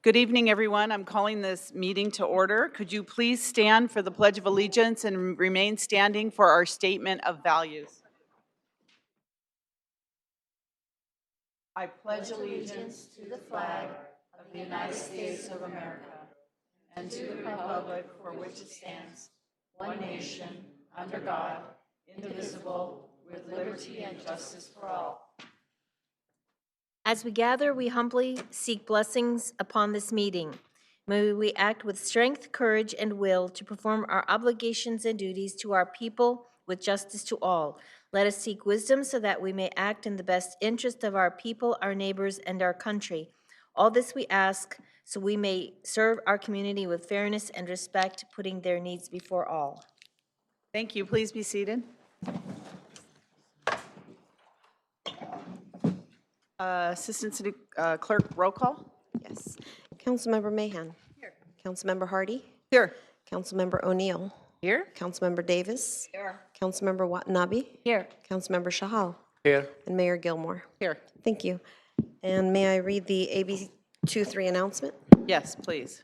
Good evening, everyone. I'm calling this meeting to order. Could you please stand for the Pledge of Allegiance and remain standing for our statement of values? I pledge allegiance to the flag of the United States of America and to the republic for which it stands, one nation, under God, indivisible, with liberty and justice for all. As we gather, we humbly seek blessings upon this meeting. May we act with strength, courage, and will to perform our obligations and duties to our people with justice to all. Let us seek wisdom so that we may act in the best interest of our people, our neighbors, and our country. All this we ask so we may serve our community with fairness and respect, putting their needs before all. Thank you. Please be seated. Assistant City Clerk, roll call. Yes. Councilmember Mahan. Here. Councilmember Hardy. Here. Councilmember O'Neill. Here. Councilmember Davis. Here. Councilmember Watanabe. Here. Councilmember Shahal. Here. And Mayor Gilmore. Here. Thank you. And may I read the AB 23 announcement? Yes, please.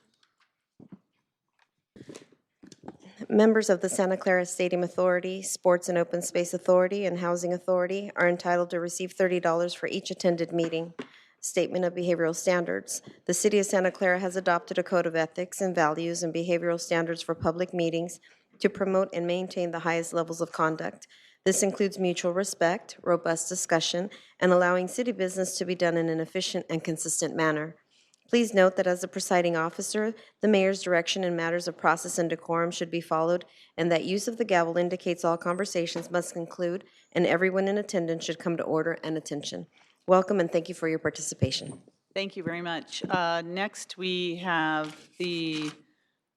Members of the Santa Clara Stadium Authority, Sports and Open Space Authority, and Housing Authority are entitled to receive $30 for each attended meeting. Statement of Behavioral Standards. The City of Santa Clara has adopted a code of ethics and values and behavioral standards for public meetings to promote and maintain the highest levels of conduct. This includes mutual respect, robust discussion, and allowing city business to be done in an efficient and consistent manner. Please note that as the presiding officer, the mayor's direction in matters of process and decorum should be followed, and that use of the gavel indicates all conversations must conclude, and everyone in attendance should come to order and attention. Welcome, and thank you for your participation. Thank you very much. Next, we have the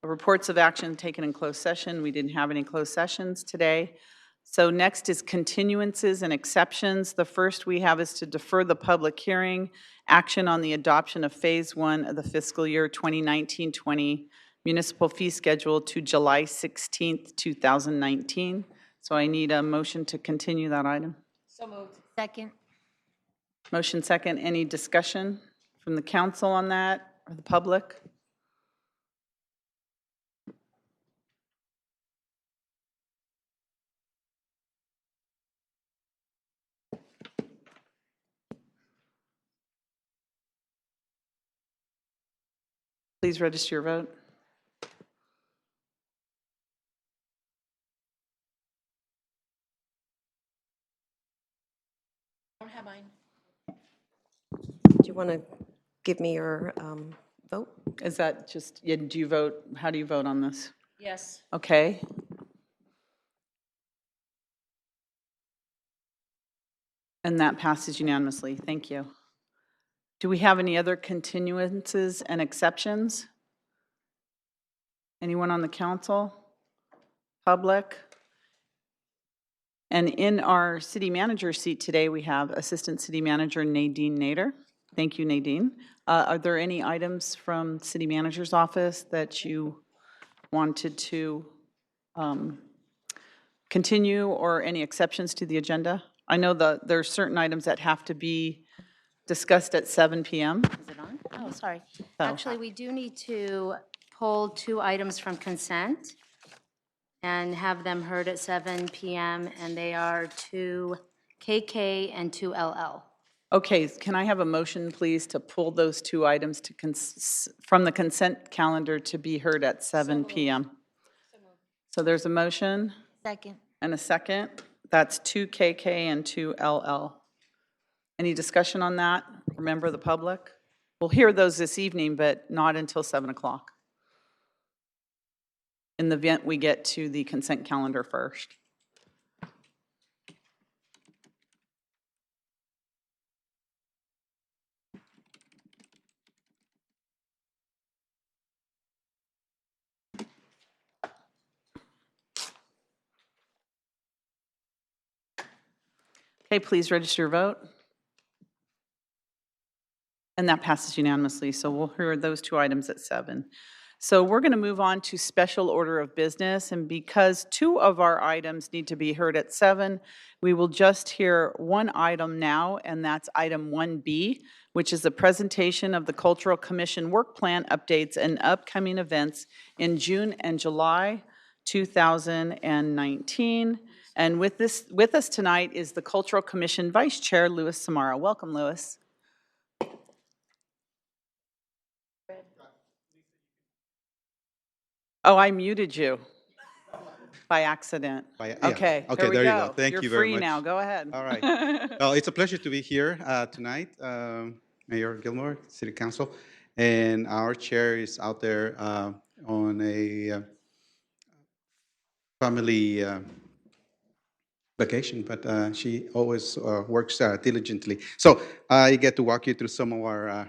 reports of action taken in closed session. We didn't have any closed sessions today. So next is continuances and exceptions. The first we have is to defer the public hearing, action on the adoption of Phase 1 of the fiscal year 2019-20 municipal fee schedule to July 16th, 2019. So I need a motion to continue that item. So moved. Second. Motion second. Any discussion from the council on that or the public? Please register your vote. I don't have mine. Do you want to give me your vote? Is that just, yeah, do you vote, how do you vote on this? Yes. Okay. And that passes unanimously. Thank you. Do we have any other continuances and exceptions? Anyone on the council? Public? And in our city manager seat today, we have Assistant City Manager Nadine Nader. Thank you, Nadine. Are there any items from City Manager's office that you wanted to continue or any exceptions to the agenda? I know that there are certain items that have to be discussed at 7 p.m. Is it on? Oh, sorry. Actually, we do need to pull 2 items from consent and have them heard at 7 p.m., and they are 2 KK and 2 LL. Okay, can I have a motion, please, to pull those 2 items to from the consent calendar to be heard at 7 p.m.? So there's a motion Second. and a second. That's 2 KK and 2 LL. Any discussion on that? Remember the public? We'll hear those this evening, but not until 7 o'clock. In the event we get to the consent calendar first. Okay, please register your vote. And that passes unanimously, so we'll hear those 2 items at 7. So we're going to move on to special order of business, and because 2 of our items need to be heard at 7, we will just hear one item now, and that's item 1B, which is a presentation of the Cultural Commission work plan updates and upcoming events in June and July 2019. And with us tonight is the Cultural Commission Vice Chair, Louis Samara. Welcome, Louis. Oh, I muted you by accident. Yeah. Okay, Okay, here we there you go. go. Thank You're you very free much. now. Go ahead. All right. Well, it's a pleasure to be here tonight, Mayor Gilmore, City Council, and our chair is out there on a family vacation, but she always works diligently. So I get to walk you through some of our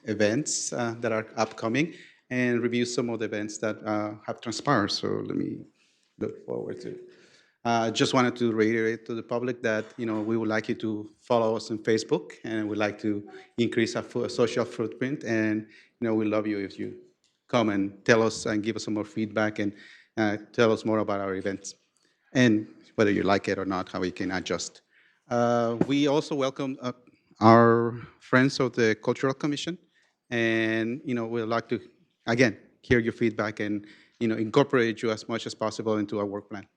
events that are upcoming and review some of the events that have transpired. So let me look forward to. Just wanted to reiterate to the public that we would like you to follow us on Facebook, and we'd like to increase our social footprint. And we love you if you come and tell us and give us some more feedback and tell us more about our events and whether you like it or not, how we can adjust. We also welcome our friends of the Cultural Commission, and we'd like to again hear your feedback and incorporate you as much as possible into our work plan.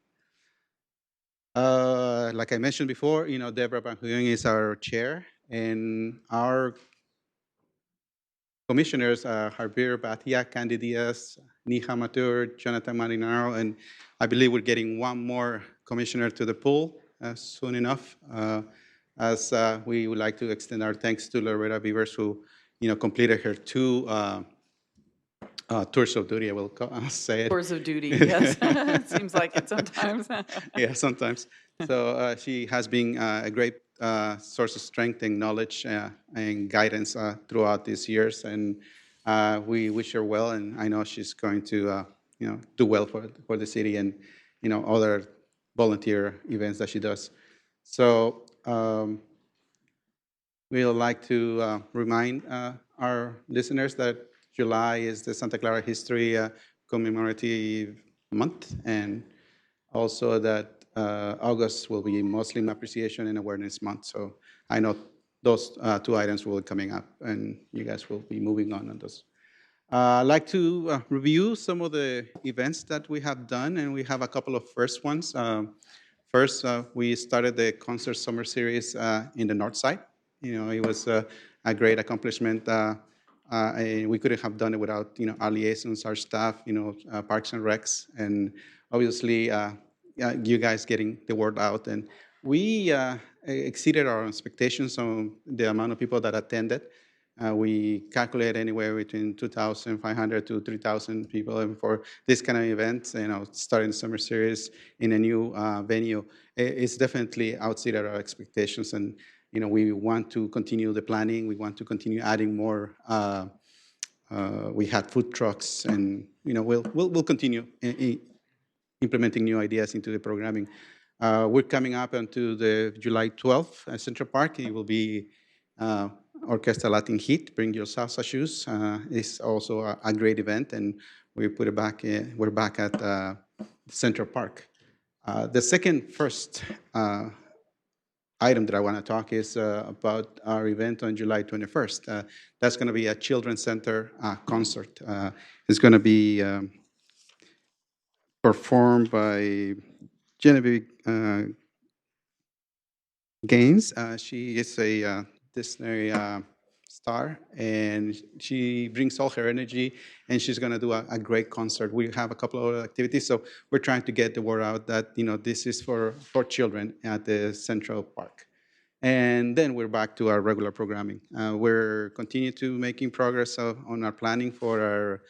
Like I mentioned before, Deborah Van Huynh is our chair, and our commissioners are Harbir Bhatia, Candy Diaz, Neha Matur, Jonathan Marinaro, and I believe we're getting one more commissioner to the pool soon enough, as we would like to extend our thanks to Loretta Beavers, who completed her 2 tours of duty, I will say it. Tours of duty, yes. It seems like it sometimes. Yeah, sometimes. So she has been a great source of strength and knowledge and guidance throughout these years, and we wish her well. And I know she's going to, do well for the city and other volunteer events that she does. So we would like to remind our listeners that July is the Santa Clara History Commemorative Month, and also that August will be Muslim Appreciation and Awareness Month. So I know those 2 items will be coming up, and you guys will be moving on those. I'd like to review some of the events that we have done, and we have a couple of first ones. First, we started the concert summer series in the North Side. It was a great accomplishment. And we couldn't have done it without our liaisons, our staff, Parks and Recs, and obviously you guys getting the word out. And we exceeded our expectations on the amount of people that attended. We calculate anywhere between 2,500 to 3,000 people, and for this kind of event, starting the summer series in a new venue, it's definitely outside our expectations. And we want to continue the planning. We want to continue adding more. We had food trucks, and we'll continue implementing new ideas into the programming. We're coming up onto the July 12th at Central Park. It will be Orquesta Latin Heat. Bring your salsa shoes. It's also a great event, and we put it back. We're back at Central Park. The first item that I want to talk is about our event on July 21st. That's going to be a Children's Center concert. It's going to be performed by Genevieve Gaines. She is a Disney star, and she brings all her energy, and she's going to do a great concert. We have a couple of other activities, so we're trying to get the word out that this is for children at the Central Park. And then we're back to our regular programming. We're continuing to making progress on our planning for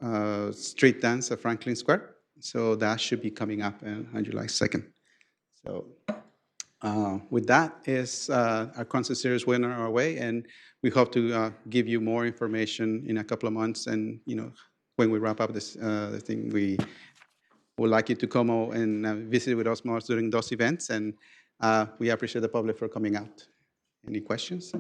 our street dance at Franklin Square. So that should be coming up on July 2nd. So with that is our concert series went on our way, and we hope to give you more information in a couple of months. And when we wrap up this thing, we would like you to come and visit with us more during those events. And we appreciate the public for coming out. Any questions?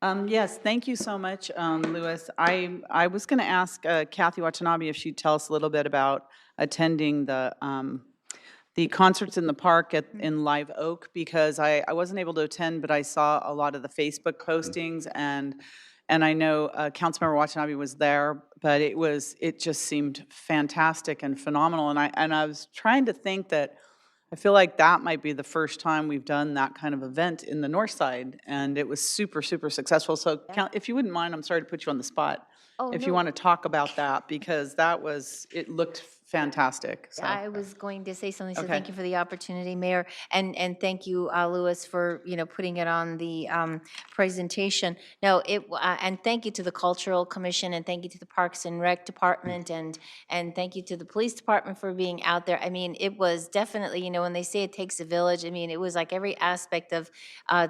Yes, thank you so much, Louis. I was going to ask Kathy Watanabe if she'd tell us a little bit about attending the concerts in the park in Live Oak, because I wasn't able to attend, but I saw a lot of the Facebook postings, and I know Councilmember Watanabe was there, but it just seemed fantastic and phenomenal, and I was trying to think that I feel like that might be the first time we've done that kind of event in the north side, and it was super, super successful. So if you wouldn't mind, I'm sorry to put you on the spot. Oh, If you no. want to talk about that, because it looked fantastic, so. I was going to say something, so Okay. thank you for the opportunity, Mayor, and thank you, Louis, for, putting it on the presentation. No, and thank you to the Cultural Commission, and thank you to the Parks and Rec Department, and thank you to the Police Department for being out there. I mean, it was definitely, when they say it takes a village, I mean, it was like every aspect of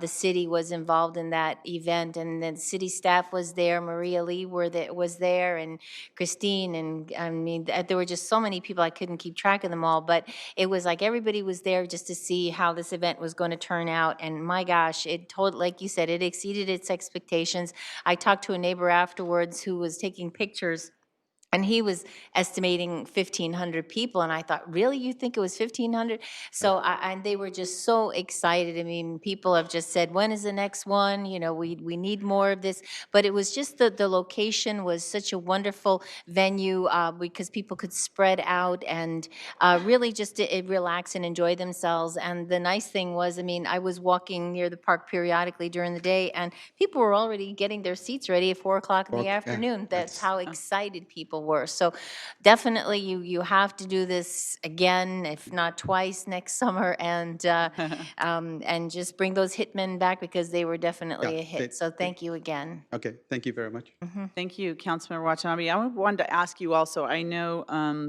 the city was involved in that event, and then city staff was there, Maria Lee was there, and Christine, and I mean, there were just so many people, I couldn't keep track of them all, but it was like everybody was there just to see how this event was going to turn out, and my gosh, like you said, it exceeded its expectations. I talked to a neighbor afterwards who was taking pictures, and he was estimating 1,500 people, and I thought, really, you think it was 1,500? So, and they were just so excited. I mean, people have just said, when is the next one? We need more of this. But it was just the location was such a wonderful venue because people could spread out and really just relax and enjoy themselves. And the nice thing was, I mean, I was walking near the park periodically during the day, and people were already getting their seats ready at 4 o'clock in the afternoon. That's how excited people were. So definitely you have to do this again, if not twice, next summer, and just bring those hitmen back, because they were definitely a hit. So thank you again. Okay, thank you very much. Thank you, Councilmember Watanabe. I wanted to ask you also, I know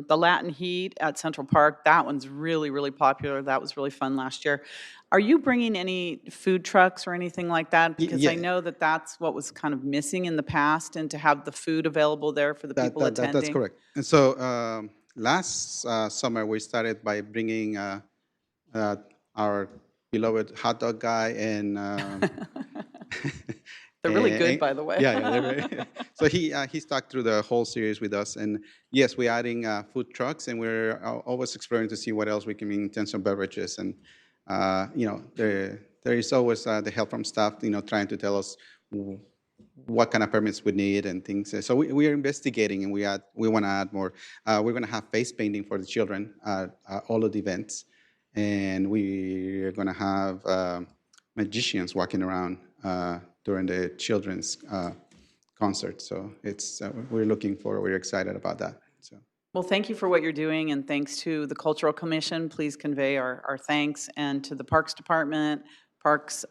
the Latin Heat at Central Park, that one's really, really popular. That was really fun last year. Are you bringing any food trucks or anything like that? Because I yeah. know that that's what was kind of missing in the past, and to have the food available there for the people attending. That's correct. And so last summer, we started by bringing our beloved hot dog guy and They're really good, by the way. Yeah, they're very, so he stuck through the whole series with us, and yes, we're adding food trucks, and we're always exploring to see what else we can bring in terms of beverages, and there is always the help from staff, trying to tell us what kind of permits we need and things. So we are investigating, and we want to add more. We're going to have face painting for the children at all of the events, and we are going to have magicians walking around during the children's concert. So we're excited about that. So. Well, thank you for what you're doing, and thanks to the Cultural Commission. Please convey our thanks, and to the Parks Department, Parks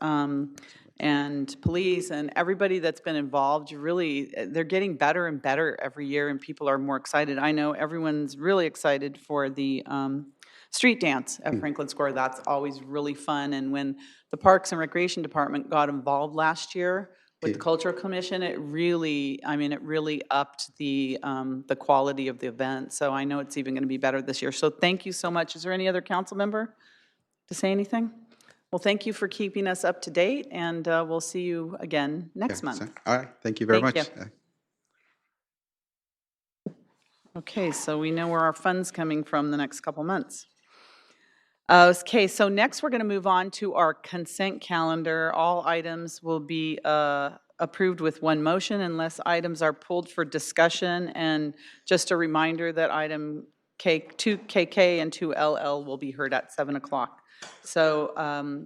and Police, and everybody that's been involved. They're getting better and better every year, and people are more excited. I know everyone's really excited for the street dance at Franklin Square. That's always really fun, and when the Parks and Recreation Department got involved last year with the Cultural Commission, it really upped the quality of the event. So I know it's even going to be better this year. So thank you so much. Is there any other council member to say anything? Well, thank you for keeping us up to date, and we'll see you again next month. All right. Thank you very Thank much. Okay, so we know where our funds coming from the next couple months. Okay, so next we're going to move on to our consent calendar. All items will be approved with one motion unless items are pulled for discussion. And just a reminder that item 2KK and 2LL will be heard at 7 o'clock. So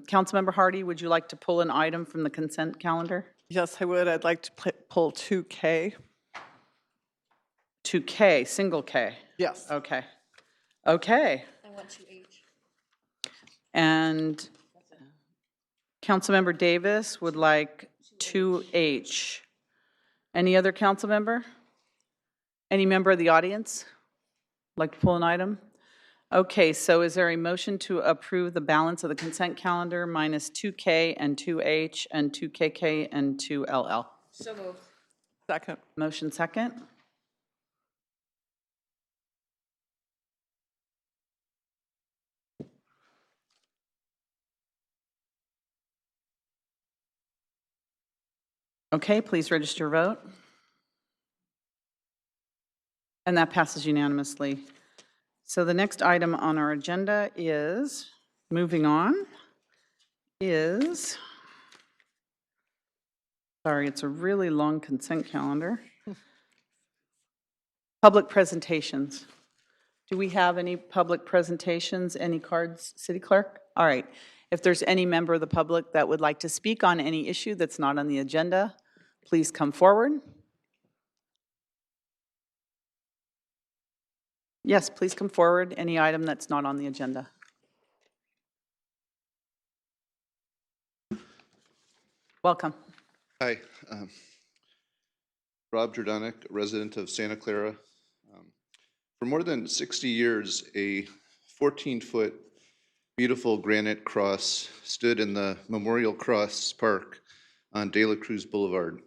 Councilmember Hardy, would you like to pull an item from the consent calendar? Yes, I would. I'd like to pull 2K. 2K, single K. Yes. Okay. Okay. I want 2H. And Councilmember Davis would like 2H. Any other council member? Any member of the audience like to pull an item? Okay, so is there a motion to approve the balance of the consent calendar minus 2K and 2H and 2KK and 2LL? So moved. Second. Motion second. Okay, please register your vote. And that passes unanimously. So the next item on our agenda is, moving on, is, sorry, it's a really long consent calendar. Public presentations. Do we have any public presentations, any cards, City Clerk? All right. If there's any member of the public that would like to speak on any issue that's not on the agenda, please come forward. Yes, please come forward, any item that's not on the agenda. Welcome. Hi, Rob Jordanek, resident of Santa Clara. For more than 60 years, a 14-foot beautiful granite cross stood in the Memorial Cross Park on De La Cruz Boulevard.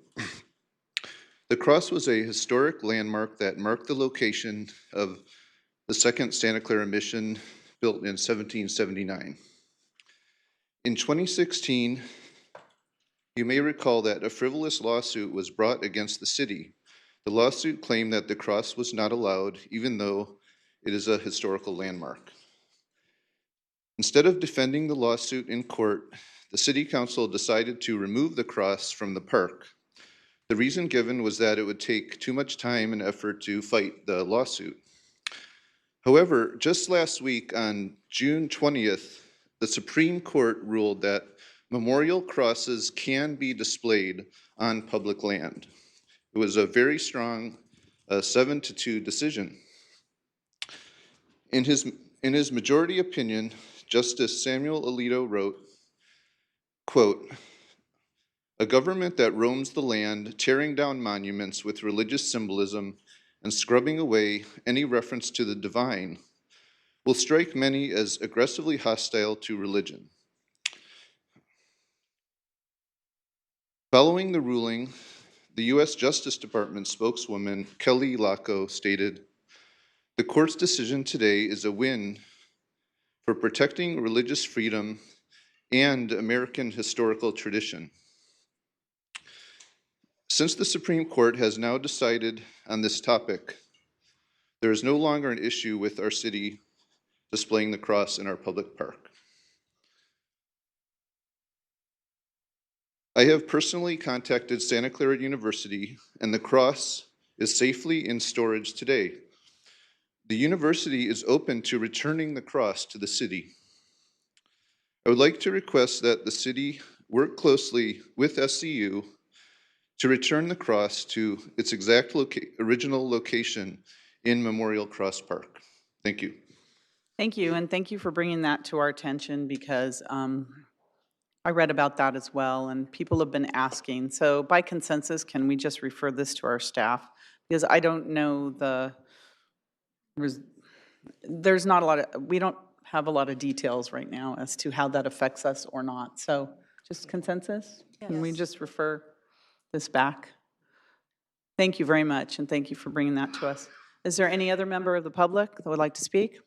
The cross was a historic landmark that marked the location of the second Santa Clara mission built in 1779. In 2016, you may recall that a frivolous lawsuit was brought against the city. The lawsuit claimed that the cross was not allowed, even though it is a historical landmark. Instead of defending the lawsuit in court, the city council decided to remove the cross from the park. The reason given was that it would take too much time and effort to fight the lawsuit. However, just last week on June 20th, the Supreme Court ruled that memorial crosses can be displayed on public land. It was a very strong 7-2 decision. In his majority opinion, Justice Samuel Alito wrote, quote, "A government that roams the land, tearing down monuments with religious symbolism and scrubbing away any reference to the divine, will strike many as aggressively hostile to religion." Following the ruling, the U.S. Justice Department spokeswoman Kelly Laco stated, "The court's decision today is a win for protecting religious freedom and American historical tradition." Since the Supreme Court has now decided on this topic, there is no longer an issue with our city displaying the cross in our public park. I have personally contacted Santa Clara University, and the cross is safely in storage today. The university is open to returning the cross to the city. I would like to request that the city work closely with SCU to return the cross to its exact original location in Memorial Cross Park. Thank you. Thank you, and thank you for bringing that to our attention because I read about that as well, and people have been asking. So by consensus, can we just refer this to our staff? Because I don't know there's not a lot of, we don't have a lot of details right now as to how that affects us or not. So just consensus? Can we just refer this back? Thank you very much, and thank you for bringing that to us. Is there any other member of the public that would like to speak?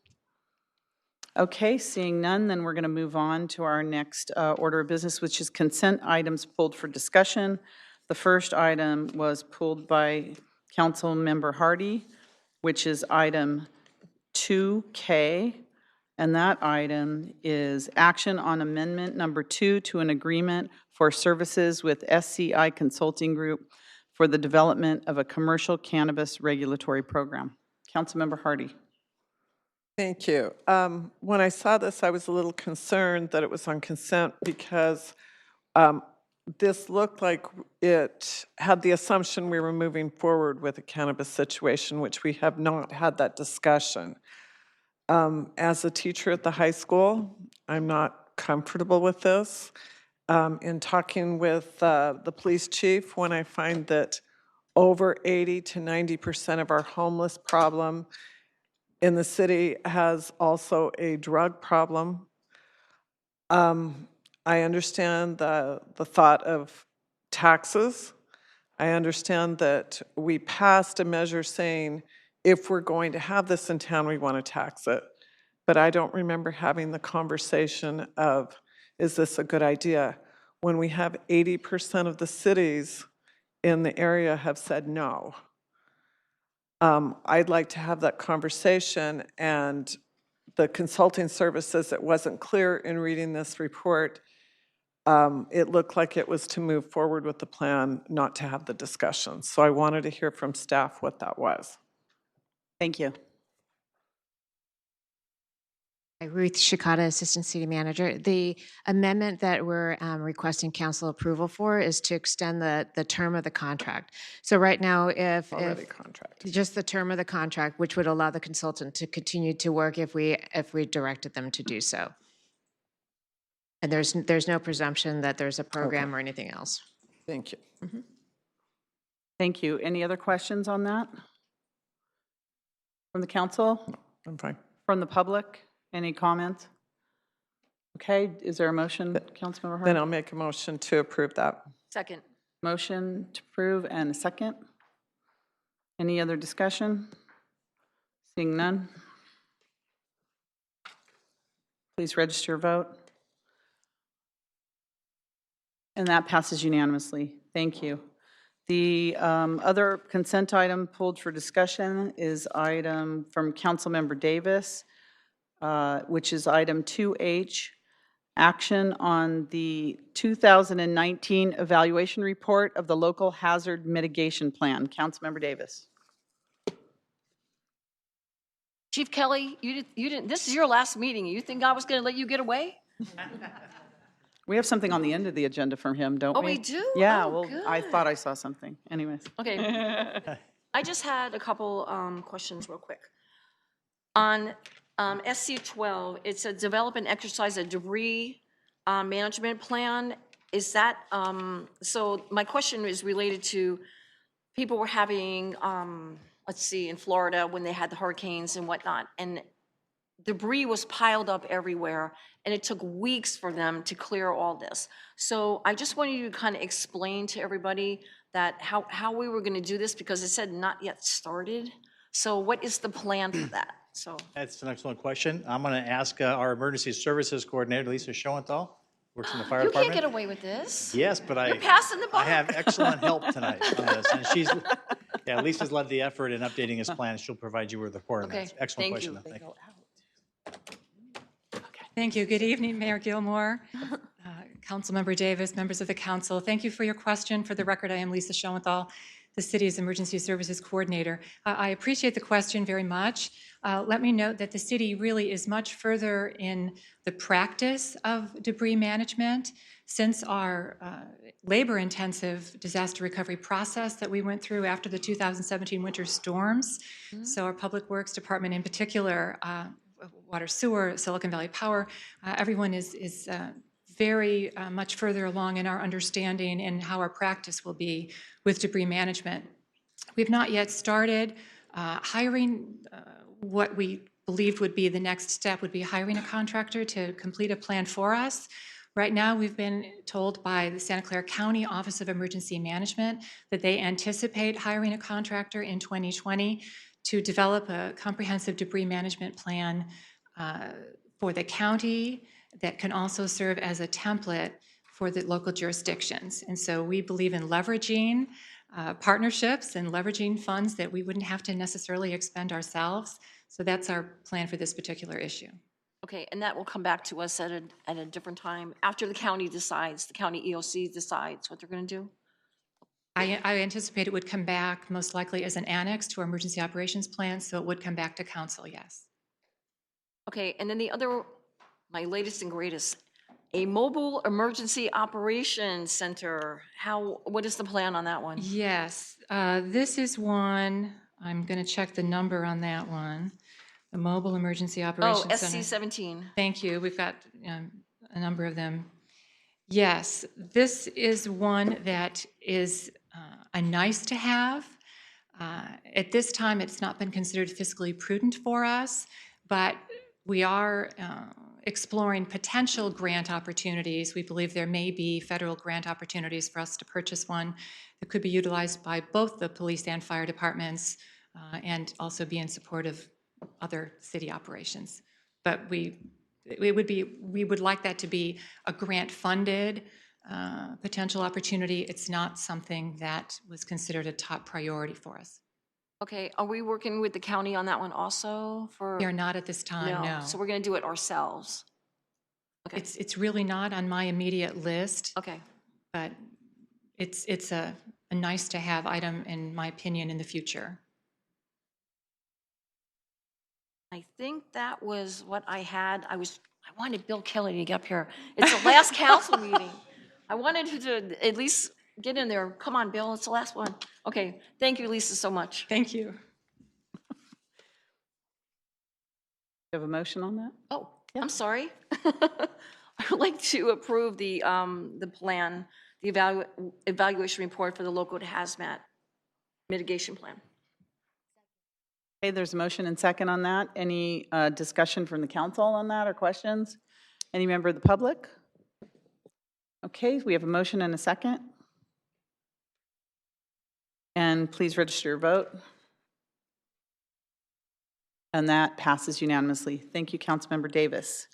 Okay, seeing none, then we're going to move on to our next order of business, which is consent items pulled for discussion. The first item was pulled by Council Member Hardy, which is item 2K, and that item is action on amendment number 2 to an agreement for services with SCI Consulting Group for the development of a commercial cannabis regulatory program. Councilmember Hardy. Thank you. When I saw this, I was a little concerned that it was on consent because this looked like it had the assumption we were moving forward with a cannabis situation, which we have not had that discussion. As a teacher at the high school, I'm not comfortable with this. In talking with the police chief, when I find that over 80 to 90% of our homeless problem in the city has also a drug problem. I understand the thought of taxes. I understand that we passed a measure saying if we're going to have this in town, we want to tax it. But I don't remember having the conversation of, is this a good idea? When we have 80% of the cities in the area have said no. I'd like to have that conversation, and the consulting services, it wasn't clear in reading this report. It looked like it was to move forward with the plan, not to have the discussion. So I wanted to hear from staff what that was. Thank you. Ruth Shikata, Assistant City Manager. The amendment that we're requesting council approval for is to extend the term of the contract. So right now, if Already contracted. just the term of the contract, which would allow the consultant to continue to work if we directed them to do so. And there's no presumption that there's a program or anything else. Thank you. Thank you. Any other questions on that? From the council? I'm fine. From the public? Any comments? Okay, is there a motion, Councilmember Hart? Then I'll make a motion to approve that. Second. Motion to approve and a second. Any other discussion? Seeing none. Please register your vote. And that passes unanimously. Thank you. The other consent item pulled for discussion is item from Councilmember Davis, which is item 2H, action on the 2019 evaluation report of the local hazard mitigation plan. Councilmember Davis. Chief Kelly, you didn't, this is your last meeting. You think I was going to let you get away? We have something on the end of the agenda from him, don't we? Oh, we do? Yeah, Oh, well, I good. thought I saw something. Anyways. Okay. I just had a couple questions real quick. On SC 12, it said develop and exercise a debris management plan. Is that, so my question is related to people were having, let's see, in Florida when they had the hurricanes and whatnot, and debris was piled up everywhere, and it took weeks for them to clear all this. So I just wanted you to kind of explain to everybody that how we were going to do this, because it said not yet started. So what is the plan for that? So That's an excellent question. I'm going to ask our Emergency Services Coordinator, Lisa Schoenthal, works in the fire you department. can't get away with this. Yes, but You're passing the I buck. have excellent help tonight on this. And yeah, Lisa's led the effort in updating his plan. She'll provide you with a report on that. Okay, Excellent thank question. you. though. Thank you. Thank you. Good evening, Mayor Gilmore, Councilmember Davis, members of the council. Thank you for your question. For the record, I am Lisa Schoenthal, the city's Emergency Services Coordinator. I appreciate the question very much. Let me note that the city really is much further in the practice of debris management since our labor-intensive disaster recovery process that we went through after the 2017 winter storms. So our Public Works Department in particular, Water Sewer, Silicon Valley Power, everyone is very much further along in our understanding and how our practice will be with debris management. We've not yet started hiring. What we believed would be the next step would be hiring a contractor to complete a plan for us. Right now, we've been told by the Santa Clara County Office of Emergency Management that they anticipate hiring a contractor in 2020 to develop a comprehensive debris management plan for the county that can also serve as a template for the local jurisdictions. And so we believe in leveraging partnerships and leveraging funds that we wouldn't have to necessarily expend ourselves. So that's our plan for this particular issue. Okay, and that will come back to us at a different time, after the county decides, the county EOC decides what they're going to do? I anticipate it would come back most likely as an annex to our emergency operations plan, so it would come back to council, yes. Okay, and then the other, my latest and greatest, a mobile emergency operations center. What is the plan on that one? Yes, this is one, I'm going to check the number on that one. The Mobile Emergency Oh, Operations Center. SC17. Thank you. We've got a number of them. Yes, this is one that is a nice to have. At this time, it's not been considered fiscally prudent for us, but we are exploring potential grant opportunities. We believe there may be federal grant opportunities for us to purchase one that could be utilized by both the police and fire departments and also be in support of other city operations. But we would like that to be a grant-funded potential opportunity, it's not something that was considered a top priority for us. Okay, are we working with the county on that one also for? We are not at this time, no. So we're going to do it ourselves? Okay, It's really not on my immediate list, okay. but it's a nice-to-have item, in my opinion, in the future. I think that was what I had. I wanted Bill Kelly to get up here. It's the last council meeting. I wanted him to at least get in there. Come on, Bill, it's the last one. Okay, thank you, Lisa, so much. Thank you. You have a motion on that? Oh, I'm sorry. I would like to approve the plan, the evaluation report for the local hazmat mitigation plan. Okay, there's a motion and second on that. Any discussion from the council on that or questions? Any member of the public? Okay, we have a motion and a second. And please register your vote. And that passes unanimously. Thank you, Councilmember Davis.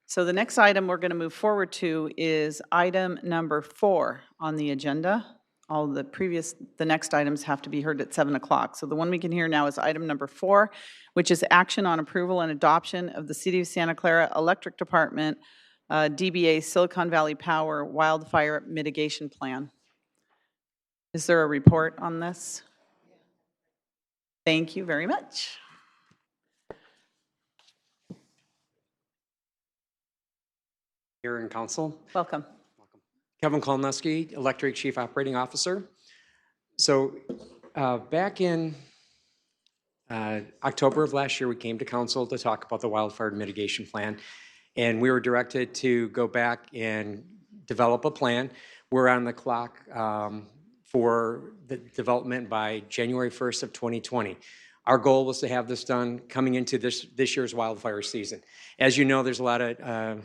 So the next item we're going to move forward to is item number 4 on the agenda. All the next items have to be heard at 7 o'clock. So the one we can hear now is item number 4, which is action on approval and adoption of the City of Santa Clara Electric Department DBA Silicon Valley Power Wildfire Mitigation Plan. Is there a report on this? Thank you very much. Here in council. Welcome. Kevin Kolnuski, Electric Chief Operating Officer. So back in October of last year, we came to council to talk about the wildfire mitigation plan, and we were directed to go back and develop a plan. We're on the clock for the development by January 1st of 2020. Our goal was to have this done coming into this year's wildfire season. As you know, there's a lot of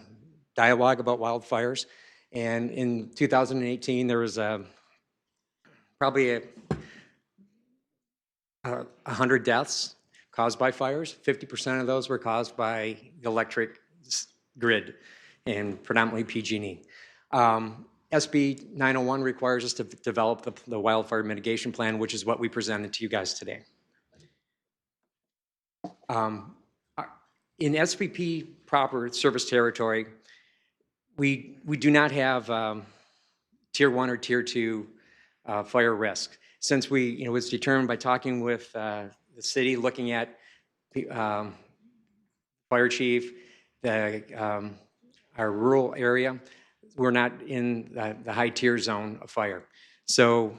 dialogue about wildfires. And in 2018, there was probably 100 deaths caused by fires. 50% of those were caused by the electric grid, and predominantly PG&E. SB 901 requires us to develop the wildfire mitigation plan, which is what we presented to you guys today. In SVP proper service territory, we do not have tier 1 or tier 2 fire risk. Since it was determined by talking with the city, looking at fire chief, our rural area, we're not in the high tier zone of fire. So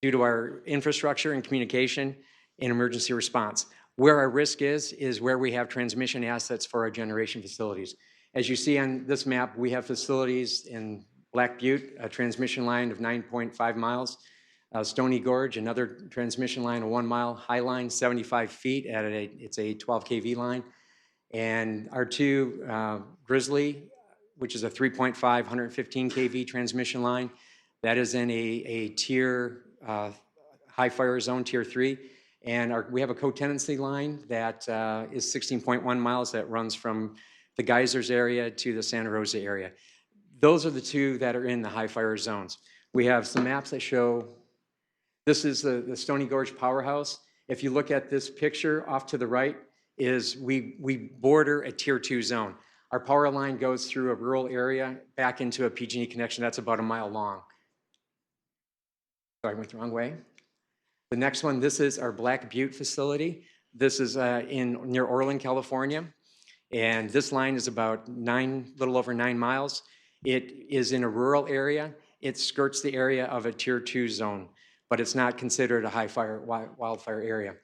due to our infrastructure and communication and emergency response, where our risk is where we have transmission assets for our generation facilities. As you see on this map, we have facilities in Black Butte, a transmission line of 9.5 miles, Stony Gorge, another transmission line of 1 mile, High Line, 75 feet, it's a 12 kV line, and our 2 Grizzly, which is a 3.5, 115 kV transmission line, that is in a tier, high fire zone, tier 3, and we have a co-tenancy line that is 16.1 miles that runs from the Geysers area to the Santa Rosa area. Those are the 2 that are in the high fire zones. We have some maps that show, this is the Stony Gorge powerhouse. If you look at this picture off to the right, we border a tier 2 zone. Our power line goes through a rural area back into a PG&E connection that's about 1 mile long. Sorry, I went the wrong way. The next one, this is our Black Butte facility. This is near Orland, California. And this line is about little over 9 miles. It is in a rural area. It skirts the area of a tier 2 zone, but it's not considered a high fire wildfire area.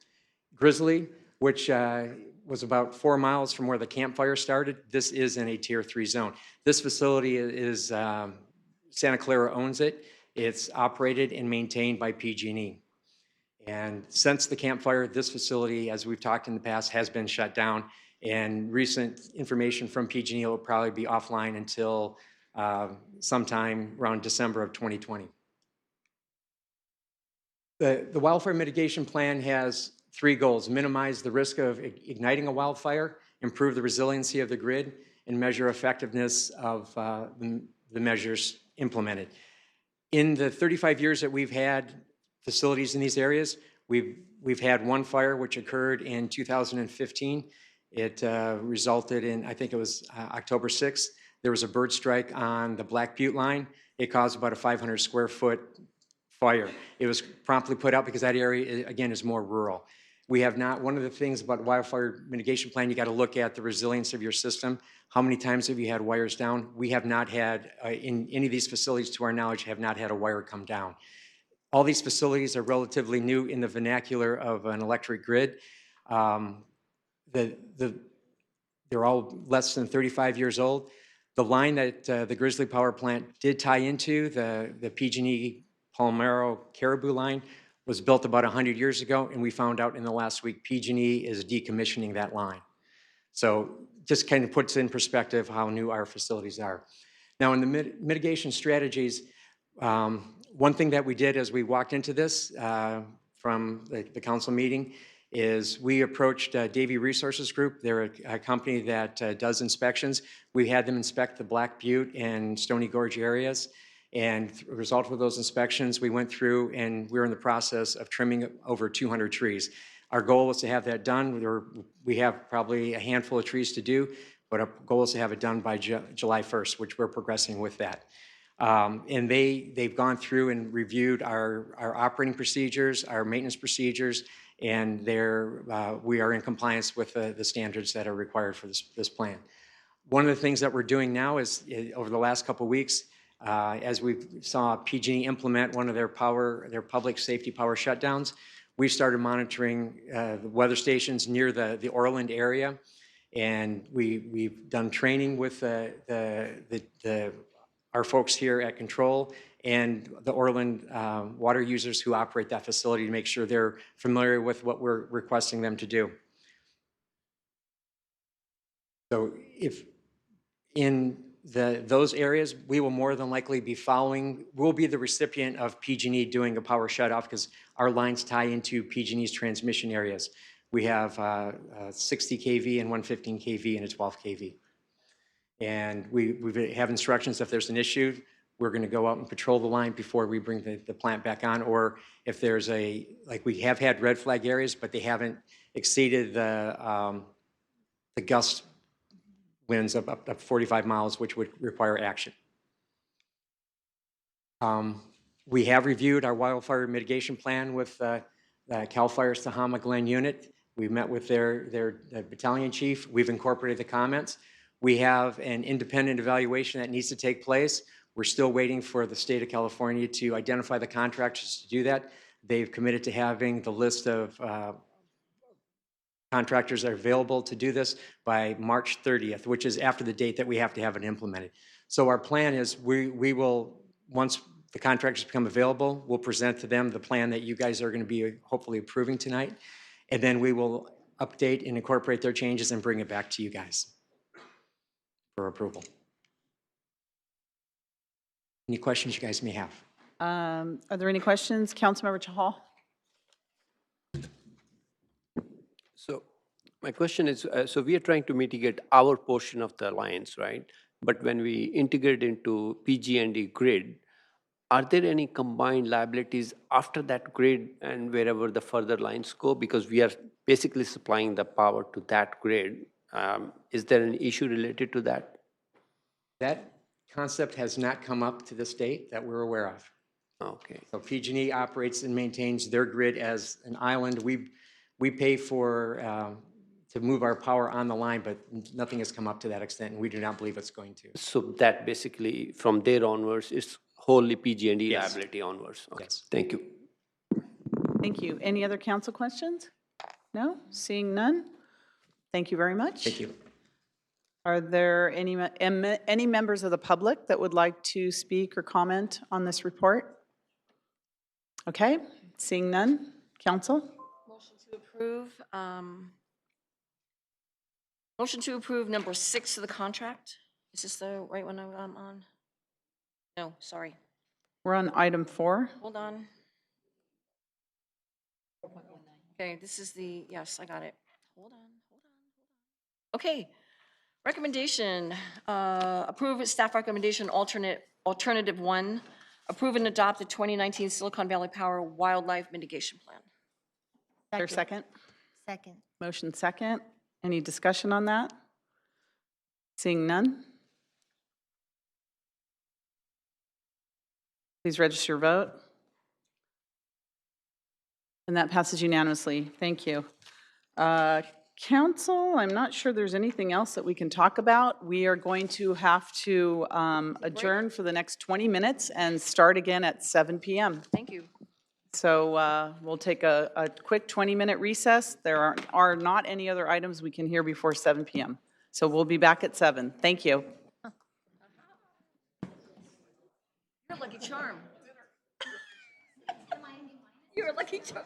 Grizzly, which was about 4 miles from where the campfire started, this is in a tier 3 zone. This facility is, Santa Clara owns it. It's operated and maintained by PG&E. And since the campfire, this facility, as we've talked in the past, has been shut down. And recent information from PG&E will probably be offline until sometime around December of 2020. The wildfire mitigation plan has 3 goals: minimize the risk of igniting a wildfire, improve the resiliency of the grid, and measure effectiveness of the measures implemented. In the 35 years that we've had facilities in these areas, we've had one fire which occurred in 2015. It resulted in, I think it was October 6th, there was a bird strike on the Black Butte line. It caused about a 500 square foot fire. It was promptly put out because that area, again, is more rural. We have not, one of the things about wildfire mitigation plan, you got to look at the resilience of your system. How many times have you had wires down? We have not had, in any of these facilities to our knowledge, have not had a wire come down. All these facilities are relatively new in the vernacular of an electric grid. They're all less than 35 years old. The line that the Grizzly Power Plant did tie into, the PG&E Palmero Caribou line, was built about 100 years ago, and we found out in the last week PG&E is decommissioning that line. So just kind of puts in perspective how new our facilities are. Now, in the mitigation strategies, one thing that we did as we walked into this from the council meeting is we approached Davie Resources Group. They're a company that does inspections. We had them inspect the Black Butte and Stony Gorge areas. And as a result of those inspections, we went through and we're in the process of trimming over 200 trees. Our goal was to have that done. We have probably a handful of trees to do, but our goal is to have it done by July 1st, which we're progressing with that. And they've gone through and reviewed our operating procedures, our maintenance procedures, and we are in compliance with the standards that are required for this plan. One of the things that we're doing now is, over the last couple of weeks, as we saw PG&E implement one of their public safety power shutdowns, we started monitoring the weather stations near the Orland area, and we've done training with our folks here at Control and the Orland water users who operate that facility to make sure they're familiar with what we're requesting them to do. So if in those areas, we will more than likely be we'll be the recipient of PG&E doing a power shutoff because our lines tie into PG&E's transmission areas. We have 60 kV and 115 kV and a 12 kV. And we have instructions if there's an issue, we're going to go out and patrol the line before we bring the plant back on. Or if there's like we have had red flag areas, but they haven't exceeded the gust winds of up to 45 miles, which would require action. We have reviewed our wildfire mitigation plan with CAL FIRE's Tehama Glen unit. We met with their battalion chief. We've incorporated the comments. We have an independent evaluation that needs to take place. We're still waiting for the state of California to identify the contractors to do that. They've committed to having the list of contractors that are available to do this by March 30th, which is after the date that we have to have it implemented. So our plan is we will, once the contractors become available, we'll present to them the plan that you guys are going to be hopefully approving tonight, and then we will update and incorporate their changes and bring it back to you guys for approval. Any questions you guys may have? Are there any questions? Councilmember Chahal? So my question is, so we are trying to mitigate our portion of the alliance, right? But when we integrate into PG&E grid, are there any combined liabilities after that grid and wherever the further lines go? Because we are basically supplying the power to that grid. Is there an issue related to that? That concept has not come up to this date that we're aware of. Okay. So PG&E operates and maintains their grid as an island. We pay for to move our power on the line, but nothing has come up to that extent, and we do not believe it's going to. So that basically, from there onwards, is wholly PG&E Yes. liability onwards. Okay. Yes. Thank you. Thank you. Any other council questions? No? Seeing none? Thank you very much. Thank you. Are there any members of the public that would like to speak or comment on this report? Okay, seeing none. Council? Motion to approve. Motion to approve number 6 of the contract. Is this the right one I'm on? No, sorry. We're on item 4. Hold on. Okay, this is yes, I got it. Hold on. Okay. Recommendation, approve staff recommendation alternative one, approve and adopt the 2019 Silicon Valley Power Wildlife Mitigation Plan. Is there a second? Second. Motion second. Any discussion on that? Seeing none? Please register your vote. And that passes unanimously. Thank you. Council, I'm not sure there's anything else that we can talk about. We are going to have to adjourn for the next 20 minutes and start again at 7 p.m. Thank you. So we'll take a quick 20-minute recess. There are not any other items we can hear before 7 p.m. So we'll be back at 7. Thank you. You're a lucky charm. You're a lucky charm.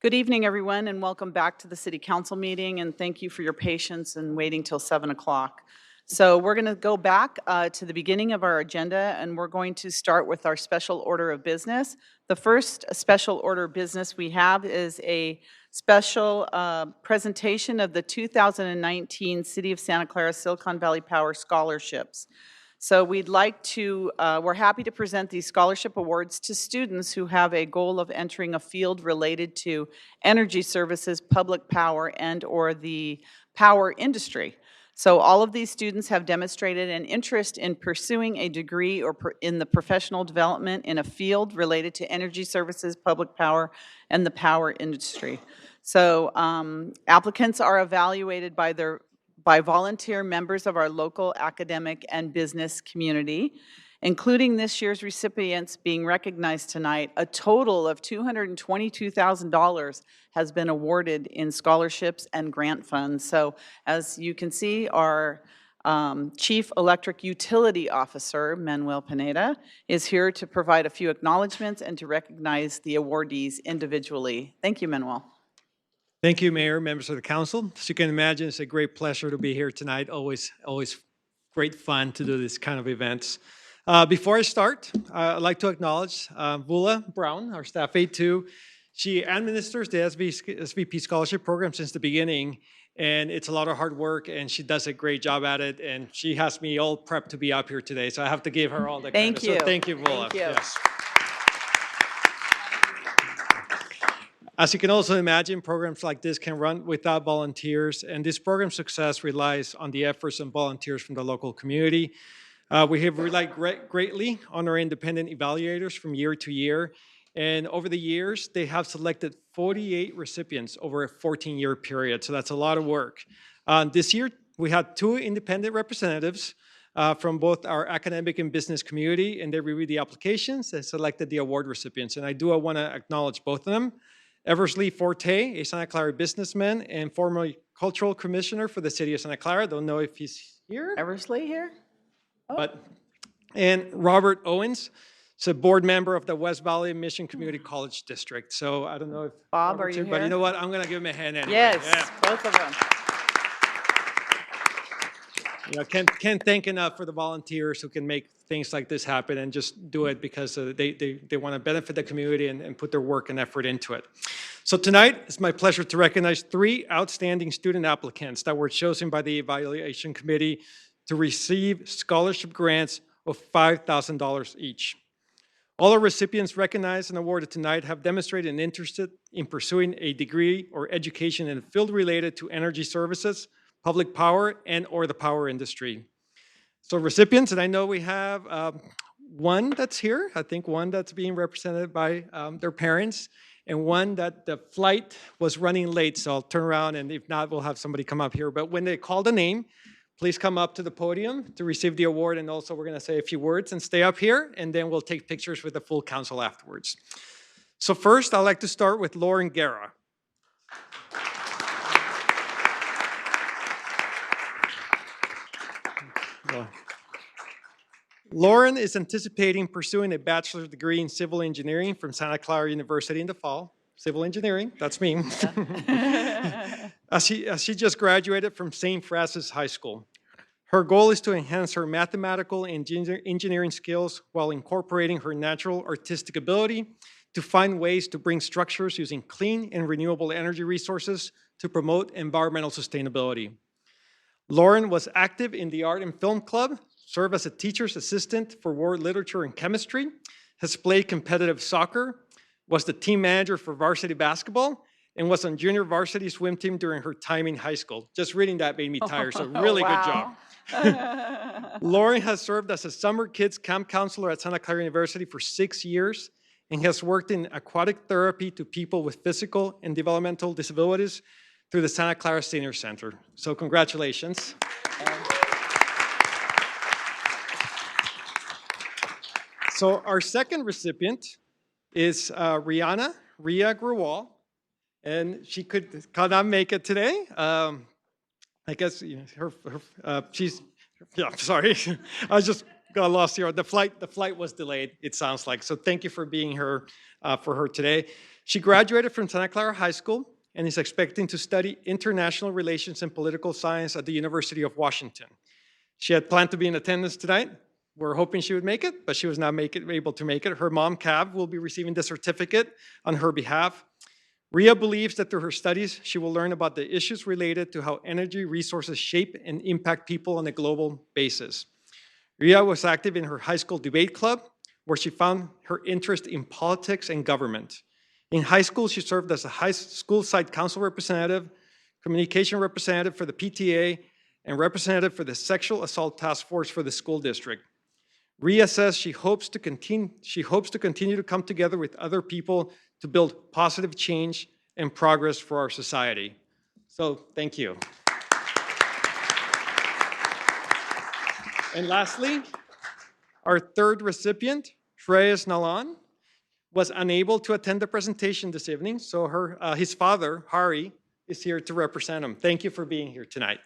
Good evening, everyone, and welcome back to the City Council meeting, and thank you for your patience and waiting till 7 o'clock. So we're going to go back to the beginning of our agenda, and we're going to start with our special order of business. The first special order of business we have is a special presentation of the 2019 City of Santa Clara Silicon Valley Power Scholarships. So we'd like to, we're happy to present these scholarship awards to students who have a goal of entering a field related to energy services, public power, and/or the power industry. So all of these students have demonstrated an interest in pursuing a degree or in the professional development in a field related to energy services, public power, and the power industry. So applicants are evaluated by volunteer members of our local academic and business community. Including this year's recipients being recognized tonight, a total of $222,000 has been awarded in scholarships and grant funds. So as you can see, our Chief Electric Utility Officer, Manuel Pineda, is here to provide a few acknowledgments and to recognize the awardees individually. Thank you, Manuel. Thank you, Mayor, members of the council. As you can imagine, it's a great pleasure to be here tonight. Always great fun to do this kind of events. Before I start, I'd like to acknowledge Vula Brown, our staff aide too. She administers the SVP scholarship program since the beginning, and it's a lot of hard work, and she does a great job at it, and she has me all prepped to be up here today, so I have to give her all the credit. Thank you. So thank you, Vula. Thank you. Yes. As you can also imagine, programs like this can run without volunteers, and this program's success relies on the efforts and volunteers from the local community. We have relied greatly on our independent evaluators from year to year, and over the years, they have selected 48 recipients over a 14-year period, so that's a lot of work. This year, we had 2 independent representatives from both our academic and business community, and they reviewed the applications and selected the award recipients, and I want to acknowledge both of them. Eversley Forte, a Santa Clara businessman and former cultural commissioner for the city of Santa Clara. Don't know if he's here. Eversley here? Oh. And Robert Owens, is a board member of the West Valley Mission Community College District. So I don't know if Bob, Robert's are you here, but here? you know what? I'm going to give him a hand anyway. Yes, Yeah. both of them. You know, can't thank enough for the volunteers who can make things like this happen and just do it because they want to benefit the community and put their work and effort into it. So tonight, it's my pleasure to recognize 3 outstanding student applicants that were chosen by the evaluation committee to receive scholarship grants of $5,000 each. All our recipients recognized and awarded tonight have demonstrated an interest in pursuing a degree or education in a field related to energy services, public power, and/or the power industry. So recipients, and I know we have one that's here, I think one that's being represented by their parents, and one that the flight was running late, so I'll turn around, and if not, we'll have somebody come up here. But when they call the name, please come up to the podium to receive the award, and also we're going to say a few words and stay up here, and then we'll take pictures with the full council afterwards. So first, I'd like to start with Lauren Guerra. Lauren is anticipating pursuing a bachelor's degree in civil engineering from Santa Clara University in the fall. Civil engineering, that's me. As she just graduated from St. Francis High School. Her goal is to enhance her mathematical and engineering skills while incorporating her natural artistic ability to find ways to bring structures using clean and renewable energy resources to promote environmental sustainability. Lauren was active in the Art and Film Club, served as a teacher's assistant for world literature and chemistry, has played competitive soccer, was the team manager for varsity basketball, and was on junior varsity swim team during her time in high school. Just reading that made me tired, so really good job. Lauren has served as a summer kids camp counselor at Santa Clara University for 6 years and has worked in aquatic therapy to people with physical and developmental disabilities through the Santa Clara Senior Center. So congratulations. So our second recipient is Ria Grewal, and she could not make it today. I guess you know, she's, yeah, sorry. I just got lost here. The flight was delayed, it sounds like. So thank you for being here for her today. She graduated from Santa Clara High School and is expecting to study international relations and political science at the University of Washington. She had planned to be in attendance tonight. We're hoping she would make it, but she was not able to make it. Her mom, Cav, will be receiving the certificate on her behalf. Ria believes that through her studies, she will learn about the issues related to how energy resources shape and impact people on a global basis. Ria was active in her high school debate club, where she found her interest in politics and government. In high school, she served as a high school site council representative, communication representative for the PTA, and representative for the Sexual Assault Task Force for the school district. Ria says she hopes to continue to come together with other people to build positive change and progress for our society. So, thank you. And lastly, our third recipient, Shreyas Nalan, was unable to attend the presentation this evening, so his father, Hari, is here to represent him. Thank you for being here tonight.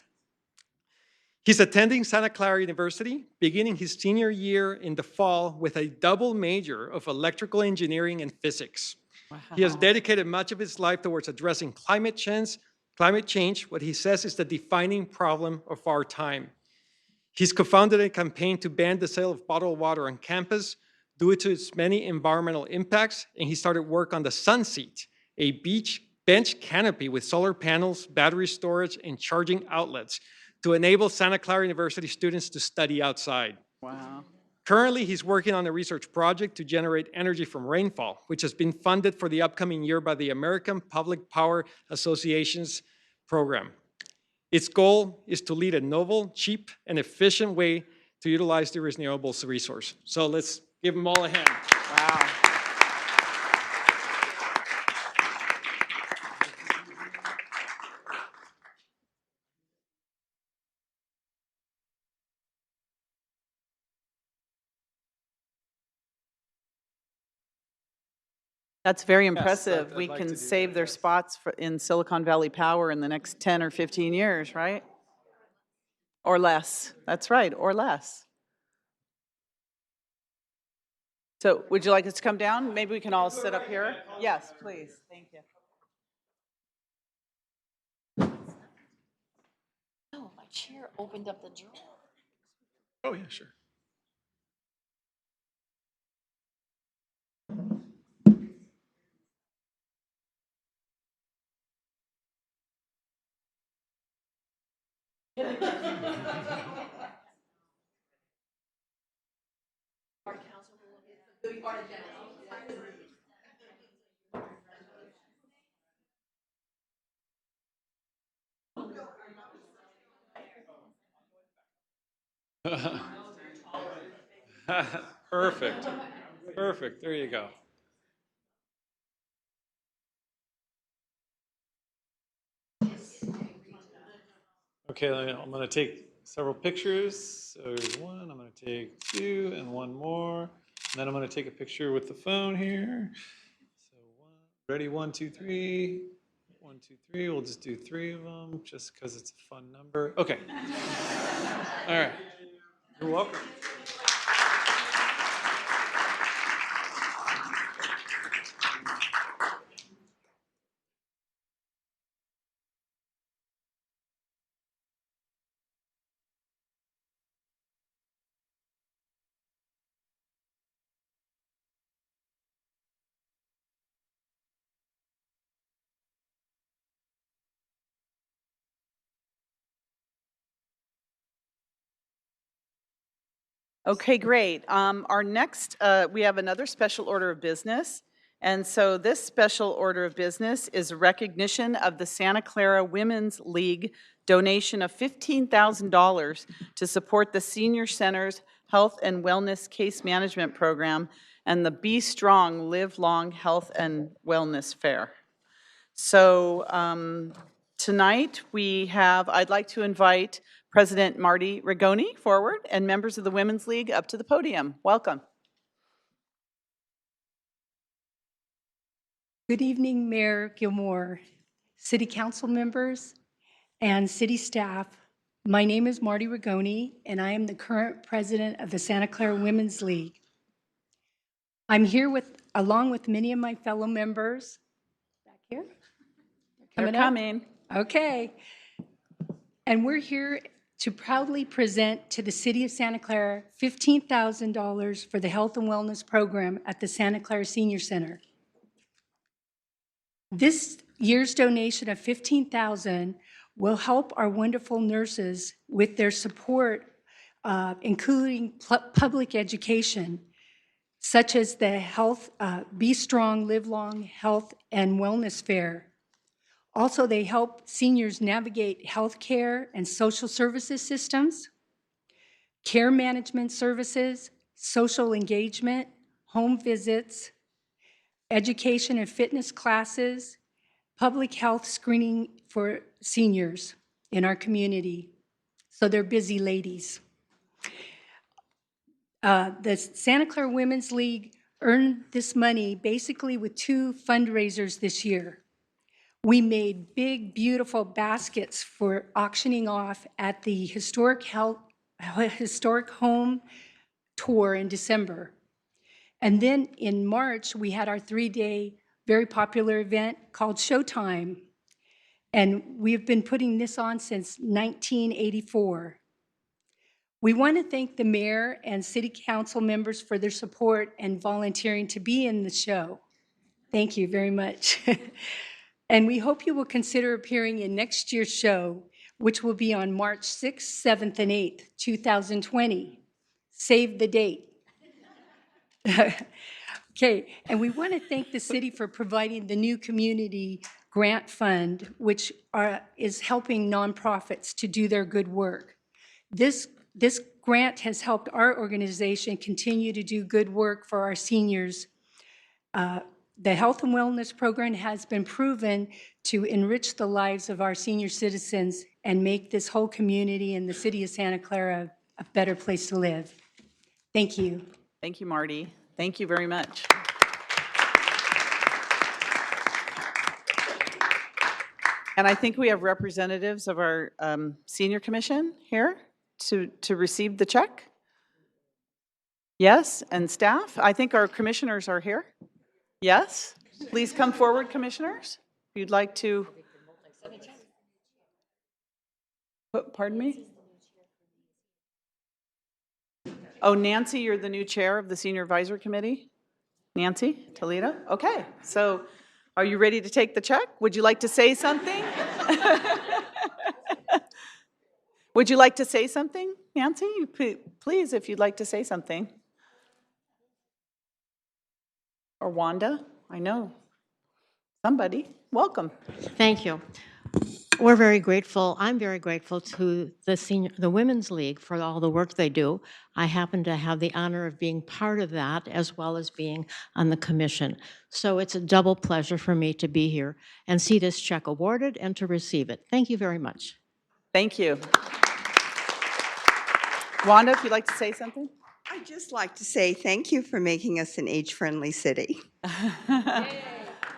He's attending Santa Clara University, beginning his senior year in the fall with a double major of electrical engineering and physics. Wow. He has dedicated much of his life towards addressing climate change, what he says is the defining problem of our time. He's co-founded a campaign to ban the sale of bottled water on campus due to its many environmental impacts, and he started work on the Sun Seat, a bench canopy with solar panels, battery storage, and charging outlets to enable Santa Clara University students to study outside. Wow. Currently, he's working on a research project to generate energy from rainfall, which has been funded for the upcoming year by the American Public Power Association's program. Its goal is to lead a novel, cheap, and efficient way to utilize the renewable resource. So let's give them all a hand. Wow. That's very impressive. I'd We like can to do that, save their yes. spots in Silicon Valley Power in the next 10 or 15 years, right? Or less. That's right, or less. So would you like us to come down? Maybe we can all sit up here? Yes, please. Thank you. Oh, my chair opened up the drawer. Oh, yeah, sure. Perfect. Perfect. There you go. Okay, I'm going to take several pictures. So there's one, I'm going to take two, and one more. And then I'm going to take a picture with the phone here. So ready, 1, 2, 3. 1, 2, 3. We'll just do 3 of them just because it's a fun number. Okay. All right. You're welcome. Okay, great. Our next, we have another special order of business. And so this special order of business is recognition of the Santa Clara Women's League donation of $15,000 to support the Senior Center's Health and Wellness Case Management Program and the Be Strong, Live Long Health and Wellness Fair. So tonight I'd like to invite President Marty Rigoni forward and members of the Women's League up to the podium. Welcome. Good evening, Mayor Gilmore, City Council members, and city staff. My name is Marty Rigoni, and I am the current president of the Santa Clara Women's League. I'm here along with many of my fellow members Here? They're up? coming. Okay. And we're here to proudly present to the City of Santa Clara $15,000 for the Health and Wellness Program at the Santa Clara Senior Center. This year's donation of $15,000 will help our wonderful nurses with their support, including public education, such as the Be Strong, Live Long Health and Wellness Fair. Also, they help seniors navigate healthcare and social services systems, care management services, social engagement, home visits, education and fitness classes, public health screening for seniors in our community. So they're busy ladies. The Santa Clara Women's League earned this money basically with 2 fundraisers this year. We made big, beautiful baskets for auctioning off at the Historic Home Tour in December. And then in March, we had our 3-day, very popular event called Showtime. And we've been putting this on since 1984. We want to thank the mayor and city council members for their support and volunteering to be in the show. Thank you very much. And we hope you will consider appearing in next year's show, which will be on March 6th, 7th, and 8th, 2020. Save the date. Okay, and we want to thank the city for providing the new community grant fund, which is helping nonprofits to do their good work. This grant has helped our organization continue to do good work for our seniors. The Health and Wellness Program has been proven to enrich the lives of our senior citizens and make this whole community and the city of Santa Clara a better place to live. Thank you. Thank you, Marty. Thank you very much. And I think we have representatives of our senior commission here to receive the check. Yes, and staff. I think our commissioners are here. Yes, please come forward, commissioners. If you'd like to. Pardon me? Oh, Nancy, you're the new chair of the Senior Advisory Committee? Nancy Toledo? Okay, so are you ready to take the check? Would you like to say something? Would you like to say something, Nancy? Please, if you'd like to say something. Or Wanda? I know. Somebody. Welcome. Thank you. We're very grateful. I'm very grateful to the Women's League for all the work they do. I happen to have the honor of being part of that as well as being on the commission. So it's a double pleasure for me to be here and see this check awarded and to receive it. Thank you very much. Thank you. Wanda, if you'd like to say something? I'd just like to say thank you for making us an age-friendly city.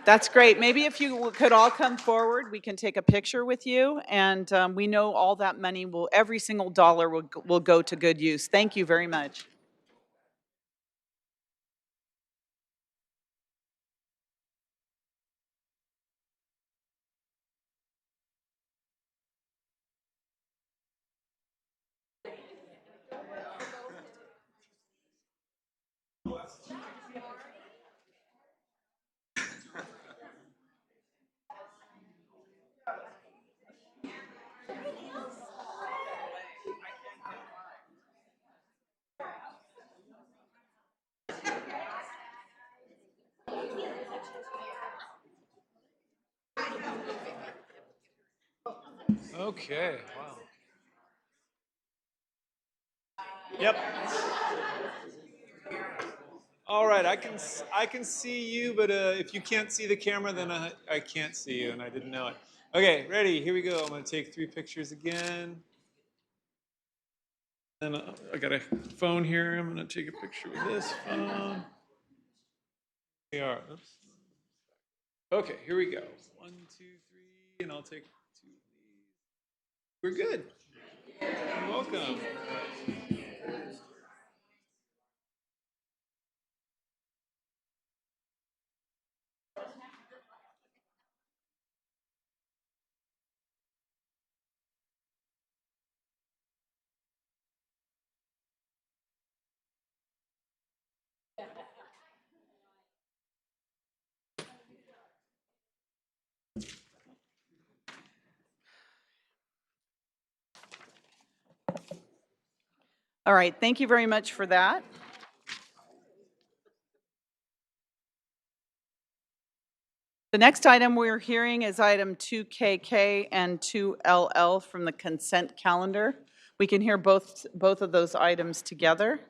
That's great. Maybe if you could all come forward, we can take a picture with you. And we know all that money every single dollar will go to good use. Thank you very much. Okay, wow. Yep. All right, I can see you, but if you can't see the camera, then I can't see you, and I didn't know it. Okay, ready? Here we go. I'm going to take 3 pictures again. And I got a phone here. I'm going to take a picture with this phone. Here we are. Oops. Okay, here we go. 1, 2, 3, and I'll take 2 of these. We're good. You're welcome. All right, thank you very much for that. The next item we're hearing is item 2KK and 2LL from the consent calendar. We can hear both of those items together.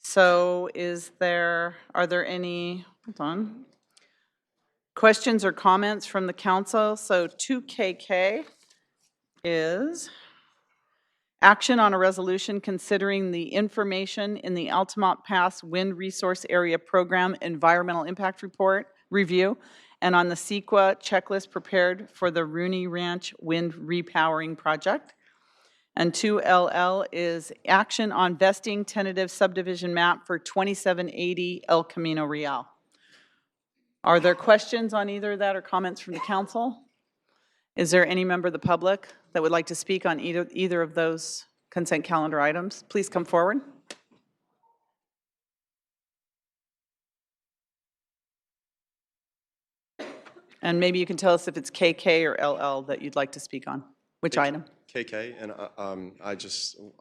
So are there any, hold on, questions or comments from the council? So 2KK is action on a resolution considering the information in the Altamont Pass Wind Resource Area Program Environmental Impact Report review and on the CEQA checklist prepared for the Rooney Ranch Wind Repowering Project. And 2LL is action on vesting tentative subdivision map for 2780 El Camino Real. Are there questions on either of that or comments from the council? Is there any member of the public that would like to speak on either of those consent calendar items? Please come forward. And maybe you can tell us if it's KK or LL that you'd like to speak on. Which item? KK, and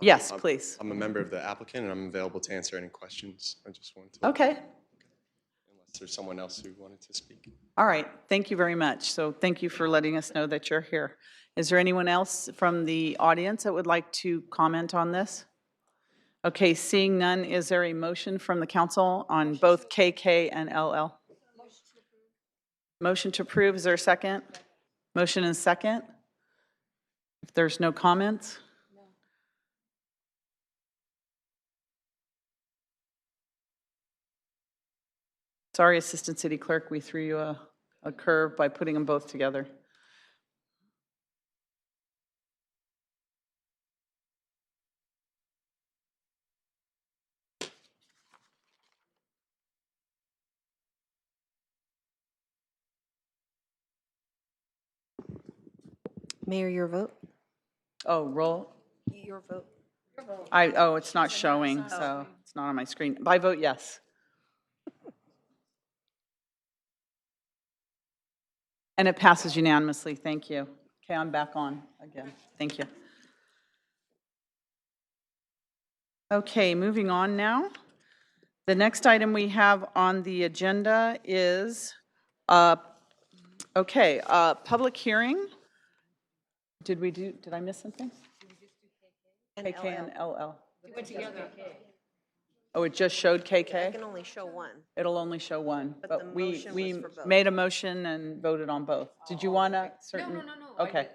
Yes, please. I'm a member of the applicant, and I'm available to answer any questions. I just wanted to. Okay. Unless there's someone else who wanted to speak. All right. Thank you very much. So thank you for letting us know that you're here. Is there anyone else from the audience that would like to comment on this? Okay, seeing none, is there a motion from the council on both KK and LL? Motion to approve, is there a second? Motion and second? If there's no comments? Sorry, Assistant City Clerk, we threw you a curve by putting them both together. Mayor, your vote? Oh, roll. Your vote. It's not showing, so it's not on my screen. I vote yes. And it passes unanimously. Thank you. Okay, I'm back on again. Thank you. Okay, moving on now. The next item we have on the agenda is, public hearing. Did I miss something? KK and LL. Oh, it just showed KK? I can only show one. It'll only show one, But the but we motion was for both. made a motion and voted on both. Did you want a certain? No. Okay.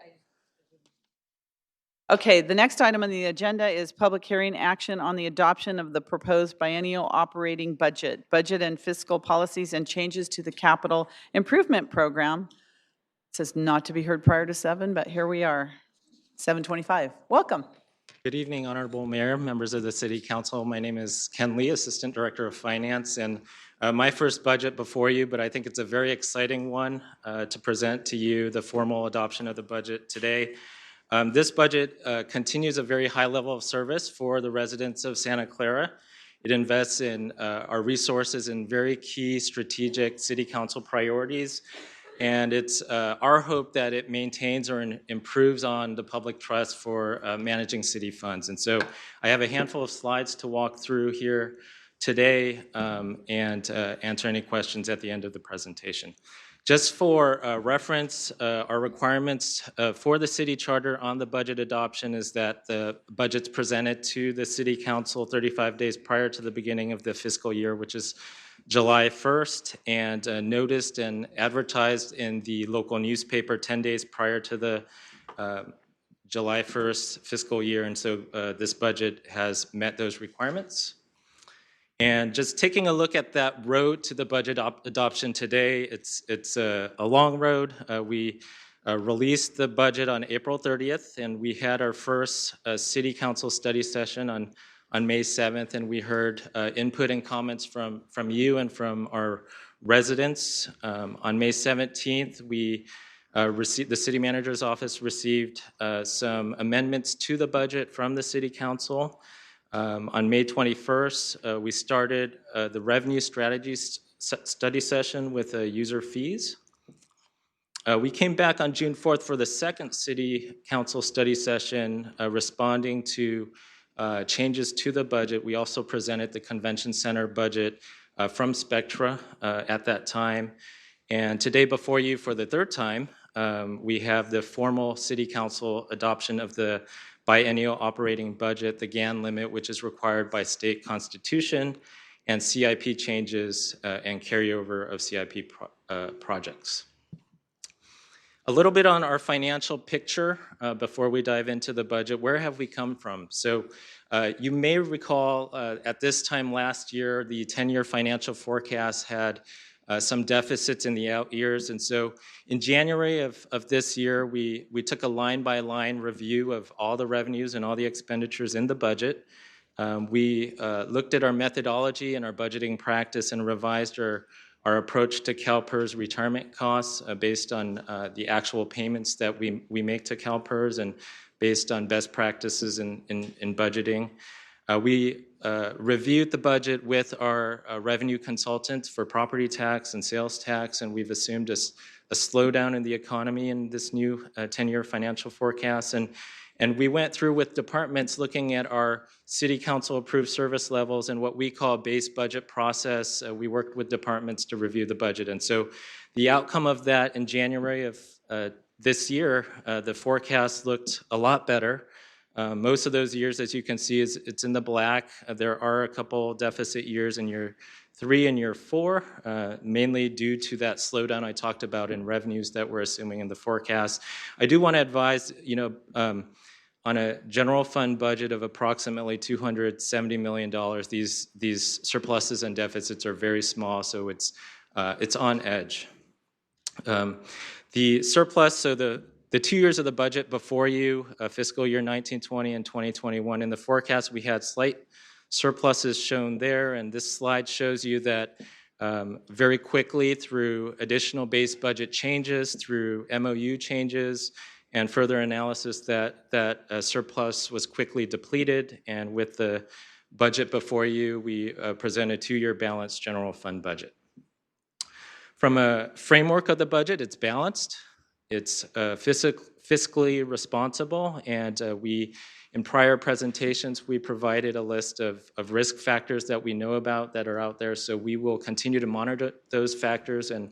Okay, the next item on the agenda is public hearing action on the adoption of the proposed biennial operating budget and fiscal policies and changes to the capital improvement program. It says not to be heard prior to 7, but here we are, 7:25. Welcome. Good evening, Honorable Mayor, members of the City Council. My name is Ken Lee, Assistant Director of Finance, and my first budget before you, but I think it's a very exciting one to present to you the formal adoption of the budget today. This budget continues a very high level of service for the residents of Santa Clara. It invests in our resources in very key strategic City Council priorities. And it's our hope that it maintains or improves on the public trust for managing city funds. And so I have a handful of slides to walk through here today and answer any questions at the end of the presentation. Just for reference, our requirements for the city charter on the budget adoption is that the budget's presented to the City Council 35 days prior to the beginning of the fiscal year, which is July 1st, and noticed and advertised in the local newspaper 10 days prior to the July 1st fiscal year. And so this budget has met those requirements. And just taking a look at that road to the budget adoption today, it's a long road. We released the budget on April 30th, and we had our first City Council study session on May 7th, and we heard input and comments from you and from our residents. On May 17th, we the City Manager's Office received some amendments to the budget from the City Council. On May 21st, we started the revenue strategies study session with user fees. We came back on June 4th for the second City Council study session, responding to changes to the budget. We also presented the Convention Center budget from Spectra at that time. And today before you for the third time, we have the formal City Council adoption of the biennial operating budget, the GAN limit, which is required by state constitution, and CIP changes and carryover of CIP projects. A little bit on our financial picture before we dive into the budget. Where have we come from? So you may recall at this time last year, the 10-year financial forecast had some deficits in the out years. And so in January of this year, we took a line-by-line review of all the revenues and all the expenditures in the budget. We looked at our methodology and our budgeting practice and revised our approach to CalPERS retirement costs based on the actual payments that we make to CalPERS and based on best practices in budgeting. We reviewed the budget with our revenue consultants for property tax and sales tax, and we've assumed a slowdown in the economy in this new 10-year financial forecast. And we went through with departments looking at our City Council approved service levels and what we call base budget process. We worked with departments to review the budget. And so the outcome of that in January of this year, the forecast looked a lot better. Most of those years, as you can see, it's in the black. There are a couple deficit years in year 3 and year 4, mainly due to that slowdown I talked about in revenues that we're assuming in the forecast. I do want to advise, on a general fund budget of approximately $270 million, these surpluses and deficits are very small, so it's on edge. The surplus, so the 2 years of the budget before you, fiscal year 1920 and 2021, in the forecast we had slight surpluses shown there, and this slide shows you that very quickly through additional base budget changes, through MOU changes, and further analysis that surplus was quickly depleted, and with the budget before you, we present a 2-year balanced general fund budget. From a framework of the budget, it's balanced, it's fiscally responsible, and in prior presentations, we provided a list of risk factors that we know about that are out there, so we will continue to monitor those factors and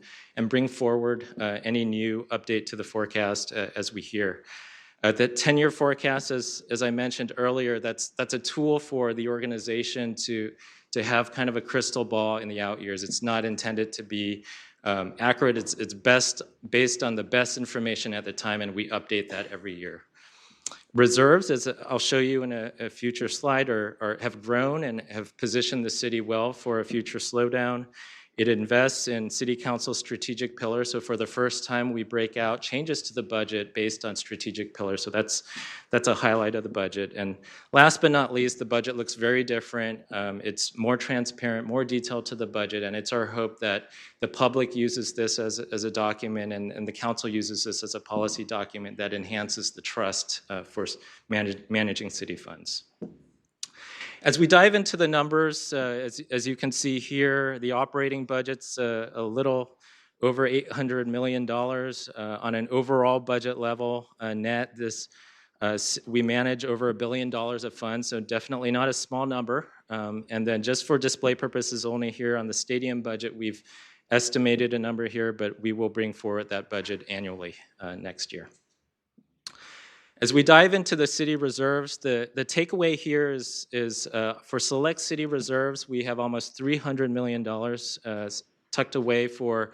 bring forward any new update to the forecast as we hear. The 10-year forecast, as I mentioned earlier, that's a tool for the organization to have kind of a crystal ball in the out years. It's not intended to be accurate. It's best based on the best information at the time, and we update that every year. Reserves, as I'll show you in a future slide, have grown and have positioned the city well for a future slowdown. It invests in City Council strategic pillars. So for the first time, we break out changes to the budget based on strategic pillars. So that's a highlight of the budget. And last but not least, the budget looks very different. It's more transparent, more detailed to the budget, and it's our hope that the public uses this as a document and the council uses this as a policy document that enhances the trust for managing city funds. As we dive into the numbers, as you can see here, the operating budget's a little over $800 million on an overall budget level. Net, we manage over $1 billion of funds, so definitely not a small number. And then just for display purposes only here on the stadium budget, we've estimated a number here, but we will bring forward that budget annually next year. As we dive into the city reserves, the takeaway here is for select city reserves, we have almost $300 million tucked away for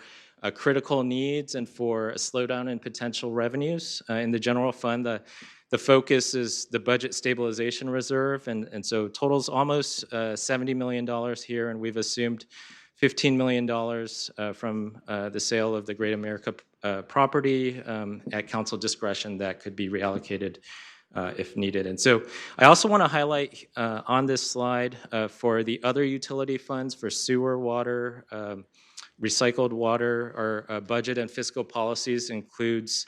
critical needs and for a slowdown in potential revenues. In the general fund, the focus is the budget stabilization reserve, and so totals almost $70 million here, and we've assumed $15 million from the sale of the Great America property at council discretion that could be reallocated if needed. And so I also want to highlight on this slide for the other utility funds for sewer, water, recycled water, our budget and fiscal policies includes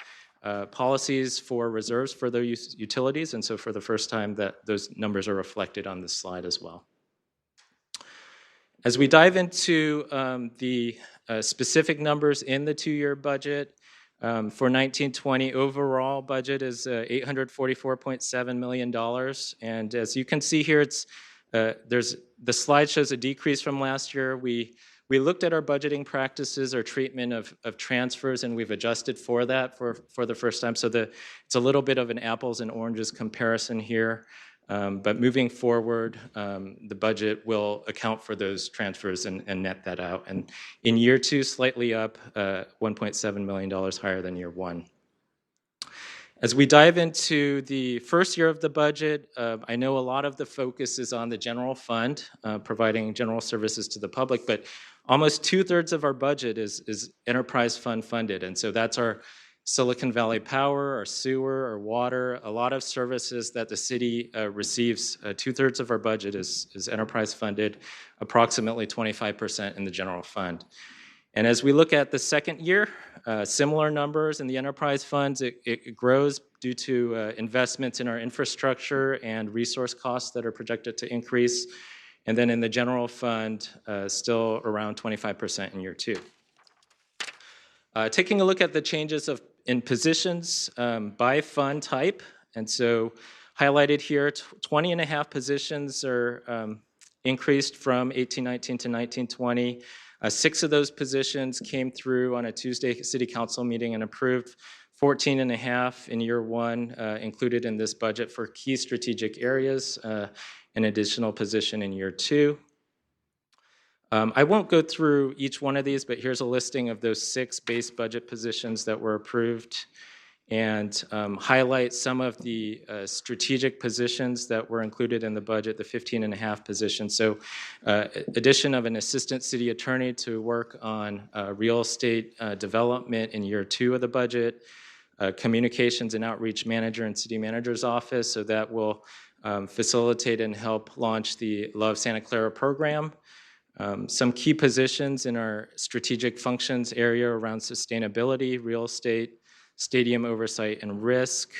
policies for reserves for those utilities, and so for the first time that those numbers are reflected on this slide as well. As we dive into the specific numbers in the two-year budget, for 1920, overall budget is $844.7 million. And as you can see here, the slide shows a decrease from last year. We looked at our budgeting practices, our treatment of transfers, and we've adjusted for that for the first time. So it's a little bit of an apples and oranges comparison here. But moving forward, the budget will account for those transfers and net that out. And in year two, slightly up, $1.7 million higher than year one. As we dive into the first year of the budget, I know a lot of the focus is on the general fund, providing general services to the public, but almost 2/3 of our budget is enterprise fund funded. And so that's our Silicon Valley Power, our sewer, our water, a lot of services that the city receives. 2/3 of our budget is enterprise funded, approximately 25% in the general fund. And as we look at the second year, similar numbers in the enterprise funds, it grows due to investments in our infrastructure and resource costs that are projected to increase. And then in the general fund, still around 25% in year two. Taking a look at the changes in positions by fund type, and so highlighted here, 20.5 positions are increased from 1819 to 1920. 6 of those positions came through on a Tuesday City Council meeting and approved. 14.5 in year one included in this budget for key strategic areas, an additional position in year two. I won't go through each one of these, but here's a listing of those 6 base budget positions that were approved and highlight some of the strategic positions that were included in the budget, the 15.5 positions. So addition of an assistant city attorney to work on real estate development in year two of the budget, communications and outreach manager in city manager's office, so that will facilitate and help launch the Love Santa Clara program. Some key positions in our strategic functions area around sustainability, real estate, stadium oversight, and risk.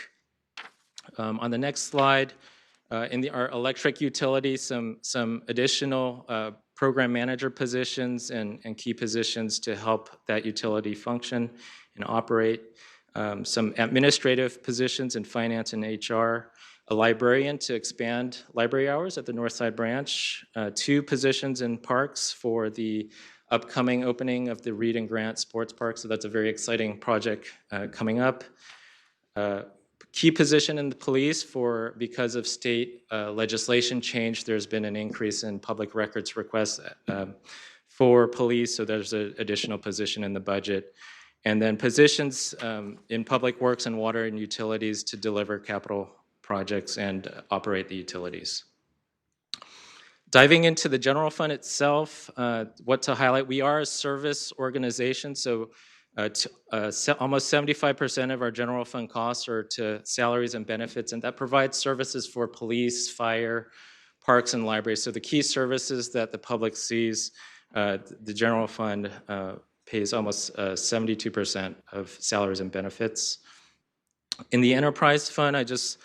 On the next slide, in our electric utility, some additional program manager positions and key positions to help that utility function and operate. Some administrative positions in finance and HR. A librarian to expand library hours at the Northside branch, 2 positions in parks for the upcoming opening of the Reed and Grant Sports Park, so that's a very exciting project coming up. Key position in the police because of state legislation change, there's been an increase in public records requests for police, so there's an additional position in the budget. And then positions in public works and water and utilities to deliver capital projects and operate the utilities. Diving into the general fund itself, what to highlight, we are a service organization, so almost 75% of our general fund costs are to salaries and benefits, and that provides services for police, fire, parks, and libraries. So the key services that the public sees, the general fund pays almost 72% of salaries and benefits. In the enterprise fund, I just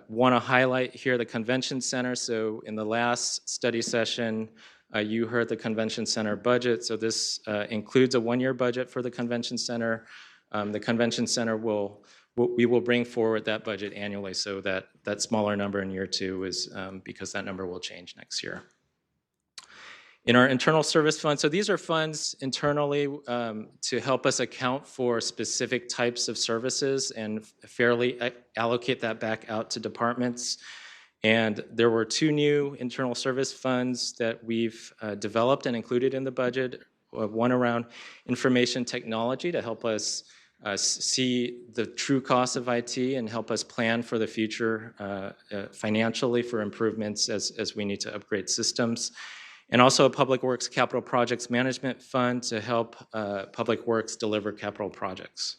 want to highlight here the convention center. So in the last study session, you heard the convention center budget. So this includes a 1-year budget for the convention center. The convention center we will bring forward that budget annually, so that smaller number in year two is because that number will change next year. In our internal service fund, so these are funds internally to help us account for specific types of services and fairly allocate that back out to departments. And there were 2 new internal service funds that we've developed and included in the budget. One around information technology to help us see the true cost of IT and help us plan for the future financially for improvements as we need to upgrade systems. And also a Public Works Capital Projects Management Fund to help Public Works deliver capital projects.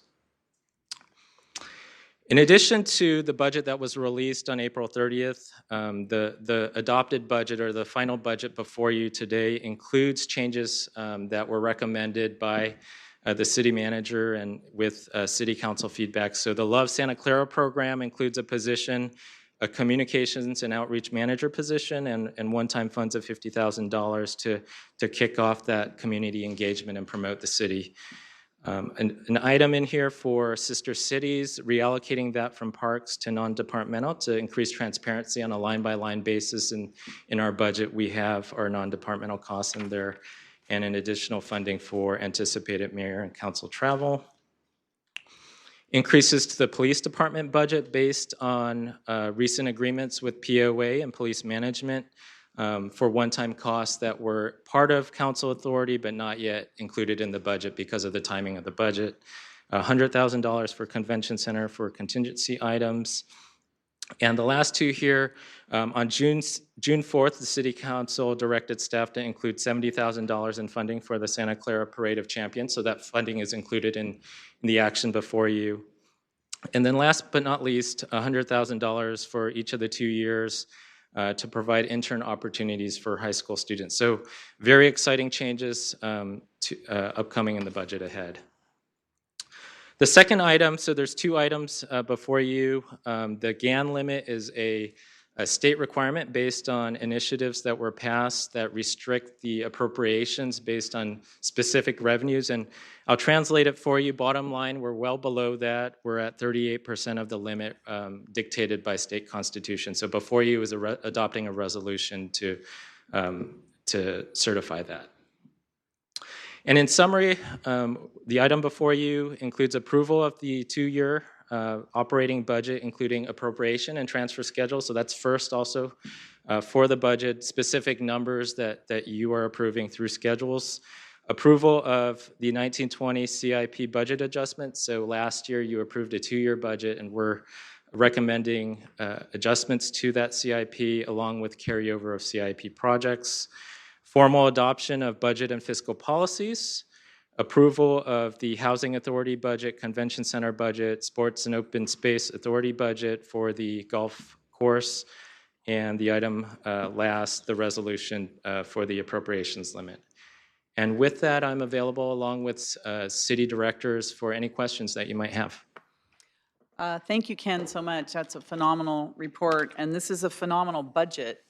In addition to the budget that was released on April 30th, the adopted budget or the final budget before you today includes changes that were recommended by the city manager and with city council feedback. So the Love Santa Clara program includes a position, a communications and outreach manager position, and one-time funds of $50,000 to kick off that community engagement and promote the city. An item in here for sister cities, reallocating that from parks to non-departmental to increase transparency on a line-by-line basis. And in our budget, we have our non-departmental costs in there and an additional funding for anticipated mayor and council travel. Increases to the police department budget based on recent agreements with POA and police management for one-time costs that were part of council authority but not yet included in the budget because of the timing of the budget. $100,000 for convention center for contingency items. And the last two here, on June 4th, the City Council directed staff to include $70,000 in funding for the Santa Clara Parade of Champions, so that funding is included in the action before you. And then last but not least, $100,000 for each of the 2 years to provide intern opportunities for high school students. So very exciting changes upcoming in the budget ahead. The second item, so there's two items before you. The GAN limit is a state requirement based on initiatives that were passed that restrict the appropriations based on specific revenues. And I'll translate it for you. Bottom line, we're well below that. We're at 38% of the limit dictated by state constitution. So before you is adopting a resolution to certify that. And in summary, the item before you includes approval of the 2-year operating budget, including appropriation and transfer schedule. So that's first also for the budget, specific numbers that you are approving through schedules. Approval of the 1920 CIP budget adjustment. So last year you approved a 2-year budget and we're recommending adjustments to that CIP along with carryover of CIP projects. Formal adoption of budget and fiscal policies, approval of the Housing Authority budget, Convention Center budget, Sports and Open Space Authority budget for the golf course, and the item last, the resolution for the appropriations limit. And with that, I'm available along with city directors for any questions that you might have. Thank you, Ken, so much. That's a phenomenal report, and this is a phenomenal budget.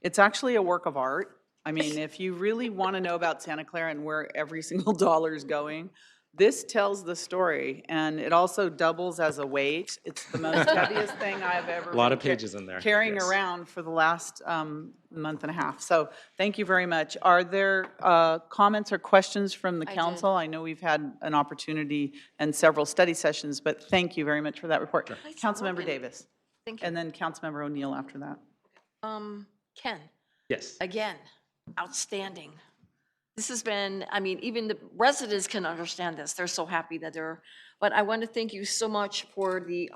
It's actually a work of art. I mean, if you really want to know about Santa Clara and where every single dollar is going, this tells the story, and it also doubles as a weight. It's the most heaviest thing I've ever A lot of pages in there. Carrying yes. around for the last month and a half. So thank you very much. Are there comments or questions from the council? I know we've had an opportunity and several study sessions, but thank you very much for that report. Sure. Councilmember Davis. Thank you. And then Councilmember O'Neill after that. Ken, Yes. again, outstanding. This has been, I mean, even the residents can understand this. They're so happy that but I want to thank you so much for the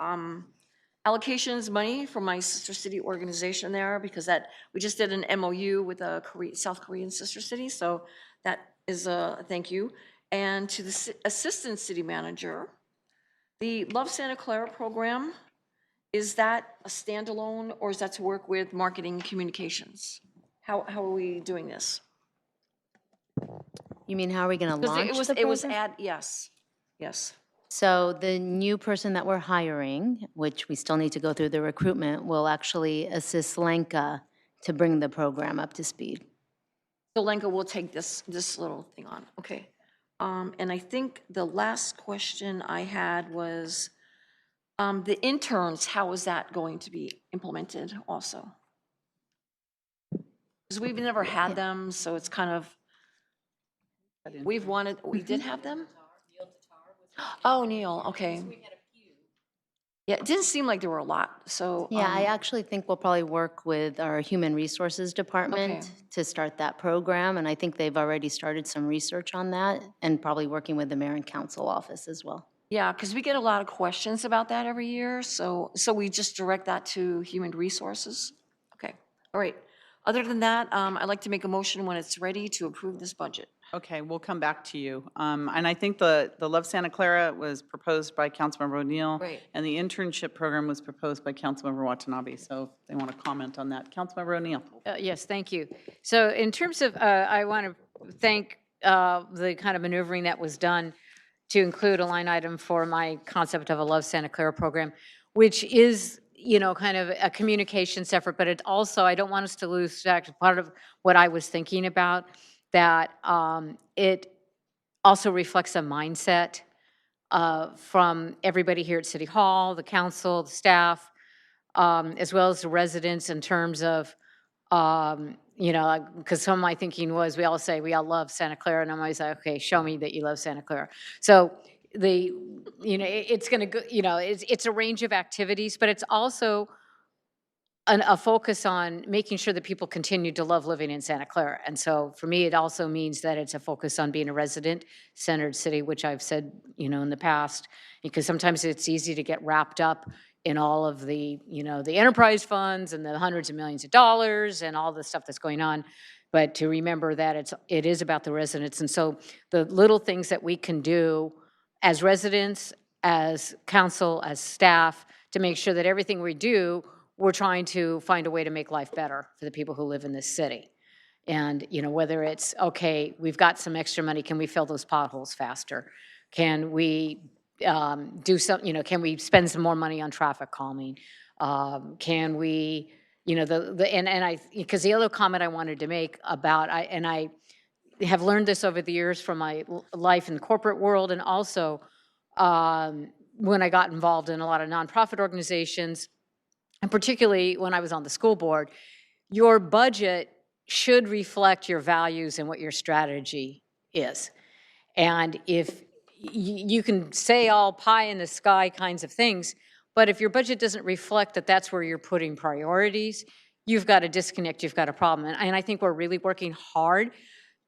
allocations money from my sister city organization there, because we just did an MOU with a South Korean sister city. So that is a thank you. And to the assistant city manager, the Love Santa Clara program, is that a standalone or is that to work with marketing and communications? How are we doing this? You mean, how are we going to Because launch the it was program? yes. So the new person that we're hiring, which we still need to go through the recruitment, will actually assist Lenka to bring the program up to speed. So Lenka will take this little thing on, okay. And I think the last question I had was, the interns, how is that going to be implemented also? Because we've never had them, so it's kind of, we did have them? Oh, Neil, okay. Yeah, it didn't seem like there were a lot, so. Yeah, I actually think we'll probably work with our Human Resources Department Okay. to start that program, and I think they've already started some research on that, and probably working with the Mayor and Council office as well. Yeah, because we get a lot of questions about that every year, so we just direct that to Human Resources. Okay, all right. Other than that, I'd like to make a motion when it's ready to approve this budget. Okay, we'll come back to you. And I think the Love Santa Clara was proposed by Councilmember O'Neill. Right. And the internship program was proposed by Councilmember Watanabe. So if they want to comment on that. Councilmember O'Neill. Yes, thank you. So in terms of, I want to thank the kind of maneuvering that was done to include a line item for my concept of a Love Santa Clara program, which is, you know, kind of a communications effort, but it also, I don't want us to lose track of part of what I was thinking about, that it also reflects a mindset from everybody here at City Hall, the council, the staff, as well as the residents in terms of, you know, because some of my thinking was, we all say we all love Santa Clara, and I'm always like, okay, show me that you love Santa Clara. So the, you know, it's going to go, you know, it's a range of activities, but it's also a focus on making sure that people continue to love living in Santa Clara. And so for me, it also means that it's a focus on being a resident-centered city, which I've said, you know, in the past, because sometimes it's easy to get wrapped up in all of the, you know, the enterprise funds and the hundreds of millions of dollars and all the stuff that's going on. But to remember that it is about the residents. And so the little things that we can do as residents, as council, as staff, to make sure that everything we do, we're trying to find a way to make life better for the people who live in this city. And, you know, whether it's, okay, we've got some extra money, can we fill those potholes faster? Can we do some, you know, can we spend some more money on traffic calming? Can we, you know, and I, because the other comment I wanted to make about, I have learned this over the years from my life in the corporate world, and also when I got involved in a lot of nonprofit organizations, and particularly when I was on the school board, your budget should reflect your values and what your strategy is. And if you can say all pie in the sky kinds of things, but if your budget doesn't reflect that that's where you're putting priorities, you've got a disconnect, you've got a problem. And I think we're really working hard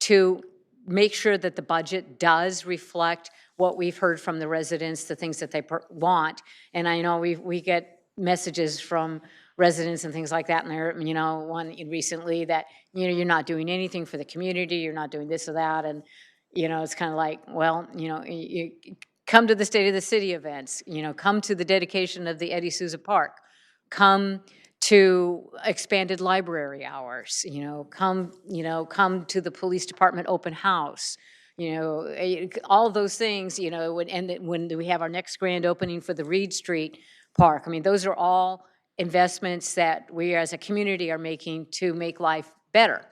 to make sure that the budget does reflect what we've heard from the residents, the things that they want. And I know we get messages from residents and things like that, and there, you know, one recently that, you know, you're not doing anything for the community, you're not doing this or that, and, you know, it's kind of like, well, you know, you come to the State of the City events, you know, come to the dedication of the Eddie Souza Park, come to expanded library hours, you know, come to the police department open house, you know, all those things, you know, when we have our next grand opening for the Reed Street Park. I mean, those are all investments that we as a community are making to make life better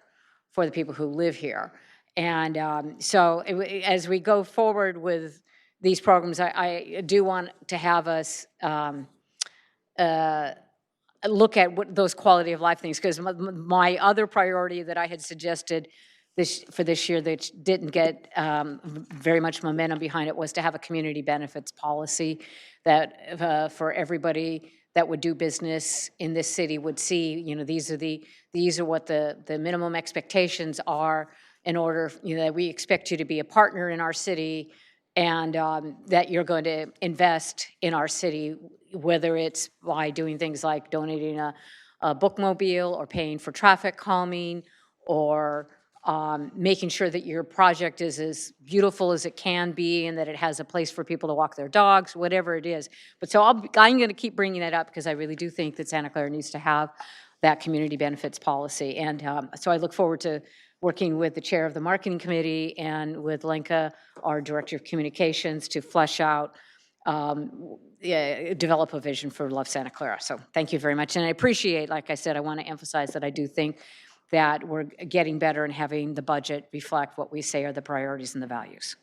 for the people who live here. And so as we go forward with these programs, I do want to have us look at what those quality of life things, because my other priority that I had suggested for this year that didn't get very much momentum behind it was to have a community benefits policy that for everybody that would do business in this city would see, you know, these are what the minimum expectations are in order, you know, that we expect you to be a partner in our city, and that you're going to invest in our city, whether it's by doing things like donating a bookmobile or paying for traffic calming, or making sure that your project is as beautiful as it can be and that it has a place for people to walk their dogs, whatever it is. But so I'm going to keep bringing that up because I really do think that Santa Clara needs to have that community benefits policy. And so I look forward to working with the chair of the marketing committee and with Lenka, our director of communications, to flesh out, develop a vision for Love Santa Clara. So thank you very much. And I appreciate, like I said, I want to emphasize that I do think that we're getting better and having the budget reflect what we say are the priorities and the values.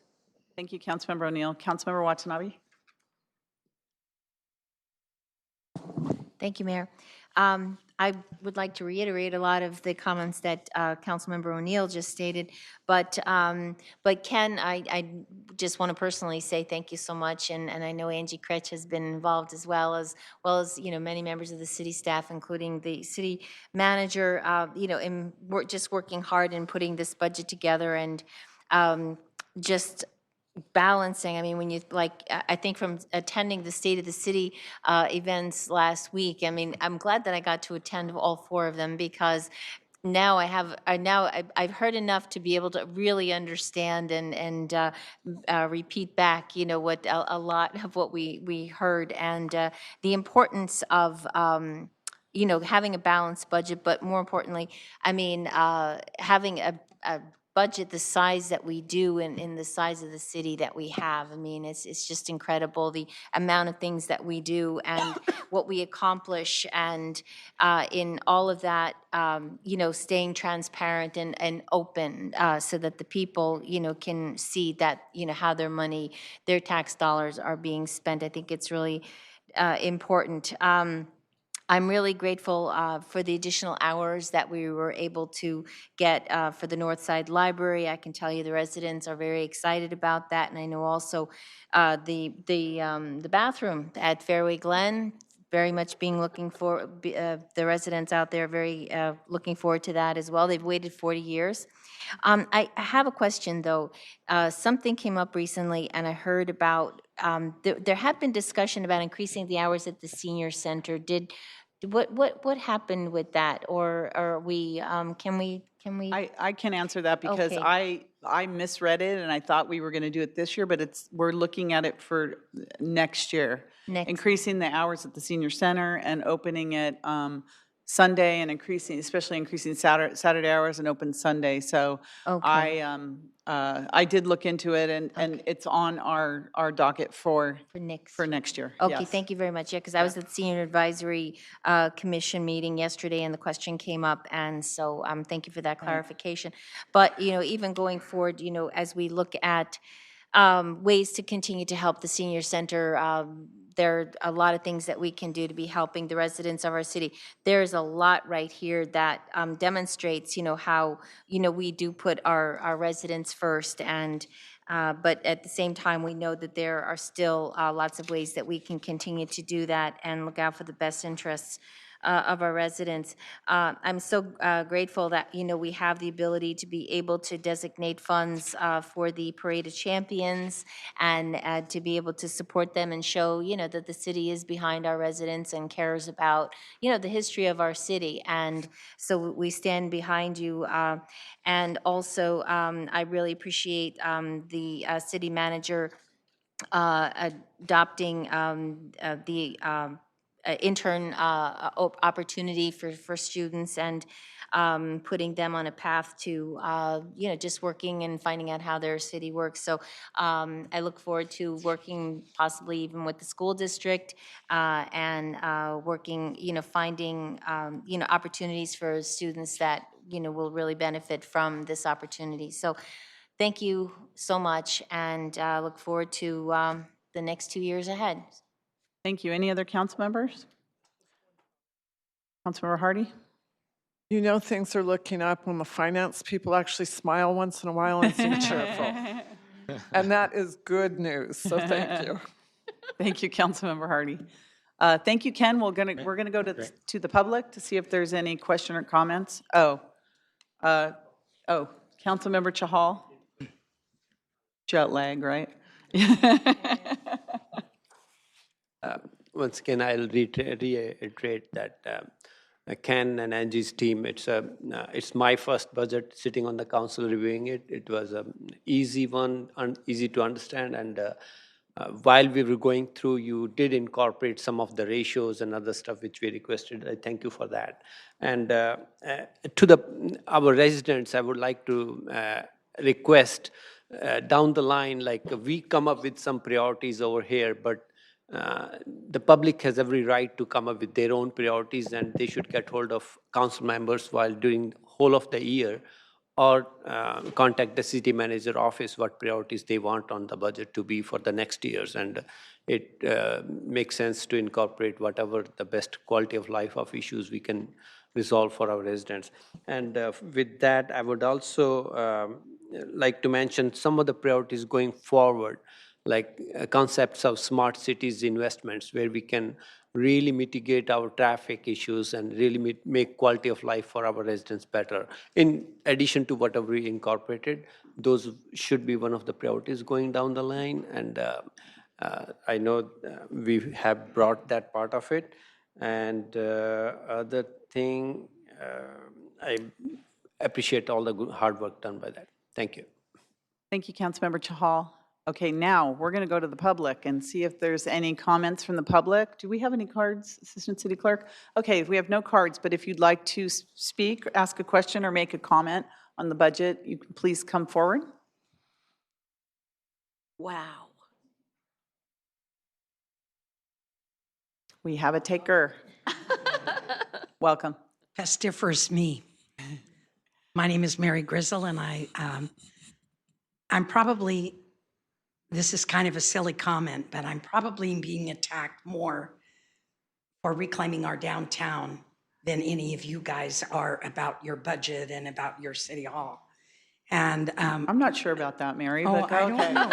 Thank you, Councilmember O'Neill. Councilmember Watanabe. Thank you, Mayor. I would like to reiterate a lot of the comments that Councilmember O'Neill just stated, but Ken, I just want to personally say thank you so much, and I know Angie Kretsch has been involved as well as you know, many members of the city staff, including the city manager, you know, and we're just working hard in putting this budget together, and just balancing. I mean, when you, like, I think from attending the State of the City events last week, I mean, I'm glad that I got to attend all 4 of them, because now I've heard enough to be able to really understand and repeat back, you know, what a lot of what we heard, and the importance of you know, having a balanced budget, but more importantly, I mean, having a budget the size that we do in the size of the city that we have. I mean, it's just incredible, the amount of things that we do and what we accomplish, and in all of that, you know, staying transparent and open so that the people, you know, can see that, you know, how their money, their tax dollars are being spent. I think it's really important. I'm really grateful for the additional hours that we were able to get for the Northside Library. I can tell you the residents are very excited about that, and I know also the bathroom at Fairway Glen, very much being looking for, the residents out there very looking forward to that as well. They've waited 40 years. I have a question, though. Something came up recently, and I heard about, there had been discussion about increasing the hours at the senior center. What happened with that? Or are we, can we? I can answer that because Okay. I misread it and I thought we were going to do it this year, but we're looking at it for next year. Increasing the hours at the senior center and opening it Sunday, and especially increasing Saturday hours and open Sunday. So I did look into it, and it's on our docket for next year. Okay, Yes. thank you very much. Yeah, because I was at the Senior Advisory Commission meeting yesterday, and the question came up, and so thank you for that clarification. But, you know, even going forward, you know, as we look at ways to continue to help the senior center, there are a lot of things that we can do to be helping the residents of our city. There's a lot right here that demonstrates, you know, how, you know, we do put our residents first, and but at the same time, we know that there are still lots of ways that we can continue to do that and look out for the best interests of our residents. I'm so grateful that, you know, we have the ability to be able to designate funds for the Parade of Champions, and to be able to support them and show, you know, that the city is behind our residents and cares about, you know, the history of our city. And so we stand behind you. And also, I really appreciate the city manager adopting the intern opportunity for students, and putting them on a path to, you know, just working and finding out how their city works. So I look forward to working possibly even with the school district, and working, you know, finding, you know, opportunities for students that, you know, will really benefit from this opportunity. So thank you so much, and look forward to the next 2 years ahead. Thank you. Any other council members? Councilmember Hardy? You know, things are looking up when the finance people actually smile once in a while and seem cheerful. And that is good news, so thank you. Thank you, Councilmember Hardy. Thank you, Ken. We're gonna go to the public to see if there's any question or comments. Councilmember Chahal. Jet lag, right? Once again, I'll reiterate that Ken and Angie's team, it's my first budget sitting on the council reviewing it. It was an easy one, easy to understand, and while we were going through, you did incorporate some of the ratios and other stuff which we requested. I thank you for that. And to our residents, I would like to request down the line, like we come up with some priorities over here, but the public has every right to come up with their own priorities, and they should get hold of council members while during whole of the year, or contact the city manager office what priorities they want on the budget to be for the next years. And it makes sense to incorporate whatever the best quality of life of issues we can resolve for our residents. And with that, I would also like to mention some of the priorities going forward, like concepts of smart cities investments, where we can really mitigate our traffic issues and really make quality of life for our residents better. In addition to whatever we incorporated, those should be one of the priorities going down the line. And I know we have brought that part of it. And other thing, I appreciate all the good hard work done by that. Thank you. Thank you, Councilmember Chahal. Okay, now we're going to go to the public and see if there's any comments from the public. Do we have any cards, Assistant City Clerk? Okay, we have no cards, but if you'd like to speak, ask a question, or make a comment on the budget, you can please come forward. Wow. We have a taker. Welcome. Pestiferous me. My name is Mary Grizzle, and I'm probably, this is kind of a silly comment, but I'm probably being attacked more for reclaiming our downtown than any of you guys are about your budget and about your city hall. And I'm not sure about that, Mary, oh, but go I okay. don't know.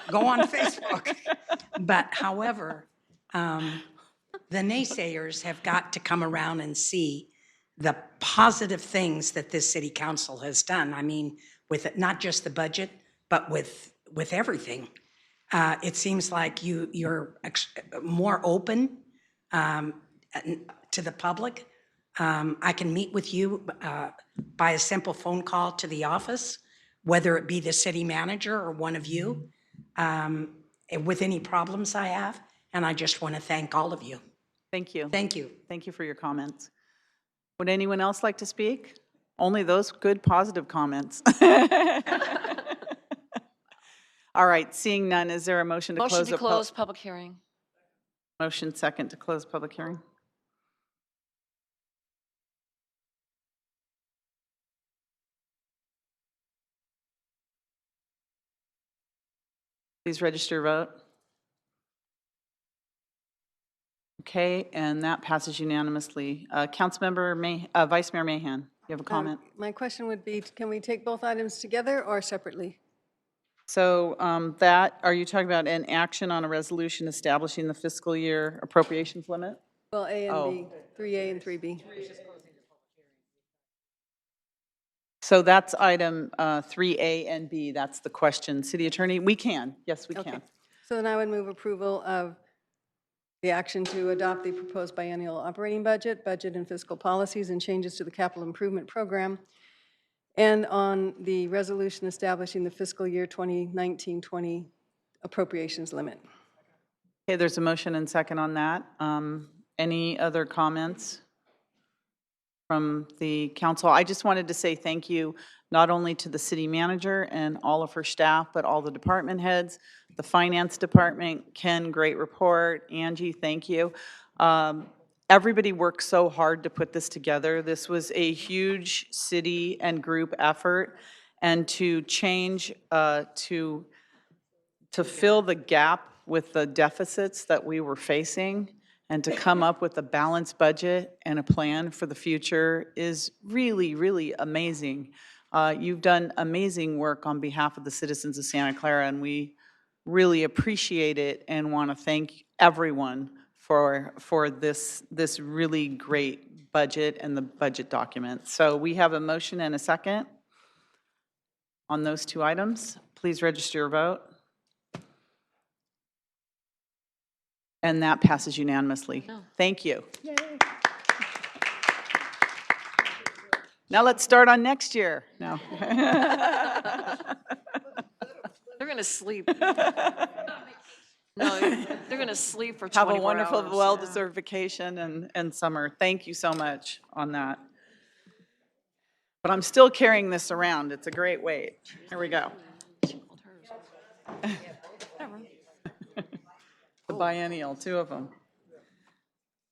Go on Facebook. But however, the naysayers have got to come around and see the positive things that this city council has done. I mean, with it, not just the budget, but with everything. It seems like you're more open to the public. I can meet with you by a simple phone call to the office, whether it be the city manager or one of you, with any problems I have. And I just want to thank all of you. Thank you. Thank you. Thank you for your comments. Would anyone else like to speak? Only those good, positive comments. All right, seeing none, is there a motion to close? Motion to close public hearing. Motion second to close public hearing. Please register your vote. Okay, and that passes unanimously. Councilmember Vice Mayor Mahan, you have a comment? My question would be, can we take both items together or separately? So are you talking about an action on a resolution establishing the fiscal year appropriations limit? Well, A and B, 3A and 3B. So that's item 3A and B, that's the question. City Attorney, we can, yes, we can. So then I would move approval of the action to adopt the proposed biennial operating budget and fiscal policies and changes to the capital improvement program, and on the resolution establishing the fiscal year 2019-20 appropriations limit. Okay, there's a motion and second on that. Any other comments from the council? I just wanted to say thank you not only to the city manager and all of her staff, but all the department heads, the finance department. Ken, great report. Angie, thank you. Everybody worked so hard to put this together. This was a huge city and group effort, and to change, to fill the gap with the deficits that we were facing and to come up with a balanced budget and a plan for the future is really, really amazing. You've done amazing work on behalf of the citizens of Santa Clara, and we really appreciate it and want to thank everyone for this really great budget and the budget document. So we have a motion and a second on those two items. Please register your vote. And that passes unanimously. Thank you. Yay. Now let's start on next year. No. They're going to sleep. No, they're going to sleep for 24 Have a wonderful, hours. well-deserved vacation and summer. Thank you so much on that. But I'm still carrying this around. It's a great weight. Here we go. The biennial, two of them.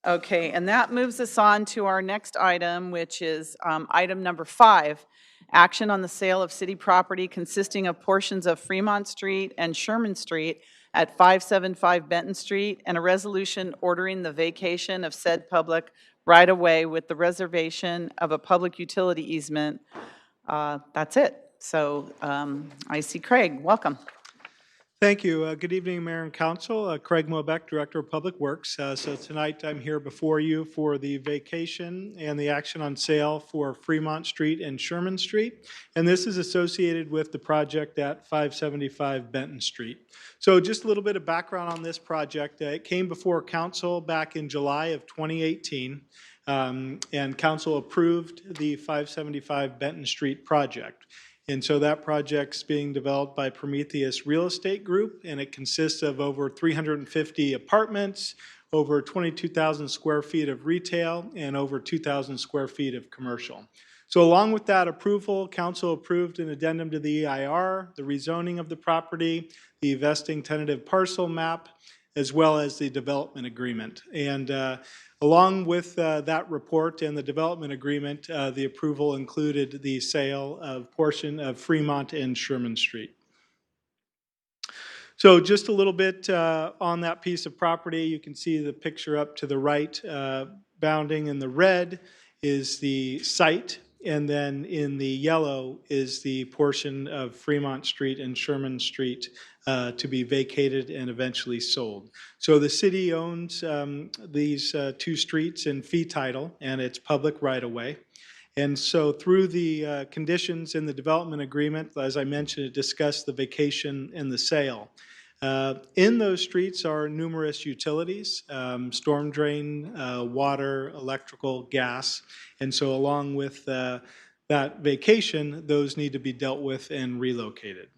Okay, and that moves us on to our next item, which is item number 5, action on the sale of city property consisting of portions of Fremont Street and Sherman Street at 575 Benton Street, and a resolution ordering the vacation of said public right-of-way with the reservation of a public utility easement. That's it. So I see Craig. Welcome. Thank you. Good evening, Mayor and Council. Craig Mobeck, Director of Public Works. So tonight I'm here before you for the vacation and the action on sale for Fremont Street and Sherman Street. And this is associated with the project at 575 Benton Street. So just a little bit of background on this project. It came before Council back in July of 2018. And Council approved the 575 Benton Street project. And so that project's being developed by Prometheus Real Estate Group, and it consists of over 350 apartments, over 22,000 square feet of retail and over 2,000 square feet of commercial. So along with that approval, council approved an addendum to the EIR, the rezoning of the property, the vesting tentative parcel map, as well as the development agreement. And along with that report and the development agreement, the approval included the sale of portion of Fremont and Sherman Street. So just a little bit on that piece of property, you can see the picture up to the right, bounding in the red is the site, and then in the yellow is the portion of Fremont Street and Sherman Street to be vacated and eventually sold. So the city owns these two streets in fee title, and it's public right-of-way. And so through the conditions in the development agreement, as I mentioned, it discussed the vacation and the sale. In those streets are numerous utilities, storm drain, water, electrical, gas. And so along with that vacation, those need to be dealt with and relocated.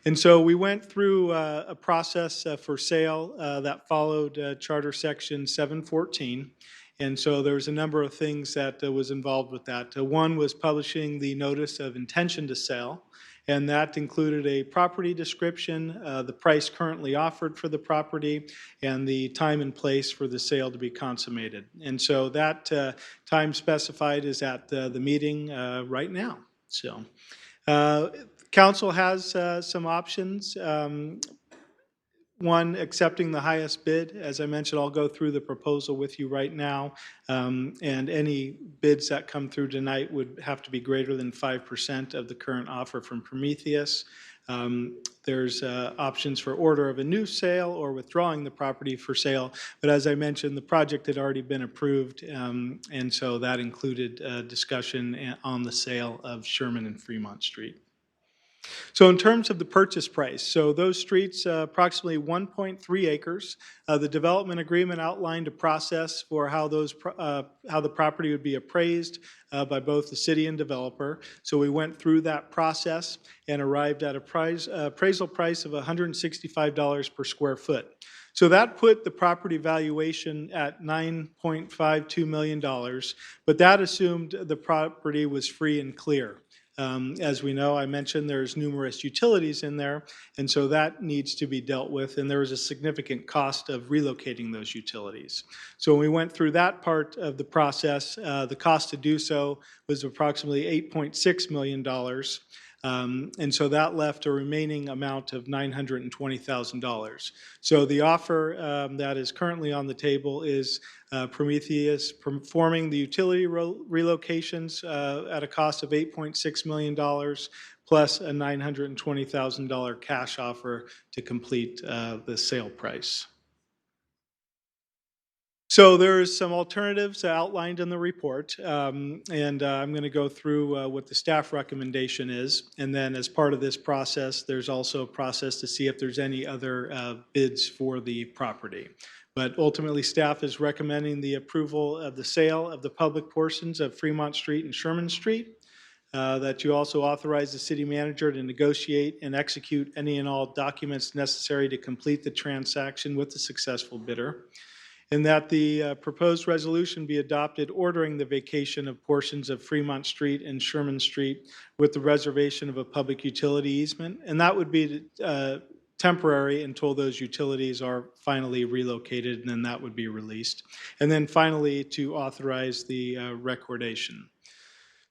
And so we went through a process for sale that followed Charter Section 714. And so there was a number of things that was involved with that. One was publishing the notice of intention to sell, and that included a property description, the price currently offered for the property, and the time and place for the sale to be consummated. And so that time specified is at the meeting right now. So council has some options. One, accepting the highest bid. As I mentioned, I'll go through the proposal with you right now. And any bids that come through tonight would have to be greater than 5% of the current offer from Prometheus. There's options for order of a new sale or withdrawing the property for sale. But as I mentioned, the project had already been approved. And so that included discussion on the sale of Sherman and Fremont Street. So in terms of the purchase price, so those streets, approximately 1.3 acres. The development agreement outlined a process for how the property would be appraised by both the city and developer. So we went through that process and arrived at a appraisal price of $165 per square foot. So that put the property valuation at $9.52 million, but that assumed the property was free and clear. As we know, I mentioned there's numerous utilities in there, and so that needs to be dealt with, and there was a significant cost of relocating those utilities. So when we went through that part of the process, the cost to do so was approximately $8.6 million. And so that left a remaining amount of $920,000. So the offer that is currently on the table is Prometheus performing the utility relocations at a cost of $8.6 million plus a $920,000 cash offer to complete the sale price. So there's some alternatives outlined in the report, and I'm going to go through what the staff recommendation is. And then as part of this process, there's also a process to see if there's any other bids for the property. But ultimately, staff is recommending the approval of the sale of the public portions of Fremont Street and Sherman Street, that you also authorize the city manager to negotiate and execute any and all documents necessary to complete the transaction with the successful bidder, and that the proposed resolution be adopted ordering the vacation of portions of Fremont Street and Sherman Street with the reservation of a public utility easement. And that would be temporary until those utilities are finally relocated, and then that would be released. And then finally, to authorize the recordation.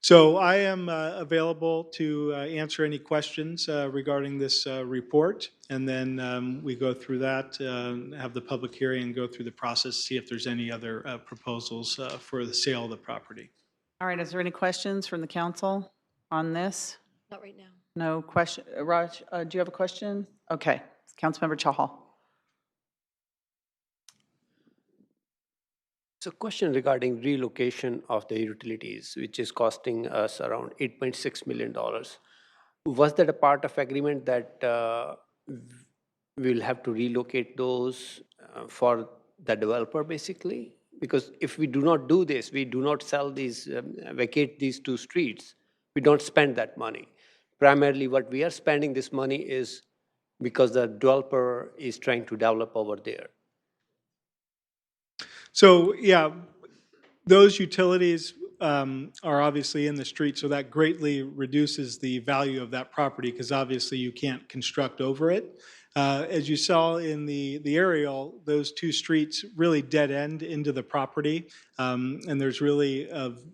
So I am available to answer any questions regarding this report, and then we go through that, have the public hearing, and go through the process, see if there's any other proposals for the sale of the property. All right, is there any questions from the council on this? Not right now. No question. Raj, do you have a question? Okay, Councilmember Chahal. So question regarding relocation of the utilities, which is costing us around $8.6 million. Was that a part of agreement that we'll have to relocate those for the developer basically? Because if we do not do this, we do not sell these, vacate these two streets, we don't spend that money. Primarily what we are spending this money is because the developer is trying to develop over there. So, yeah, those utilities are obviously in the street, so that greatly reduces the value of that property because obviously you can't construct over it. As you saw in the aerial, those two streets really dead end into the property, and there's really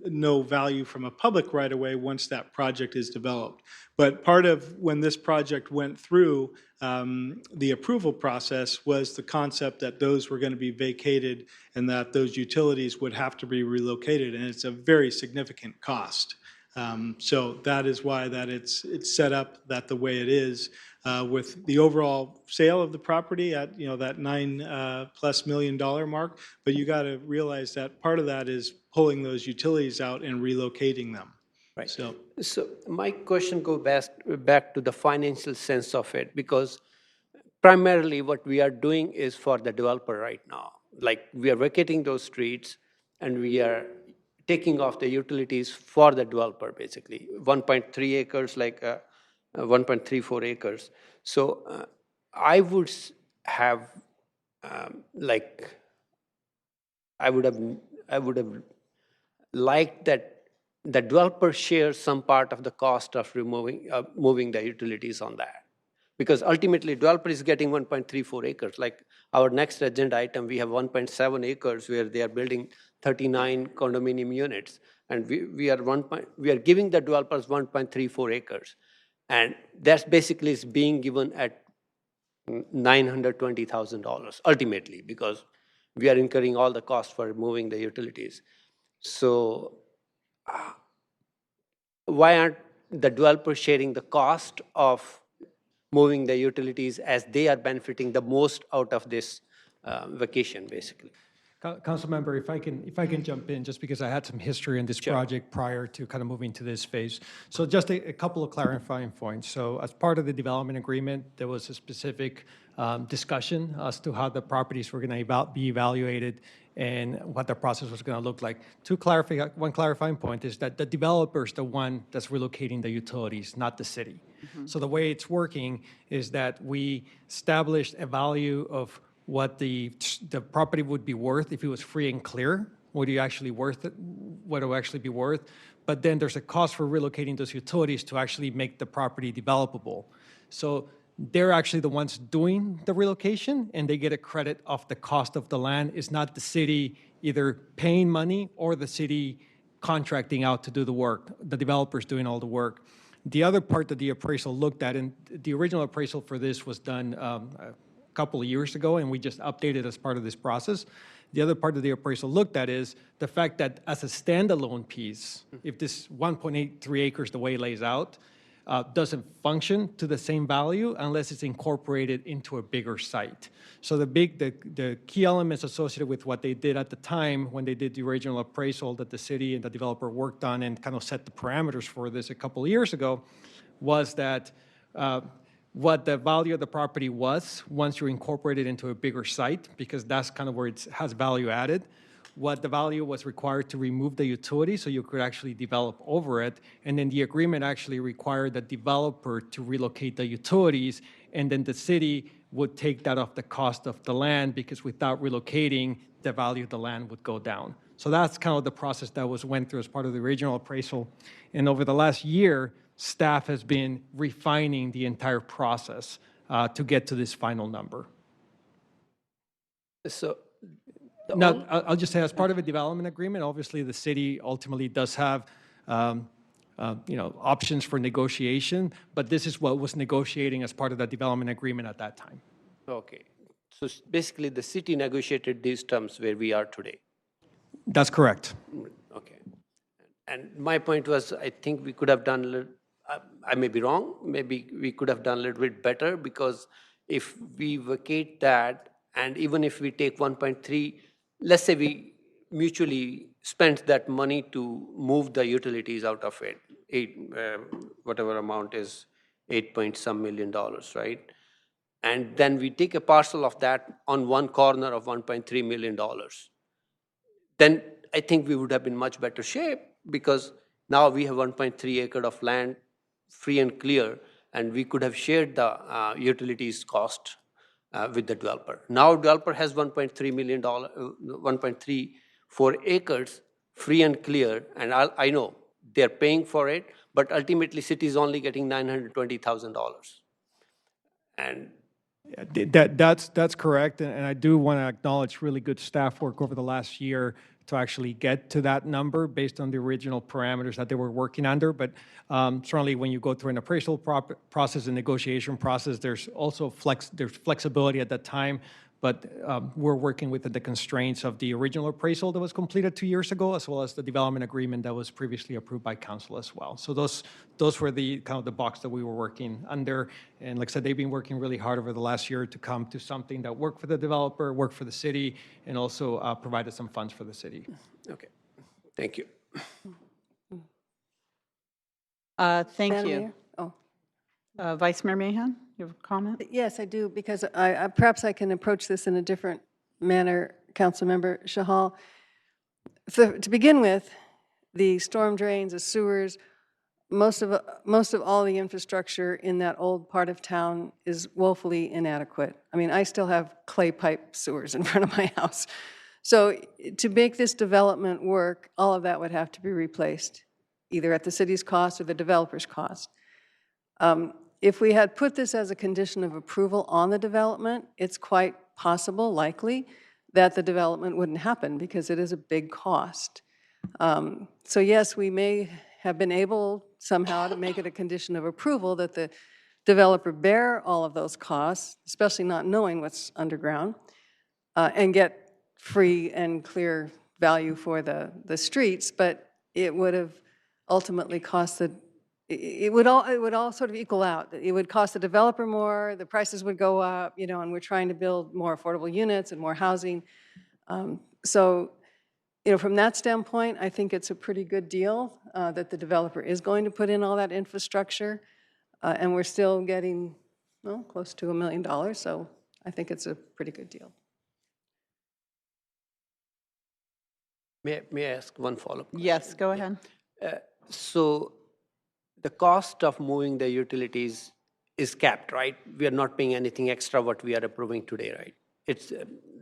no value from a public right-of-way once that project is developed. But part of when this project went through the approval process was the concept that those were going to be vacated and that those utilities would have to be relocated, and it's a very significant cost. So that is why that it's set up that the way it is. With the overall sale of the property at that $9+ million mark, but you got to realize that part of that is pulling those utilities out and relocating them. Right. So my question goes back to the financial sense of it, because primarily what we are doing is for the developer right now. Like we are vacating those streets and we are taking off the utilities for the developer, basically. 1.3 acres, like 1.34 acres. So I would have, I would have liked that the developer shares some part of the cost of moving the utilities on that. Because ultimately, developer is getting 1.34 acres. Like our next agenda item, we have 1.7 acres where they are building 39 condominium units. And we are giving the developers 1.34 acres. And that's basically is being given at $920,000 ultimately, because we are incurring all the costs for moving the utilities. So why aren't the developers sharing the cost of moving the utilities as they are benefiting the most out of this vacation, basically? Council member, if I can jump in, just because I had some history in this project prior to kind of moving to this phase. So just a couple of clarifying points. So as part of the development agreement, there was a specific discussion as to how the properties were going to be evaluated and what the process was going to look like. One clarifying point is that the developer is the one that's relocating the utilities, not the city. So the way it's working is that we established a value of what the property would be worth if it was free and clear. What it will actually be worth. But then there's a cost for relocating those utilities to actually make the property developable. So they're actually the ones doing the relocation, and they get a credit off the cost of the land. It's not the city either paying money or the city contracting out to do the work. The developer's doing all the work. The other part that the appraisal looked at, and the original appraisal for this was done a couple of years ago, and we just updated as part of this process. The other part of the appraisal looked at is the fact that as a standalone piece, if this 1.83 acres, the way it lays out, doesn't function to the same value unless it's incorporated into a bigger site. So the key elements associated with what they did at the time when they did the original appraisal that the city and the developer worked on and kind of set the parameters for this a couple of years ago was that what the value of the property was once you incorporate it into a bigger site, because that's kind of where it has value added, what the value was required to remove the utility so you could actually develop over it, and then the agreement actually required the developer to relocate the utilities, and then the city would take that off the cost of the land, because without relocating, the value of the land would go down. So that's kind of the process that went through as part of the original appraisal. And over the last year, staff has been refining the entire process to get to this final number. So now, I'll just say, as part of a development agreement, obviously the city ultimately does have options for negotiation, but this is what was negotiating as part of the development agreement at that time. Okay. So basically the city negotiated these terms where we are today. That's correct. Okay. And my point was, I think we could have done a little, I may be wrong, maybe we could have done a little bit better, because if we vacate that, and even if we take 1.3, let's say we mutually spent that money to move the utilities out of it, whatever amount is $8 million, right? And then we take a parcel of that on one corner of $1.3 million. Then I think we would have been much better shape, because now we have 1.3 acre of land free and clear, and we could have shared the utilities cost with the developer. Now developer has $1.3 million, 1.34 acres free and clear, and I know they're paying for it, but ultimately city is only getting $920,000. And That's correct, and I do want to acknowledge really good staff work over the last year to actually get to that number based on the original parameters that they were working under. But certainly, when you go through an appraisal process and negotiation process, there's also flexibility at that time. But we're working within the constraints of the original appraisal that was completed 2 years ago, as well as the development agreement that was previously approved by council as well. So those were the kind of the box that we were working under. And like I said, they've been working really hard over the last year to come to something that worked for the developer, worked for the city, and also provided some funds for the city. okay, thank you. Thank Madam you. Mayor? Oh. Vice Mayor Mahan, you have a comment? Yes, I do, because perhaps I can approach this in a different manner, Councilmember Shahal. So, to begin with, the storm drains, the sewers, most of all the infrastructure in that old part of town is woefully inadequate. I mean, I still have clay pipe sewers in front of my house. So to make this development work, all of that would have to be replaced, either at the city's cost or the developer's cost. If we had put this as a condition of approval on the development, it's quite possible, likely, that the development wouldn't happen because it is a big cost. So yes, we may have been able somehow to make it a condition of approval that the developer bear all of those costs, especially not knowing what's underground, and get free and clear value for the streets, but it would have ultimately cost it would all sort of equal out. It would cost the developer more, the prices would go up, and we're trying to build more affordable units and more housing. So, from that standpoint, I think it's a pretty good deal that the developer is going to put in all that infrastructure, and we're still getting, close to $1 million, so I think it's a pretty good deal. May I ask one follow-up question? Yes, go ahead. So the cost of moving the utilities is capped, right? We are not paying anything extra what we are approving today, right? It's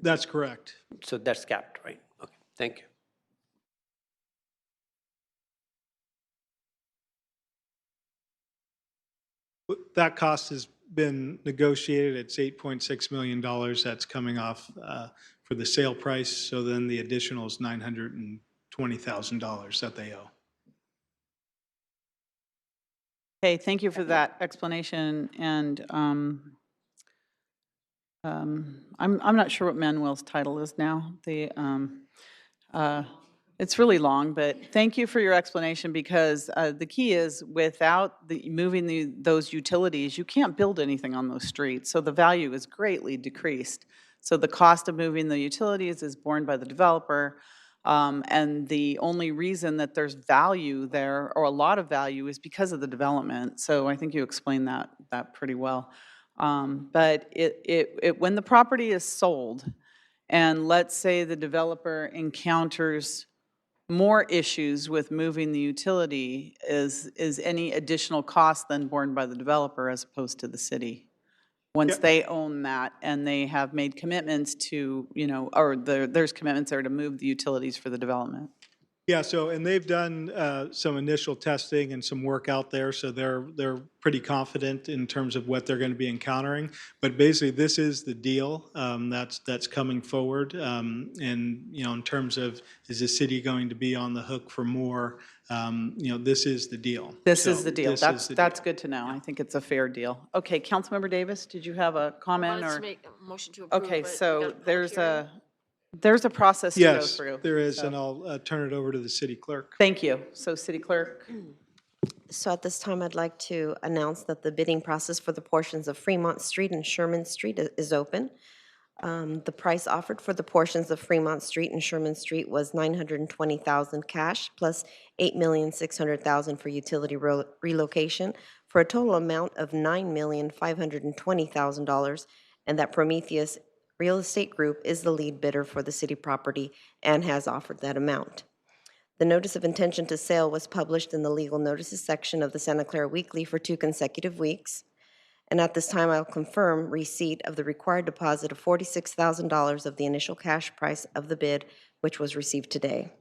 That's correct. so that's capped, right? Okay, thank you. That cost has been negotiated. It's $8.6 million that's coming off for the sale price. So then the additional is $920,000 that they owe. Okay, thank you for that explanation. And I'm not sure what Manuel's title is now. It's really long, but thank you for your explanation, because the key is without moving those utilities, you can't build anything on those streets. So the value is greatly decreased. So the cost of moving the utilities is borne by the developer. And the only reason that there's value there, or a lot of value, is because of the development. So I think you explained that pretty well. But when the property is sold, and let's say the developer encounters more issues with moving the utility, is any additional cost then borne by the developer as opposed to the city? Once they own that and they have made commitments to, or there's commitments there to move the utilities for the development. Yeah, and they've done some initial testing and some work out there, so they're pretty confident in terms of what they're going to be encountering. But basically, this is the deal that's coming forward. And in terms of, is the city going to be on the hook for more? This is the deal. This is the deal. That's good to know. I think it's a fair deal. Okay, Councilmember Davis, did you have a comment? I wanted to make a motion to approve. Okay, but so we got a public there's a process to go through. Yes, there is, and I'll turn it over to the city clerk. Thank you. So, City Clerk. So at this time, I'd like to announce that the bidding process for the portions of Fremont Street and Sherman Street is open. The price offered for the portions of Fremont Street and Sherman Street was $920,000 cash plus $8,600,000 for utility relocation, for a total amount of $9,520,000, and that Prometheus Real Estate Group is the lead bidder for the city property and has offered that amount. The notice of intention to sale was published in the legal notices section of the Santa Clara Weekly for 2 consecutive weeks. And at this time, I'll confirm receipt of the required deposit of $46,000 of the initial cash price of the bid, which was received today.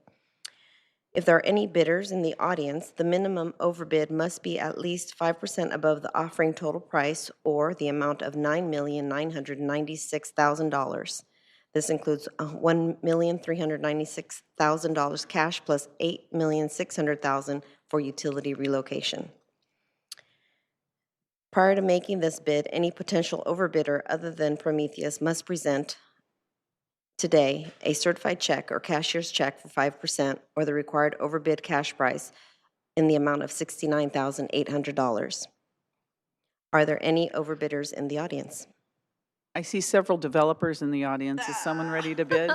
If there are any bidders in the audience, the minimum overbid must be at least 5% above the offering total price or the amount of $9,996,000. This includes $1,396,000 cash plus $8,600,000 for utility relocation. Prior to making this bid, any potential overbidder other than Prometheus must present today a certified check or cashier's check for 5% or the required overbid cash price in the amount of $69,800. Are there any overbidders in the audience? I see several developers in the audience. Is someone ready to bid?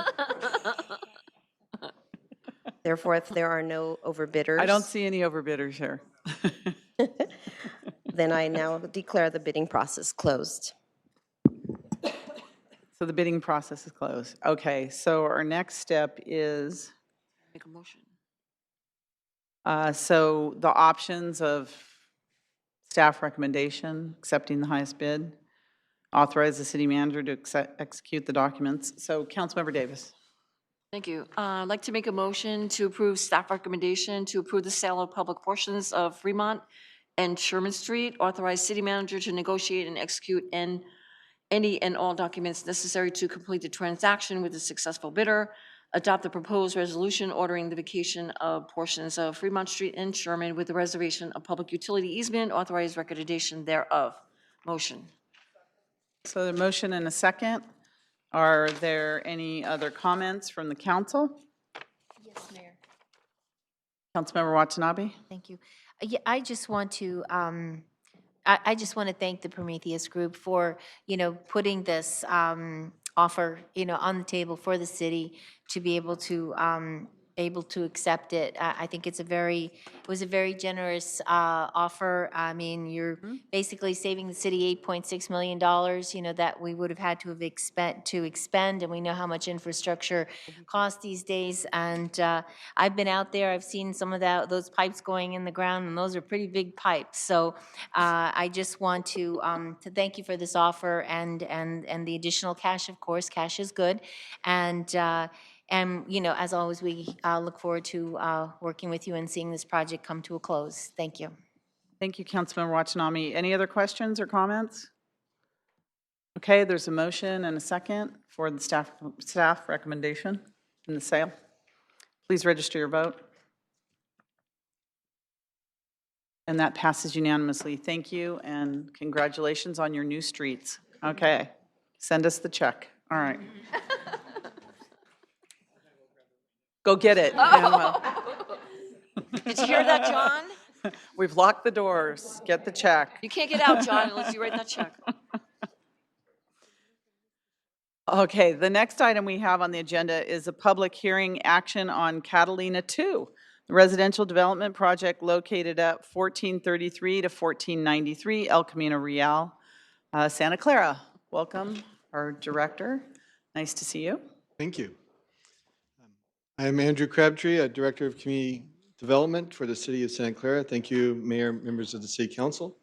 Therefore, if there are no overbidders, I don't see any overbidders here. then I now declare the bidding process closed. So the bidding process is closed. Okay, so our next step is, Make a motion. so the options of staff recommendation, accepting the highest bid, authorize the city manager to execute the documents. So Councilmember Davis. Thank you. I'd like to make a motion to approve staff recommendation to approve the sale of public portions of Fremont and Sherman Street, authorize city manager to negotiate and execute any and all documents necessary to complete the transaction with a successful bidder, adopt the proposed resolution ordering the vacation of portions of Fremont Street and Sherman with the reservation of public utility easement, authorize recordation thereof. Motion. So the motion and a second. Are there any other comments from the council? Yes, Mayor. Councilmember Watanabe? Thank you. Yeah, I just want to I just want to thank the Prometheus Group for, putting this offer, on the table for the city to be able to accept it. I think it was a very generous offer. I mean, you're basically saving the city $8.6 million, that we would have had to have expend, and we know how much infrastructure costs these days. And I've been out there, I've seen some of those pipes going in the ground, and those are pretty big pipes. So I just want to thank you for this offer and the additional cash. Of course, cash is good, and as always, we look forward to working with you and seeing this project come to a close. Thank you. Thank you, Councilmember Watanabe. Any other questions or comments? Okay, there's a motion and a second for the staff recommendation in the sale. Please register your vote. And that passes unanimously. Thank you, and congratulations on your new streets. Okay, send us the check. All right. Go get it. Did you hear that, John? We've locked the doors. Get the check. You can't get out, John, unless you write that check. Okay, the next item we have on the agenda is a public hearing action on Catalina 2, the residential development project located at 1433 to 1493 El Camino Real, Santa Clara. Welcome, our director. Nice to see you. Thank you. I am Andrew Crabtree, Director of Community Development for the City of Santa Clara. Thank you, Mayor, members of the City Council.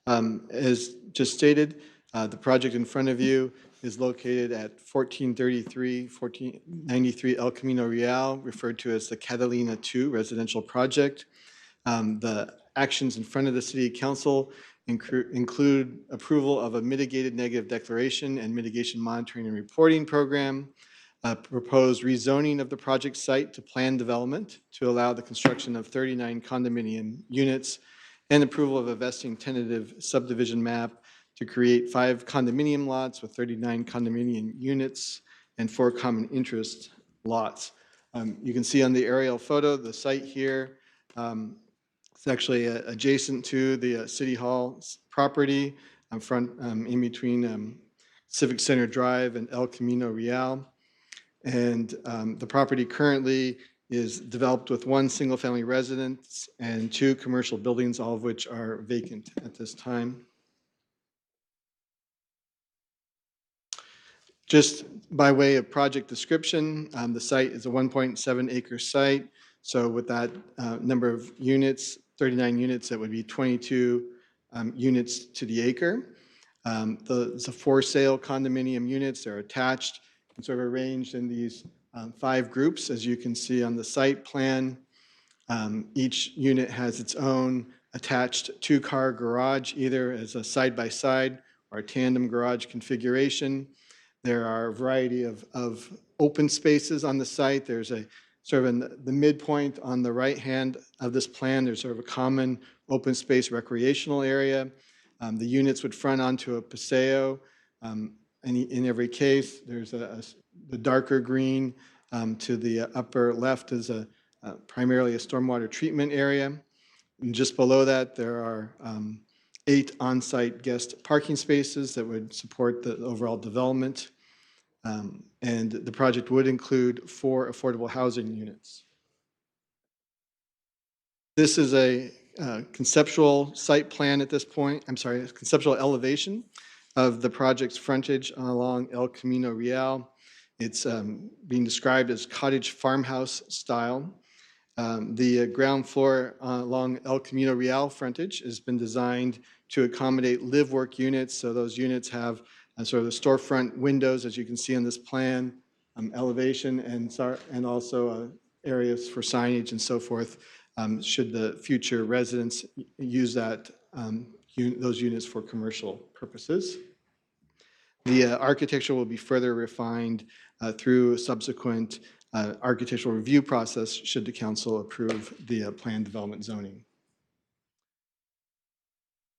As just stated, the project in front of you is located at 1493 El Camino Real, referred to as the Catalina 2 residential project. The actions in front of the City Council include approval of a mitigated negative declaration and mitigation monitoring and reporting program, proposed rezoning of the project site to planned development to allow the construction of 39 condominium units, and approval of a vesting tentative subdivision map to create 5 condominium lots with 39 condominium units and 4 common interest lots. You can see on the aerial photo the site here. It's actually adjacent to the City Hall property in between Civic Center Drive and El Camino Real. And the property currently is developed with 1 single-family residence and 2 commercial buildings, all of which are vacant at this time. Just by way of project description, the site is a 1.7 acre site So with that number of units, 39 units, that would be 22 units to the acre. The for sale condominium units, they're attached and sort of arranged in these 5 groups, as you can see on the site plan. Each unit has its own attached 2-car garage, either as a side-by-side or a tandem garage configuration. There are a variety of open spaces on the site. There's a sort of in the midpoint on the right hand of this plan, there's sort of a common open space recreational area. The units would front onto a paseo. In every case, there's the darker green to the upper left is primarily a stormwater treatment area. And just below that, there are 8 on-site guest parking spaces that would support the overall development. And the project would include 4 affordable housing units. This is a conceptual site plan at this point. I'm sorry, a conceptual elevation of the project's frontage along El Camino Real. It's being described as cottage farmhouse style. The ground floor along El Camino Real frontage has been designed to accommodate live-work units. So those units have sort of the storefront windows, as you can see on this plan, elevation, and also areas for signage and so forth, should the future residents use that those units for commercial purposes. The architecture will be further refined through a subsequent architectural review process should the council approve the planned development zoning.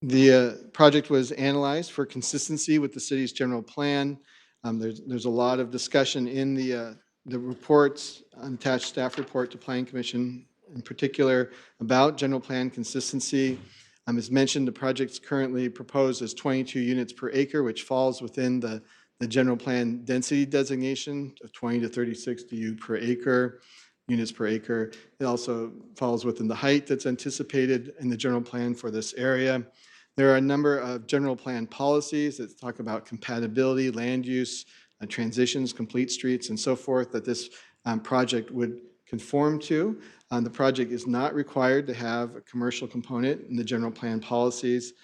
The project was analyzed for consistency with the city's general plan. There's a lot of discussion in the reports, attached staff report to Planning Commission in particular, about general plan consistency. As mentioned, the project's currently proposed as 22 units per acre, which falls within the general plan density designation of 20 to 36 DU per acre, units per acre. It also falls within the height that's anticipated in the general plan for this area. There are a number of general plan policies that talk about compatibility, land use, transitions, complete streets, and so forth that this project would conform to. The project is not required to have a commercial component in the general plan policies,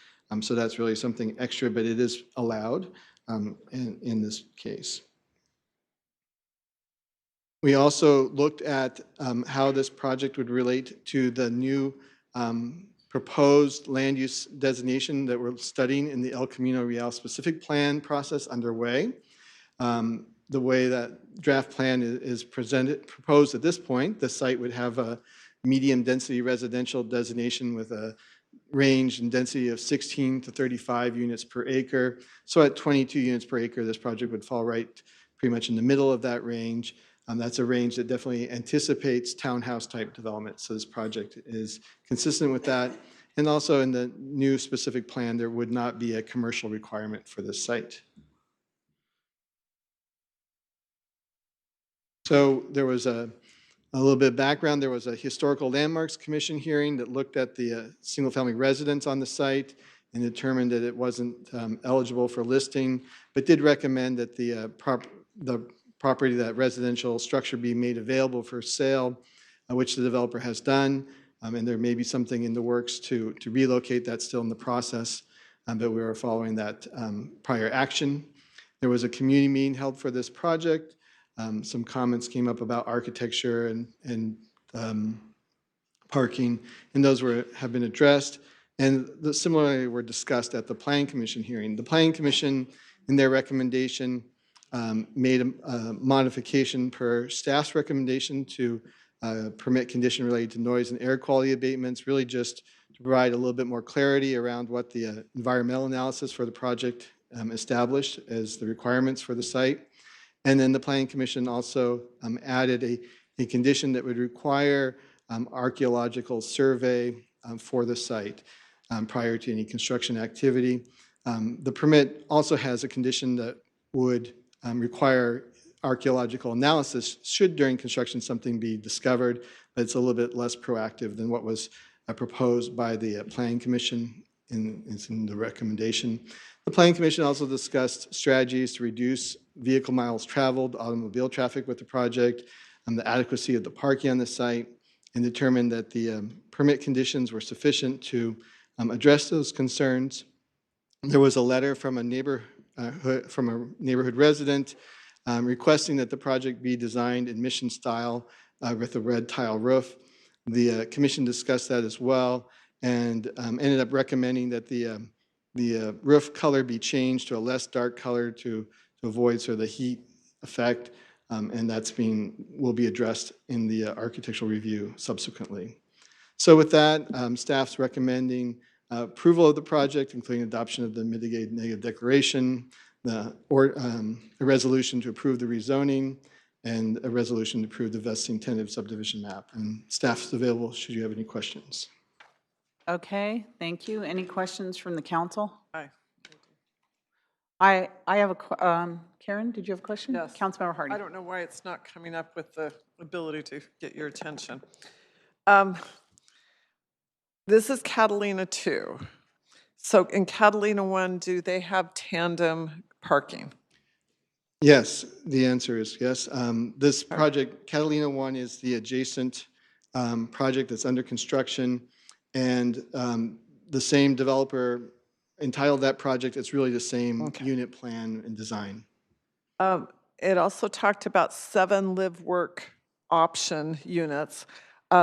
so that's really something extra, but it is allowed in this case. We also looked at how this project would relate to the new proposed land use designation that we're studying in the El Camino Real specific plan process underway. The way that draft plan is proposed at this point, the site would have a medium density residential designation with a range and density of 16 to 35 units per acre. So at 22 units per acre, this project would fall right pretty much in the middle of that range. That's a range that definitely anticipates townhouse type development. So this project is consistent with that. And also in the new specific plan, there would not be a commercial requirement for this site. So there was a little bit of background. There was a Historical Landmarks Commission hearing that looked at the single-family residence on the site and determined that it wasn't eligible for listing, but did recommend that the property, that residential structure, be made available for sale, which the developer has done. And there may be something in the works to relocate. That's still in the process, but we are following that prior action. There was a community meeting held for this project. Some comments came up about architecture and parking, and those have been addressed. And similarly were discussed at the Planning Commission hearing. The Planning Commission, in their recommendation, made a modification per staff's recommendation to permit condition related to noise and air quality abatements, really just to provide a little bit more clarity around what the environmental analysis for the project established as the requirements for the site. And then the Planning Commission also added a condition that would require archaeological survey for the site prior to any construction activity. The permit also has a condition that would require archaeological analysis should during construction something be discovered, but it's a little bit less proactive than what was proposed by the Planning Commission in the recommendation. The Planning Commission also discussed strategies to reduce vehicle miles traveled, automobile traffic with the project, the adequacy of the parking on the site, and determined that the permit conditions were sufficient to address those concerns. There was a letter from a neighborhood resident requesting that the project be designed in mission style with a red tile roof. The commission discussed that as well and ended up recommending that the roof color be changed to a less dark color to avoid sort of the heat effect, and will be addressed in the architectural review subsequently. So with that, staff's recommending approval of the project, including adoption of the mitigated negative declaration, a resolution to approve the rezoning, and a resolution to approve the vesting tentative subdivision map. And staff is available should you have any questions. Okay, thank you. Any questions from the council? Aye. I have Karen, did you have a question? Yes. Councilmember Hardy. I don't know why it's not coming up with the ability to get your attention. This is Catalina 2. So in Catalina 1, do they have tandem parking? Yes, the answer is yes. This project, Catalina 1, is the adjacent project that's under construction, and the same developer entitled that project. It's really the same unit plan and design. It also talked about 7 live-work option units,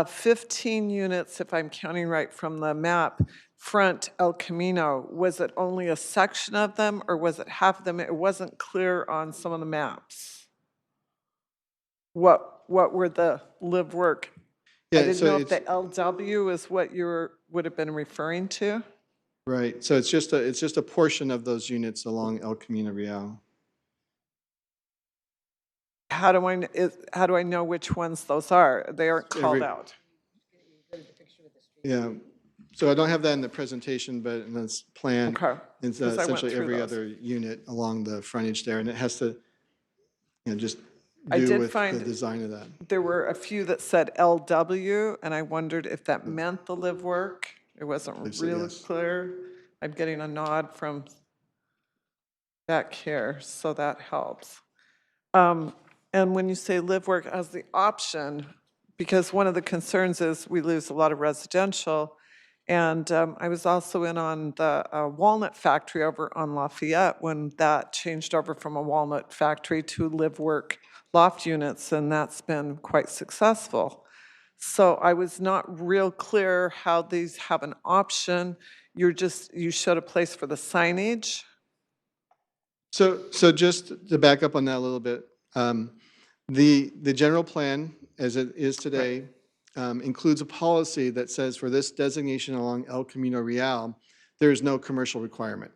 15 units, if I'm counting right from the map, front El Camino. Was it only a section of them, or was it half of them? It wasn't clear on some of the maps. What were the live-work? Yeah, I didn't so know if the LW is what you would have been referring to. Right. So it's just a portion of those units along El Camino Real. How do I know which ones those are? They aren't called out. Yeah. So I don't have that in the presentation, but in this plan, it's essentially every other unit along the frontage there, and it has to, just do with the design of that. There were a few that said LW, and I wondered if that meant the live work. It wasn't really clear. I'm getting a nod from back here, so that helps. And when you say live work as the option, because one of the concerns is we lose a lot of residential, and I was also in on the walnut factory over on Lafayette when that changed over from a walnut factory to live work loft units, and that's been quite successful. So I was not real clear how these have an option. You showed a place for the signage. So just to back up on that a little bit, the general plan, as it is today, includes a policy that says for this designation along El Camino Real, there is no commercial requirement.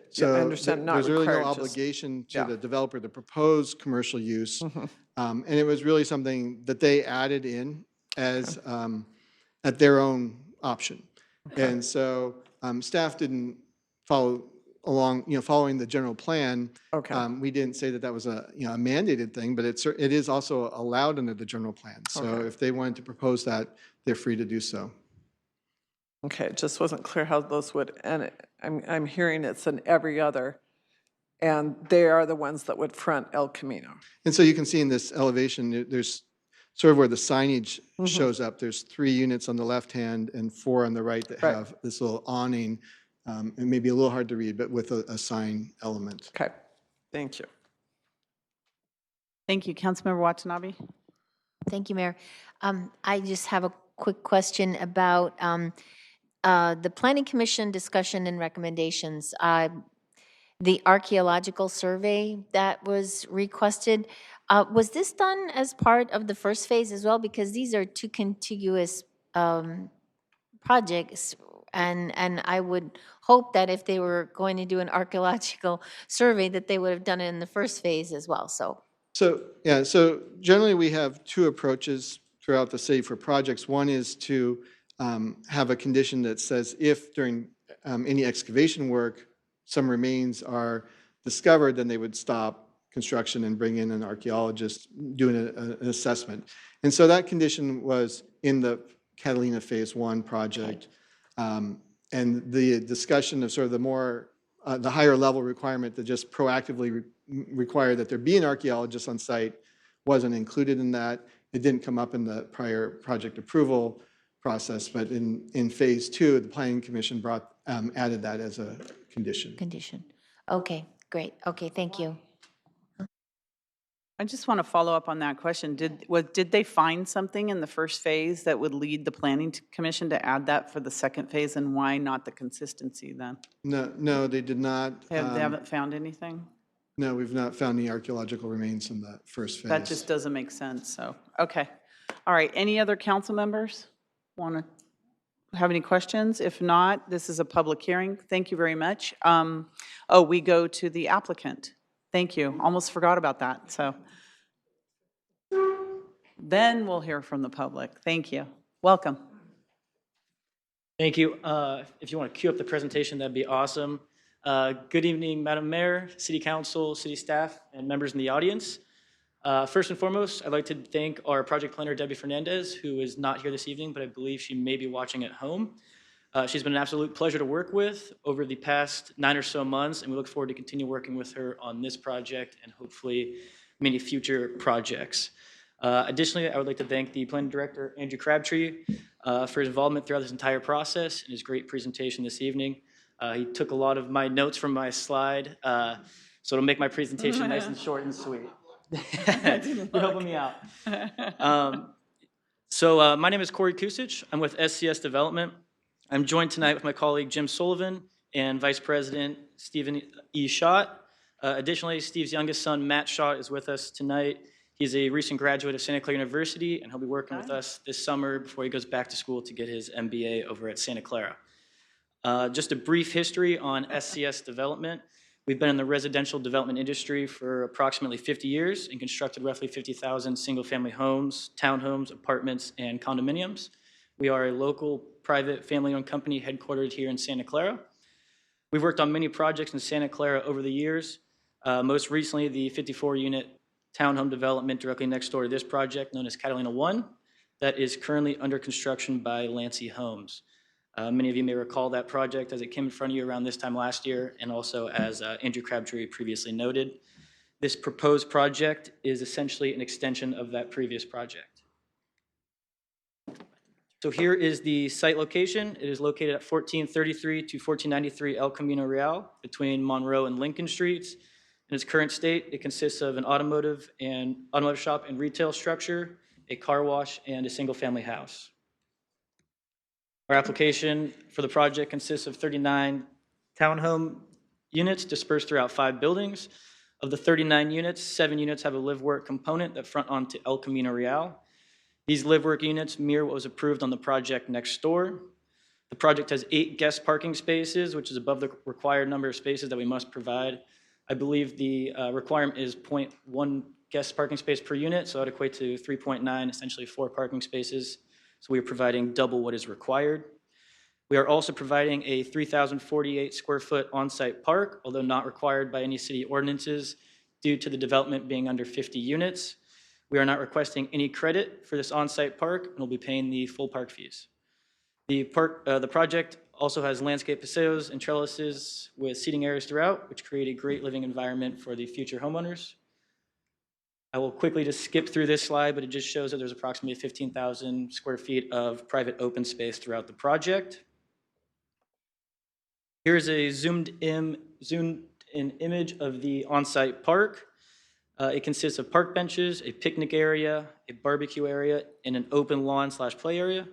So I understand, not there's really no required, obligation to the developer to propose commercial use. And it was really something that they added in as at their own option. And so staff didn't follow along, following the general plan. We didn't say that was a mandated thing, but it is also allowed under the general plan. So if they wanted to propose that, they're free to do so. Okay, it just wasn't clear how those would, and I'm hearing it's an every other, and they are the ones that would front El Camino. And so you can see in this elevation, there's sort of where the signage shows up. There's 3 units on the left hand and 4 on the right that have this little awning. It may be a little hard to read, but with a sign element. Okay, thank you. Thank you. Councilmember Watanabe. Thank you, Mayor. I just have a quick question about the Planning Commission discussion and recommendations. The archaeological survey that was requested, was this done as part of the first phase as well? Because these are 2 contiguous projects, and I would hope that if they were going to do an archaeological survey, that they would have done it in the first phase as well. So generally we have 2 approaches throughout the city for projects. One is to have a condition that says if during any excavation work some remains are discovered, then they would stop construction and bring in an archaeologist doing an assessment. And so that condition was in the Catalina Phase 1 project. And the discussion of sort of the higher level requirement to just proactively require that there be an archaeologist on site wasn't included in that. It didn't come up in the prior project approval process, but in phase 2, the Planning Commission added that as a condition. Condition. Okay, great. Okay, thank you. I just want to follow up on that question. Did they find something in the first phase that would lead the Planning Commission to add that for the second phase, and why not the consistency then? No, they did not. They haven't found anything? No, we've not found any archaeological remains in the first phase. That just doesn't make sense, so, okay. All right, any other council members want to have any questions? If not, this is a public hearing. Thank you very much. We go to the applicant. Thank you. Almost forgot about that, so. Then we'll hear from the public. Thank you. Welcome. Thank you. If you want to queue up the presentation, that'd be awesome. Good evening, Madam Mayor, City Council, City staff, and members in the audience. First and foremost, I'd like to thank our project planner, Debbie Fernandez, who is not here this evening, but I believe she may be watching at home. She's been an absolute pleasure to work with over the past 9 or so months, and we look forward to continue working with her on this project and hopefully many future projects. Additionally, I would like to thank the planning director, Andrew Crabtree, for his involvement throughout this entire process and his great presentation this evening. He took a lot of my notes from my slide, so it'll make my presentation nice and short and sweet. You're helping me out. My name is Corey Kusich. I'm with SCS Development. I'm joined tonight with my colleague Jim Sullivan and Vice President Stephen E. Schott. Additionally, Steve's youngest son, Matt Schott, is with us tonight. He's a recent graduate of Santa Clara University, and he'll be working with us this summer before he goes back to school to get his MBA over at Santa Clara. Just a brief history on SCS Development. We've been in the residential development industry for approximately 50 years and constructed roughly 50,000 single-family homes, townhomes, apartments, and condominiums. We are a local, private, family-owned company headquartered here in Santa Clara. We've worked on many projects in Santa Clara over the years. Most recently, the 54-unit townhome development directly next door to this project, known as Catalina 1, that is currently under construction by Lancy Homes. Many of you may recall that project as it came in front of you around this time last year, and also as Andrew Crabtree previously noted. This proposed project is essentially an extension of that previous project. So here is the site location. It is located at 1433 to 1493 El Camino Real between Monroe and Lincoln Streets. In its current state, it consists of an automotive shop and retail structure, a car wash, and a single-family house. Our application for the project consists of 39 townhome units dispersed throughout 5 buildings. Of the 39 units, 7 units have a live-work component that front onto El Camino Real. These live-work units mirror what was approved on the project next door. The project has 8 guest parking spaces, which is above the required number of spaces that we must provide. I believe the requirement is 0.1 guest parking space per unit, so that would equate to 3.9, essentially 4 parking spaces. So we are providing double what is required. We are also providing a 3,048 square foot on-site park, although not required by any city ordinances due to the development being under 50 units. We are not requesting any credit for this on-site park and will be paying the full park fees. The project also has landscape paseos and trellises with seating areas throughout, which create a great living environment for the future homeowners. I will quickly just skip through this slide, but it just shows that there's approximately 15,000 square feet of private open space throughout the project. Here's a zoomed-in image of the on-site park. It consists of park benches, a picnic area, a barbecue area, and an open lawn/play area.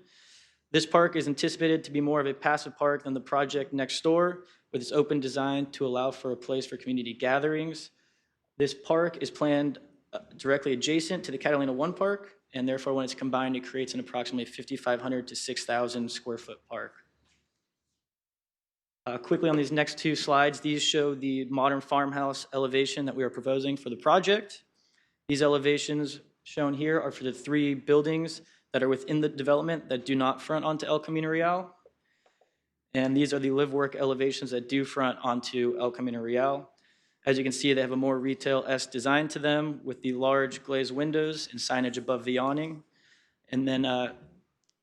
This park is anticipated to be more of a passive park than the project next door, with its open design to allow for a place for community gatherings. This park is planned directly adjacent to the Catalina 1 park, and therefore when it's combined, it creates an approximately 5,500 to 6,000 square foot park. Quickly on these next 2 slides, these show the modern farmhouse elevation that we are proposing for the project. These elevations shown here are for the 3 buildings that are within the development that do not front onto El Camino Real. And these are the live-work elevations that do front onto El Camino Real. As you can see, they have a more retail-esque design to them with the large glazed windows and signage above the awning. And then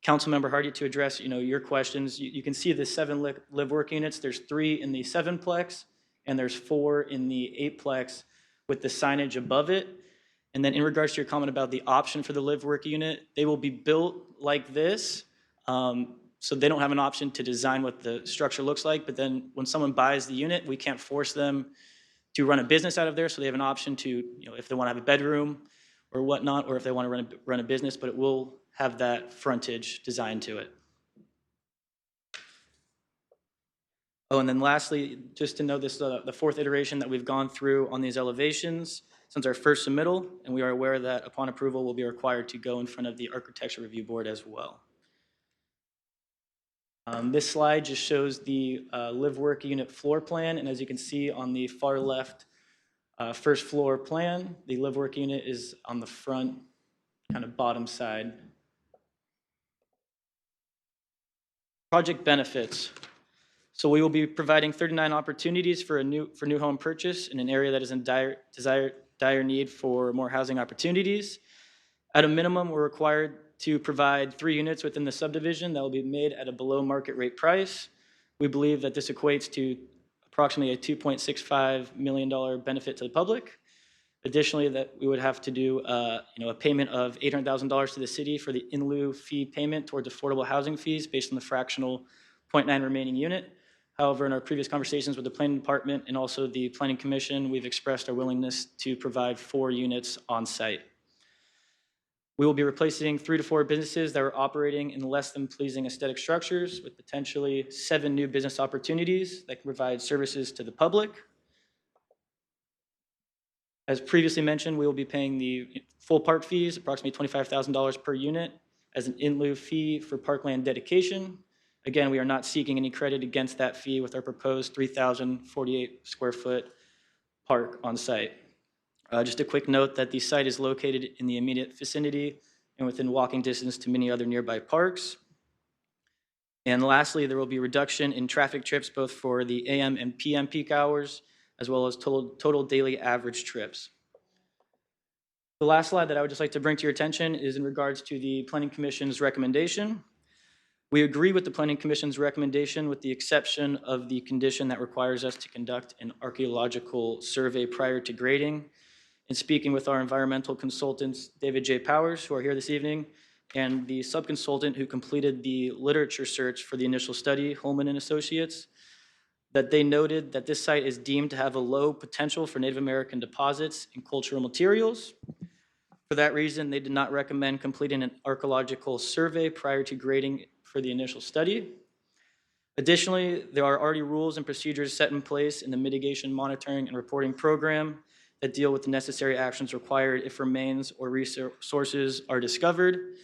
Councilmember Hardy, to address your questions, you can see the 7 live-work units. There's 3 in the 7-plex, and there's 4 in the 8-plex with the signage above it. And then in regards to your comment about the option for the live-work unit, they will be built like this. So they don't have an option to design what the structure looks like, but then when someone buys the unit, we can't force them to run a business out of there. So they have an option to, if they want to have a bedroom or whatnot, or if they want to run a business, but it will have that frontage designed to it. Oh, and then lastly, just to know this, the fourth iteration that we've gone through on these elevations since our first submittal, and we are aware that upon approval, we'll be required to go in front of the Architecture Review Board as well. This slide just shows the live-work unit floor plan, and as you can see on the far left first floor plan, the live-work unit is on the front, kind of bottom side. Project benefits. So we will be providing 39 opportunities for new home purchase in an area that is in dire need for more housing opportunities. At a minimum, we're required to provide 3 units within the subdivision that will be made at a below market rate price. We believe that this equates to approximately a $2.65 million benefit to the public. Additionally, that we would have to do a payment of $800,000 to the city for the in lieu fee payment towards affordable housing fees based on the fractional 0.9 remaining unit. However, in our previous conversations with the planning department and also the planning commission, we've expressed our willingness to provide 4 units on site. We will be replacing 3 to 4 businesses that are operating in less than pleasing aesthetic structures with potentially 7 new business opportunities that can provide services to the public. As previously mentioned, we will be paying the full park fees, approximately $25,000 per unit, as an in lieu fee for parkland dedication. Again, we are not seeking any credit against that fee with our proposed 3,048 square foot park on site. Just a quick note that the site is located in the immediate vicinity and within walking distance to many other nearby parks. And lastly, there will be reduction in traffic trips both for the AM and PM peak hours, as well as total daily average trips. The last slide that I would just like to bring to your attention is in regards to the Planning Commission's recommendation. We agree with the Planning Commission's recommendation with the exception of the condition that requires us to conduct an archaeological survey prior to grading. In speaking with our environmental consultants, David J. Powers, who are here this evening, and the subconsultant who completed the literature search for the initial study, Holman and Associates, that they noted that this site is deemed to have a low potential for Native American deposits and cultural materials. For that reason, they did not recommend completing an archaeological survey prior to grading for the initial study. Additionally, there are already rules and procedures set in place in the mitigation monitoring and reporting program that deal with the necessary actions required if remains or resources are discovered.